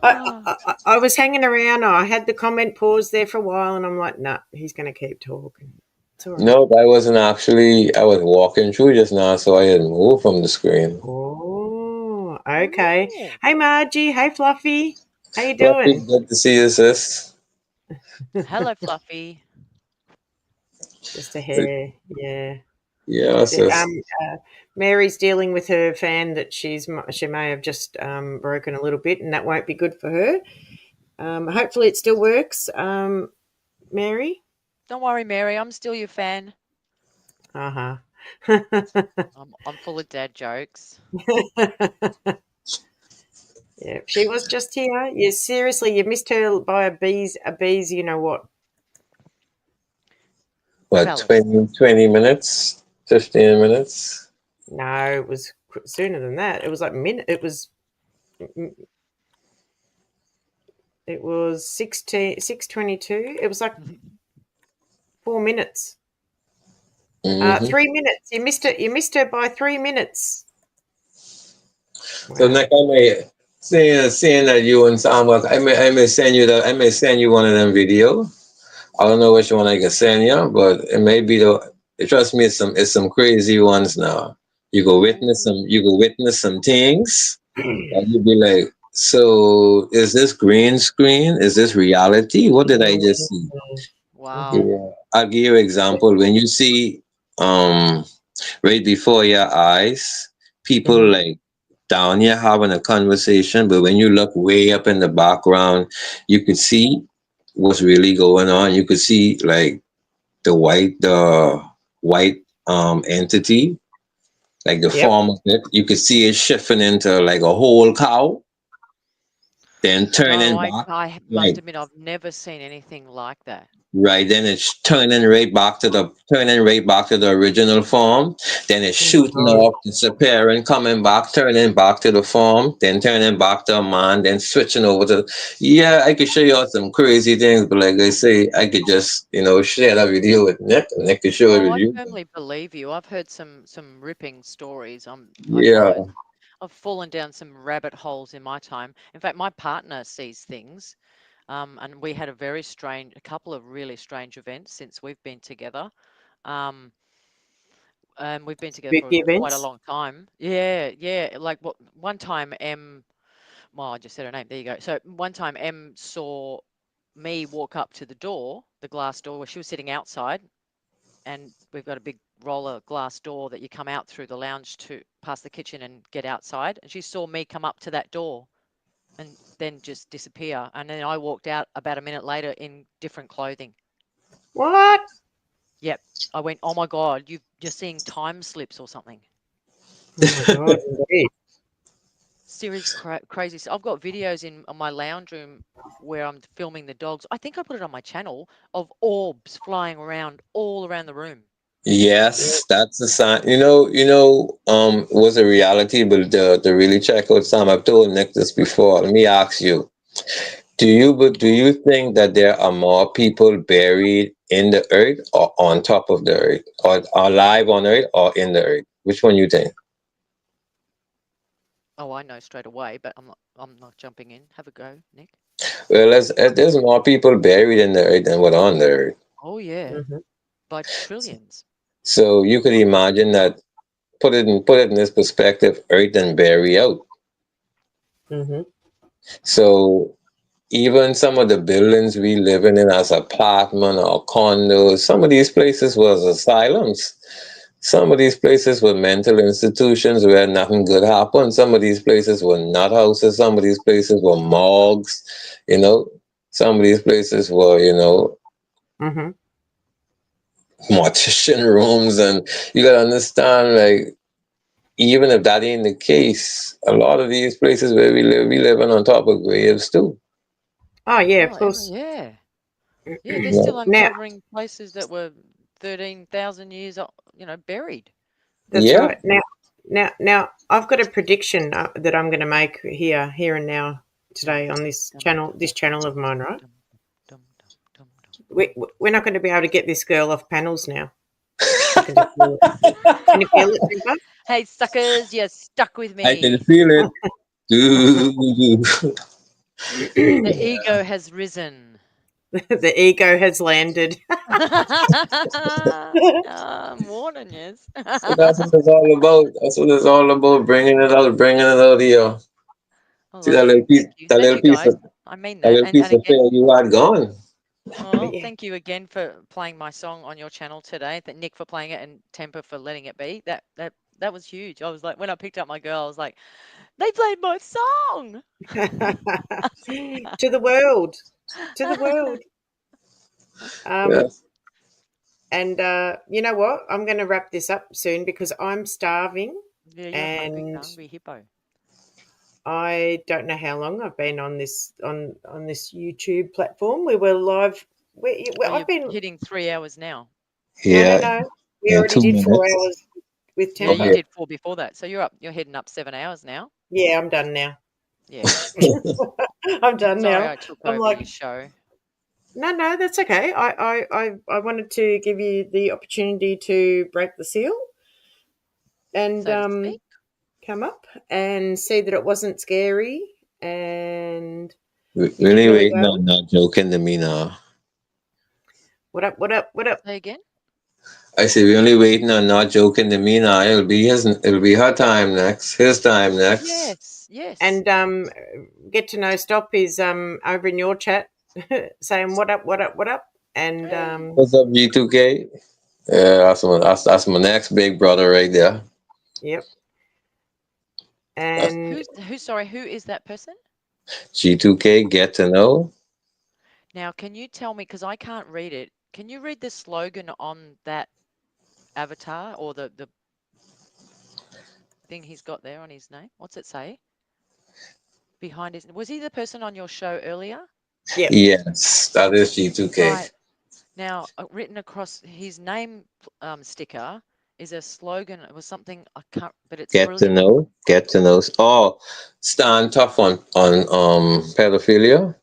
Ah. I was hanging around. I had the comment pause there for a while, and I'm like, nah, he's going to keep talking. It's all right. Nope, I wasn't actually. I was walking through just now, so I had moved from the screen. Oh, okay. Ooh. Hey, Margie. Hey, Fluffy. How you Fluffy, doing? good to see you, sis. Hello, Fluffy. Just a hair. Yeah. Yeah, D- sis. Um, uh, Mary's dealing with her fan that she may have just broken a little bit, and that won't be good for her. Hopefully, it still works. Mary. Don't worry, Mary. I'm still your fan. Uh I'm full of dad jokes. huh. Yeah, she was just here. Yeah, seriously, you missed her by a bees, you know what? What, Valid. 20 minutes, 15 minutes? No, it was sooner than that. It was like minute. It was 6:22. It was like 4 minutes. Hmm. 3 minutes. You missed it. You missed her by 3 minutes. So Wow. next I may seeing that you and Sam work, I may send you one of them video. I don't know which one I can send you, but it may be trust me, it's some crazy ones now. You go witness some things and you'll be like, so is this green screen? Is this reality? What did I just see? Wow. Yeah. I'll give you an example. When you see right before your eyes, people Mhm. like down here having a conversation, but when you look way up in the background, you could see what's really going on. You could see like the white entity, like the Yep. form of it. You could see it shifting into like a whole cow, then Oh, turning I back I like must admit I've never seen anything like that. right, then it's turning right back to the original form. Then it's Oh my shooting god. off, disappearing, coming back, turning back to the form, then turning back to a man, then switching over to. Yeah, I could show you all some crazy things, but like I say, I could just share that video with Nick, and Nick could show it Oh, with I you. firmly believe you. I've heard some ripping stories. Yeah, I've fallen down some rabbit holes in my time. In fact, my partner sees things, and we had a couple of really strange events since we've been together. Um, and we've been together for Spooky quite a events. long time. Yeah, yeah. Like one time, well, I just said her name. There you go. So one time, M saw me walk up to the door, the glass door, where she was sitting outside, and we've got a big roller glass door that you come out through the lounge to past the kitchen and get outside. And she saw me come up to that door and then just disappear. And then I walked out about a minute later in different clothing. What? Yep. I went, oh my God, you're seeing time slips or something. Oh my god, indeed. Serious crazy. I've got videos in on my lounge room where I'm filming the dogs. I think I put it on my channel of orbs flying around all around the room. Yeah. yes, that's a sign. Was a reality, but to really check out Sam, I've told Nick this before. Let me ask you. Do you think that there are more people buried in the earth or on top of the earth, or alive on earth or in the earth? Which one you think? Oh, I know straight away, but I'm not jumping in. Have a go, Nick. Well, there's more people buried in the earth than what on the earth. Oh yeah, Mhm. by trillions. So you could imagine that. Put it in this perspective: earth and bury out. Mhm. So even some of the buildings we live in as apartment or condos, some of these places was asylums. Some of these places were mental institutions where nothing good happened. Some of these places were nut houses. Some of these places were morgues. You know, some of these places were, Mhm. mortician rooms. And you gotta understand, like, even if that ain't the case, a lot of these places where we living on top of graves too. Oh yeah, of Oh, course. yeah. Yeah, they're Yeah. still Now uncovering places that were 13,000 years, buried. that's Yeah. right. Now I've got a prediction that I'm going to make here and now Dum, today on this dum, channel dum, this channel of dum, mine, right? dum, dum, dum, dum, We're not going to be able to get this girl off panels now. I can just feel it. Can you feel it, Timber? Hey, suckers, you're stuck with I can me. feel it. Doo. The Yeah. ego has risen. The ego has landed. I'm warning you. So that's what it's all about. That's what it's all about. Bringing it out here. I See love it. Thank you. that Thank little you, piece guys. of I mean that that. little piece And of again, fair you had gone. But well, yeah. thank you again for playing my song on your channel today. Nick for playing it and Temper for letting it be. That was huge. I was like, when I picked up my girl, I was like, they played my song. To the world. To the world. Um, Yes. and you know what? I'm going to wrap this up soon because I'm starving Yeah, you're a hungry, and hungry hippo. I don't know how long I've been on this YouTube platform. We were live. Oh, I've you're been hitting 3 hours now. no. Yeah, We in already did 4 2 minutes. hours with Yeah, you Temper. did 4 before that. So you're heading up 7 hours now. Yeah, I'm done now. Yeah. I'm done Sorry, now. I took I'm over like, your show. no, that's okay. I wanted to give you the opportunity to break the seal and So to speak. come up and see that it wasn't scary and We you did only really waiting well. on not joking to me now. What up? What up? What up? Say again. I say we only waiting on not joking to me now. It'll be her time next. His time next. Yes, yes. And get to know Stop is over in your chat saying what up, what up, what up, and What's up, G2K? Yeah, that's my next big brother right there. yep. That's And Who is that person? G2K. Get to know. Now, can you tell me, because I can't read it, can you read the slogan on that avatar or the thing he's got there on his name? What's it say? Behind his, was he the person on your show earlier? yep. Yes, that is G2K. Right. Now, written across his name sticker is a slogan. It was something I can't, but it's Get to brilliant. know. Get to know. Oh, stand tough on pedophilia.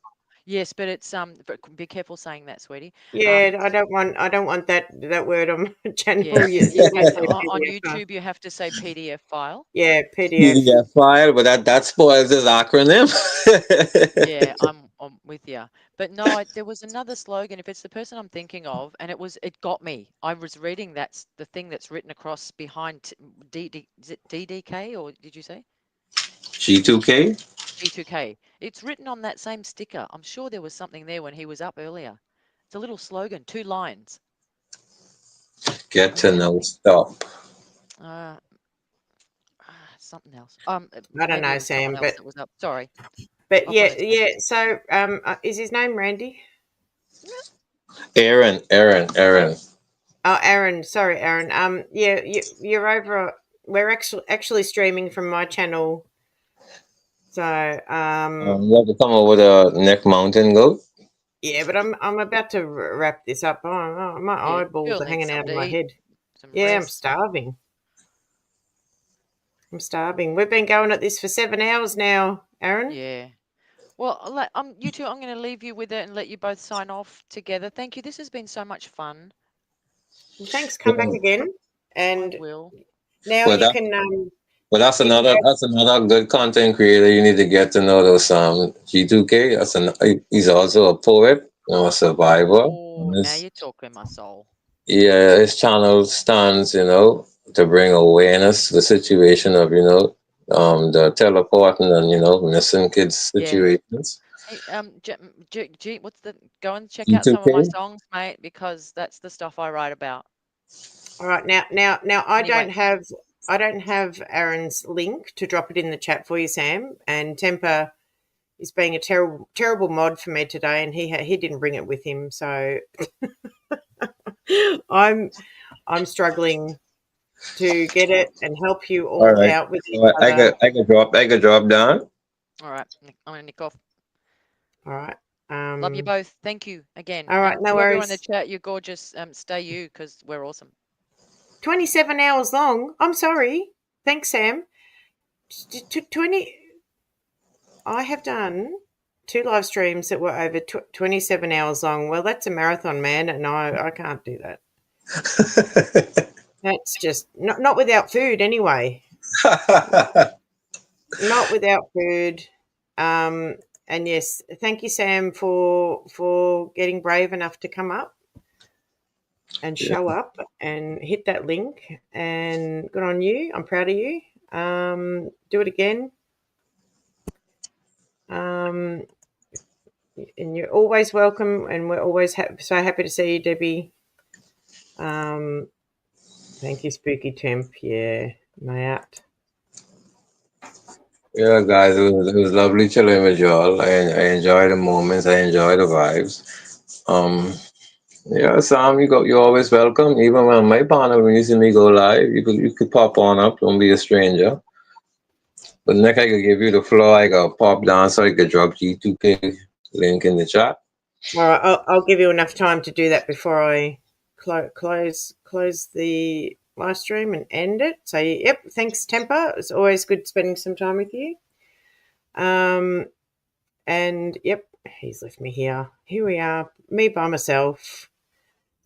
Yes, but it's but be careful saying that, sweetie. Yeah, I don't want that word on my channel. Yeah, You can say on PDF file. YouTube you have to say PDF file. Yeah, PDF. PDF file, but that spoils his acronym. Yeah, I'm with you. But no, there was another slogan. If it's the person I'm thinking of, and it got me. I was reading that's the thing that's written across behind is it DDK or did you say G2K. G2K? It's written on that same sticker. I'm sure there was something there when he was up earlier. It's a little slogan, 2 lines. Get to know. Stop. Something else. I don't Maybe know, it was someone Sam, else that was up. Sorry, but off on a yeah. tangent. So, is his name Randy? Aaron. Oh, Aaron. Sorry, Aaron. Yeah, you're over. We're actually streaming from my channel. So, You have to come over the Neck Mountain Goat. yeah, but I'm about to wrap this up. My Yeah, eyeballs girl are needs hanging out something of to my eat, head. some Yeah, I'm rest. starving. We've been going at this for 7 hours now, Aaron. Yeah. Well, you two, I'm going to leave you with it and let you both sign off together. Thank you. This has been so much fun. Well, thanks. Come back again, I and will. now Well, you that can well, that's you can another go. that's another good content creator. You need to get to know those G2K. He's also a poet, a survivor. Oh, now you're talking my soul. Yeah, his channel stands, to bring awareness to the situation of, the teleporting and, missing kids Yeah. situations. Hey, go and check out some of my G2K. songs, mate, because that's the stuff I write about. All right, now I Anyway. don't have Aaron's link to drop it in the chat for you, Sam. And Temper is being a terrible mod for me today, and he didn't bring it with him, so I'm struggling to get it and help you All all right. out with each All right. other. I could drop down. All right. I'm going to nick off. All right. Love you both. Thank you again. All right, And no to everyone in the worries. chat, you're gorgeous. Stay you because we're awesome. 27 hours long. I'm sorry. Thanks, Sam. 20. I have done 2 live streams that were over 27 hours long. Well, that's a marathon, man, and I can't do that. That's just not without food anyway. Not without food. And yes, thank you, Sam, for getting brave enough to come up and show up and hit that link. And good on you. I'm proud of you. Do it again. And you're always welcome, and we're always so happy to see you, Debbie. Thank you, Spooky Temp. Yeah, Mayat. Yeah, guys, it was lovely chilling with y'all. I enjoy the moments. I enjoy the vibes. Yeah, Sam, you're always welcome. Even when my partner, when you see me go live, you could pop on up. Don't be a stranger. But next I could give you the floor. I got pop down so I could drop G2K link in the chat. All right, I'll give you enough time to do that before I close the live stream and end it. So, yep, thanks, Temper. It's always good spending some time with you. And, yep, he's left me here. Here we are, me by myself.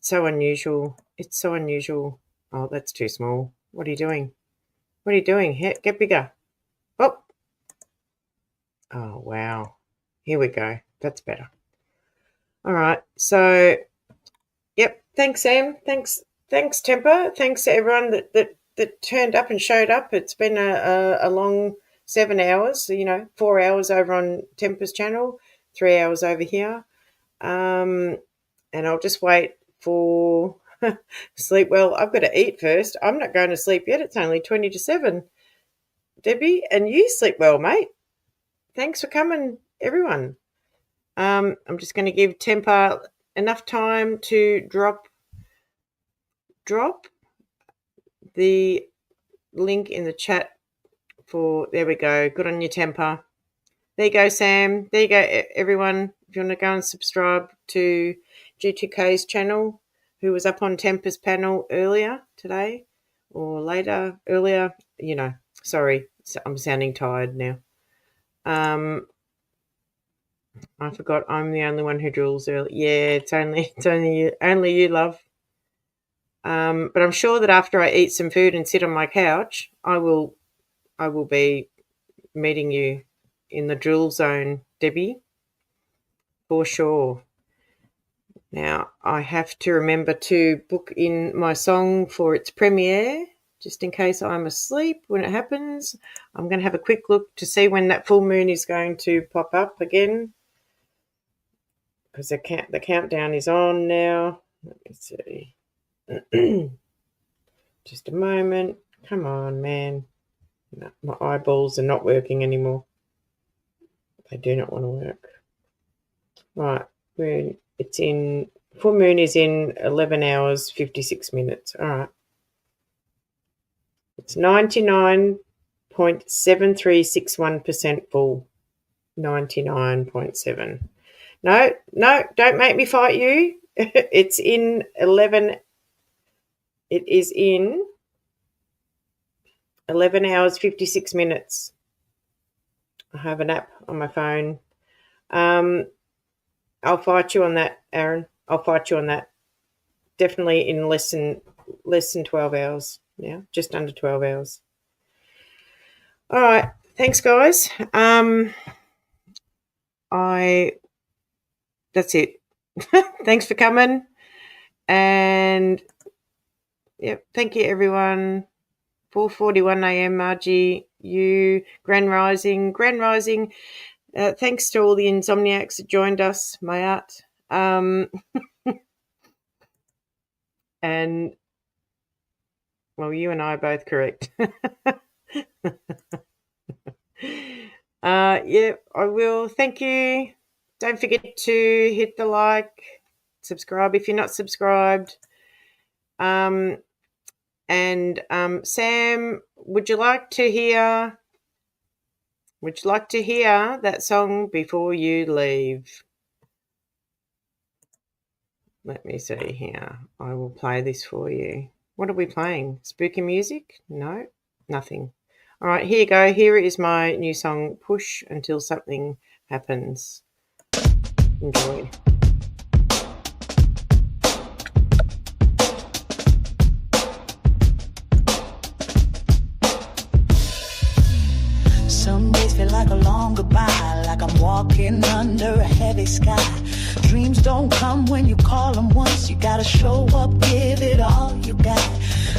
So unusual. It's so unusual. Oh, that's too small. What are you doing? What are you doing? Get bigger. Oh, wow. Here we go. That's better. All right. So, yep. Thanks, Sam. Thanks, Temper. Thanks to everyone that turned up and showed up. It's been a long 7 hours, 4 hours over on Temper's channel, 3 hours over here. And I'll just wait for sleep. Well, I've got to eat first. I'm not going to sleep yet. It's only 20 to 7. Debbie, and you sleep well, mate. Thanks for coming, everyone. I'm just going to give Temper enough time to drop the link in the chat for, there we go. Good on you, Temper. There you go, Sam. There you go, everyone. If you want to go and subscribe to G2K's channel, who was up on Temper's panel earlier today or earlier, sorry, I'm sounding tired now. I forgot I'm the only one who drills early. Yeah, it's only you, love. But I'm sure that after I eat some food and sit on my couch, I will be meeting you in the drill zone, Debbie, for sure. Now, I have to remember to book in my song for its premiere, just in case I'm asleep when it happens. I'm going to have a quick look to see when that full moon is going to pop up again, because the countdown is on now. Let me see. Just a moment. Come on, man. No, my eyeballs are not working anymore. They do not want to work. Right. Full moon is in 11 hours, 56 minutes. All right. It's 99.7361% full. 99.7. No, don't make me fight you. It's in 11. It is in 11 hours, 56 minutes. I have an app on my phone. I'll fight you on that, Aaron. I'll fight you on that. Definitely in less than 12 hours. Yeah, just under 12 hours. All right. Thanks, guys. That's it. Thanks for coming. And yep, thank you, everyone. 4:41 a.m. Margie, you, Grand Rising. Thanks to all the insomniacs that joined us, Mayat. And, well, you and I are both correct. Yeah, I will. Thank you. Don't forget to hit the like, subscribe if you're not subscribed. And Sam, would you like to hear that song before you leave? Let me see here. I will play this for you. What are we playing? Spooky music? No, nothing. All right, here you go. Here is my new song, Push Until Something Happens. Enjoy. Some days feel like a long goodbye, like I'm walking under a heavy sky. Dreams don't come when you call them once. You gotta show up, give it all you got.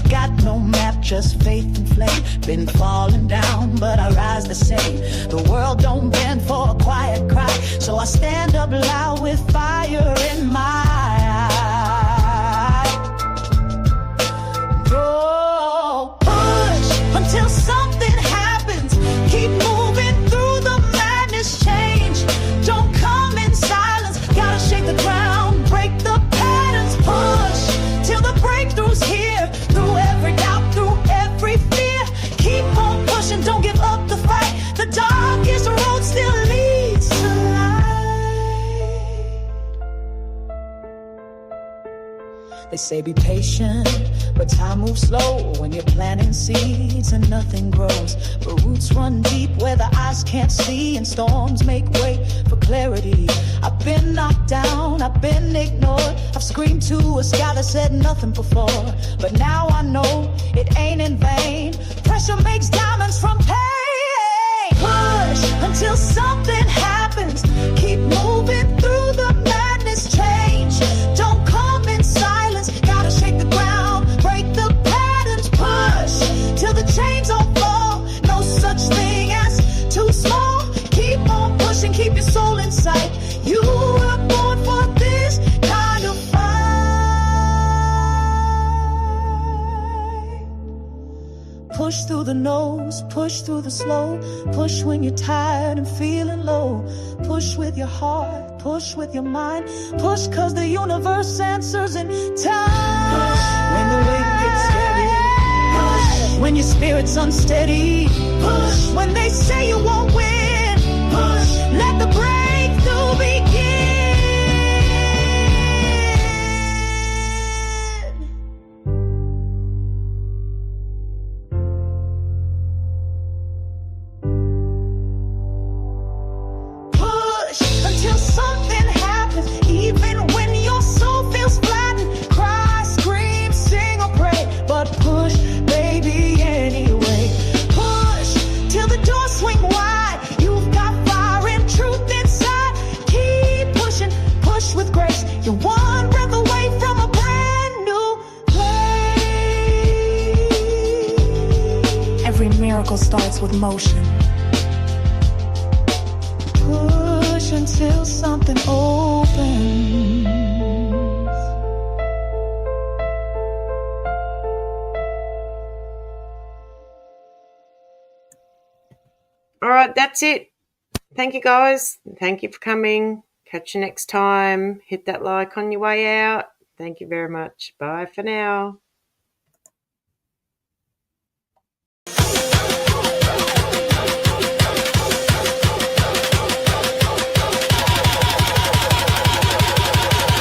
Got no map, just faith and flame. Been falling down, but I rise the same. The world don't bend for a quiet cry, so I stand up loud with fire in my eye. Oh, push until something happens. Keep moving through the madness, change. Don't come in silence, gotta shake the ground, break the patterns. Push till the breakthrough's here. Through every doubt, through every fear, keep on pushing, don't give up the fight. They say be patient, but time moves slow when you're planting seeds and nothing grows. But roots run deep where the eyes can't see, and storms make way for clarity. I've been knocked down, I've been ignored, I've screamed to a sky that said nothing before. But now I know it ain't in vain. Pressure makes diamonds from pain. Push until something happens. Keep moving through the madness. Change don't come in silence. Gotta shake the ground, break the patterns. Push till the chains don't fall. No such thing as too small. Keep on pushing, keep your soul in sight. You were born for this kind of fight. Push through the no's, push through the slow. Push when you're tired and feeling low. Push with your heart, push with your mind. Push cause the universe answers in time. When the weight gets heavy, push. When your spirit's unsteady, push. When they say you won't win, push. Let the breakthrough begin. Until something happens, even when your soul feels flattened. Cry, scream, sing or pray, but push, baby, anyway. Push till the doors swing wide. You've got fire and truth inside. Keep pushing, push with grace. You're one breath away from a brand new place. Every miracle starts with motion. Push until something opens. All right, that's it. Thank you, guys. Thank you for coming. Catch you next time. Hit that like on your way out. Thank you very much. Bye for now.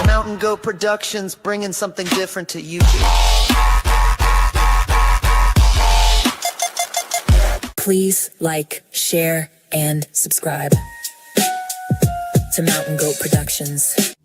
Mountain Goat Productions, bringing something different to you. Please like, share, and subscribe to Mountain Goat Productions.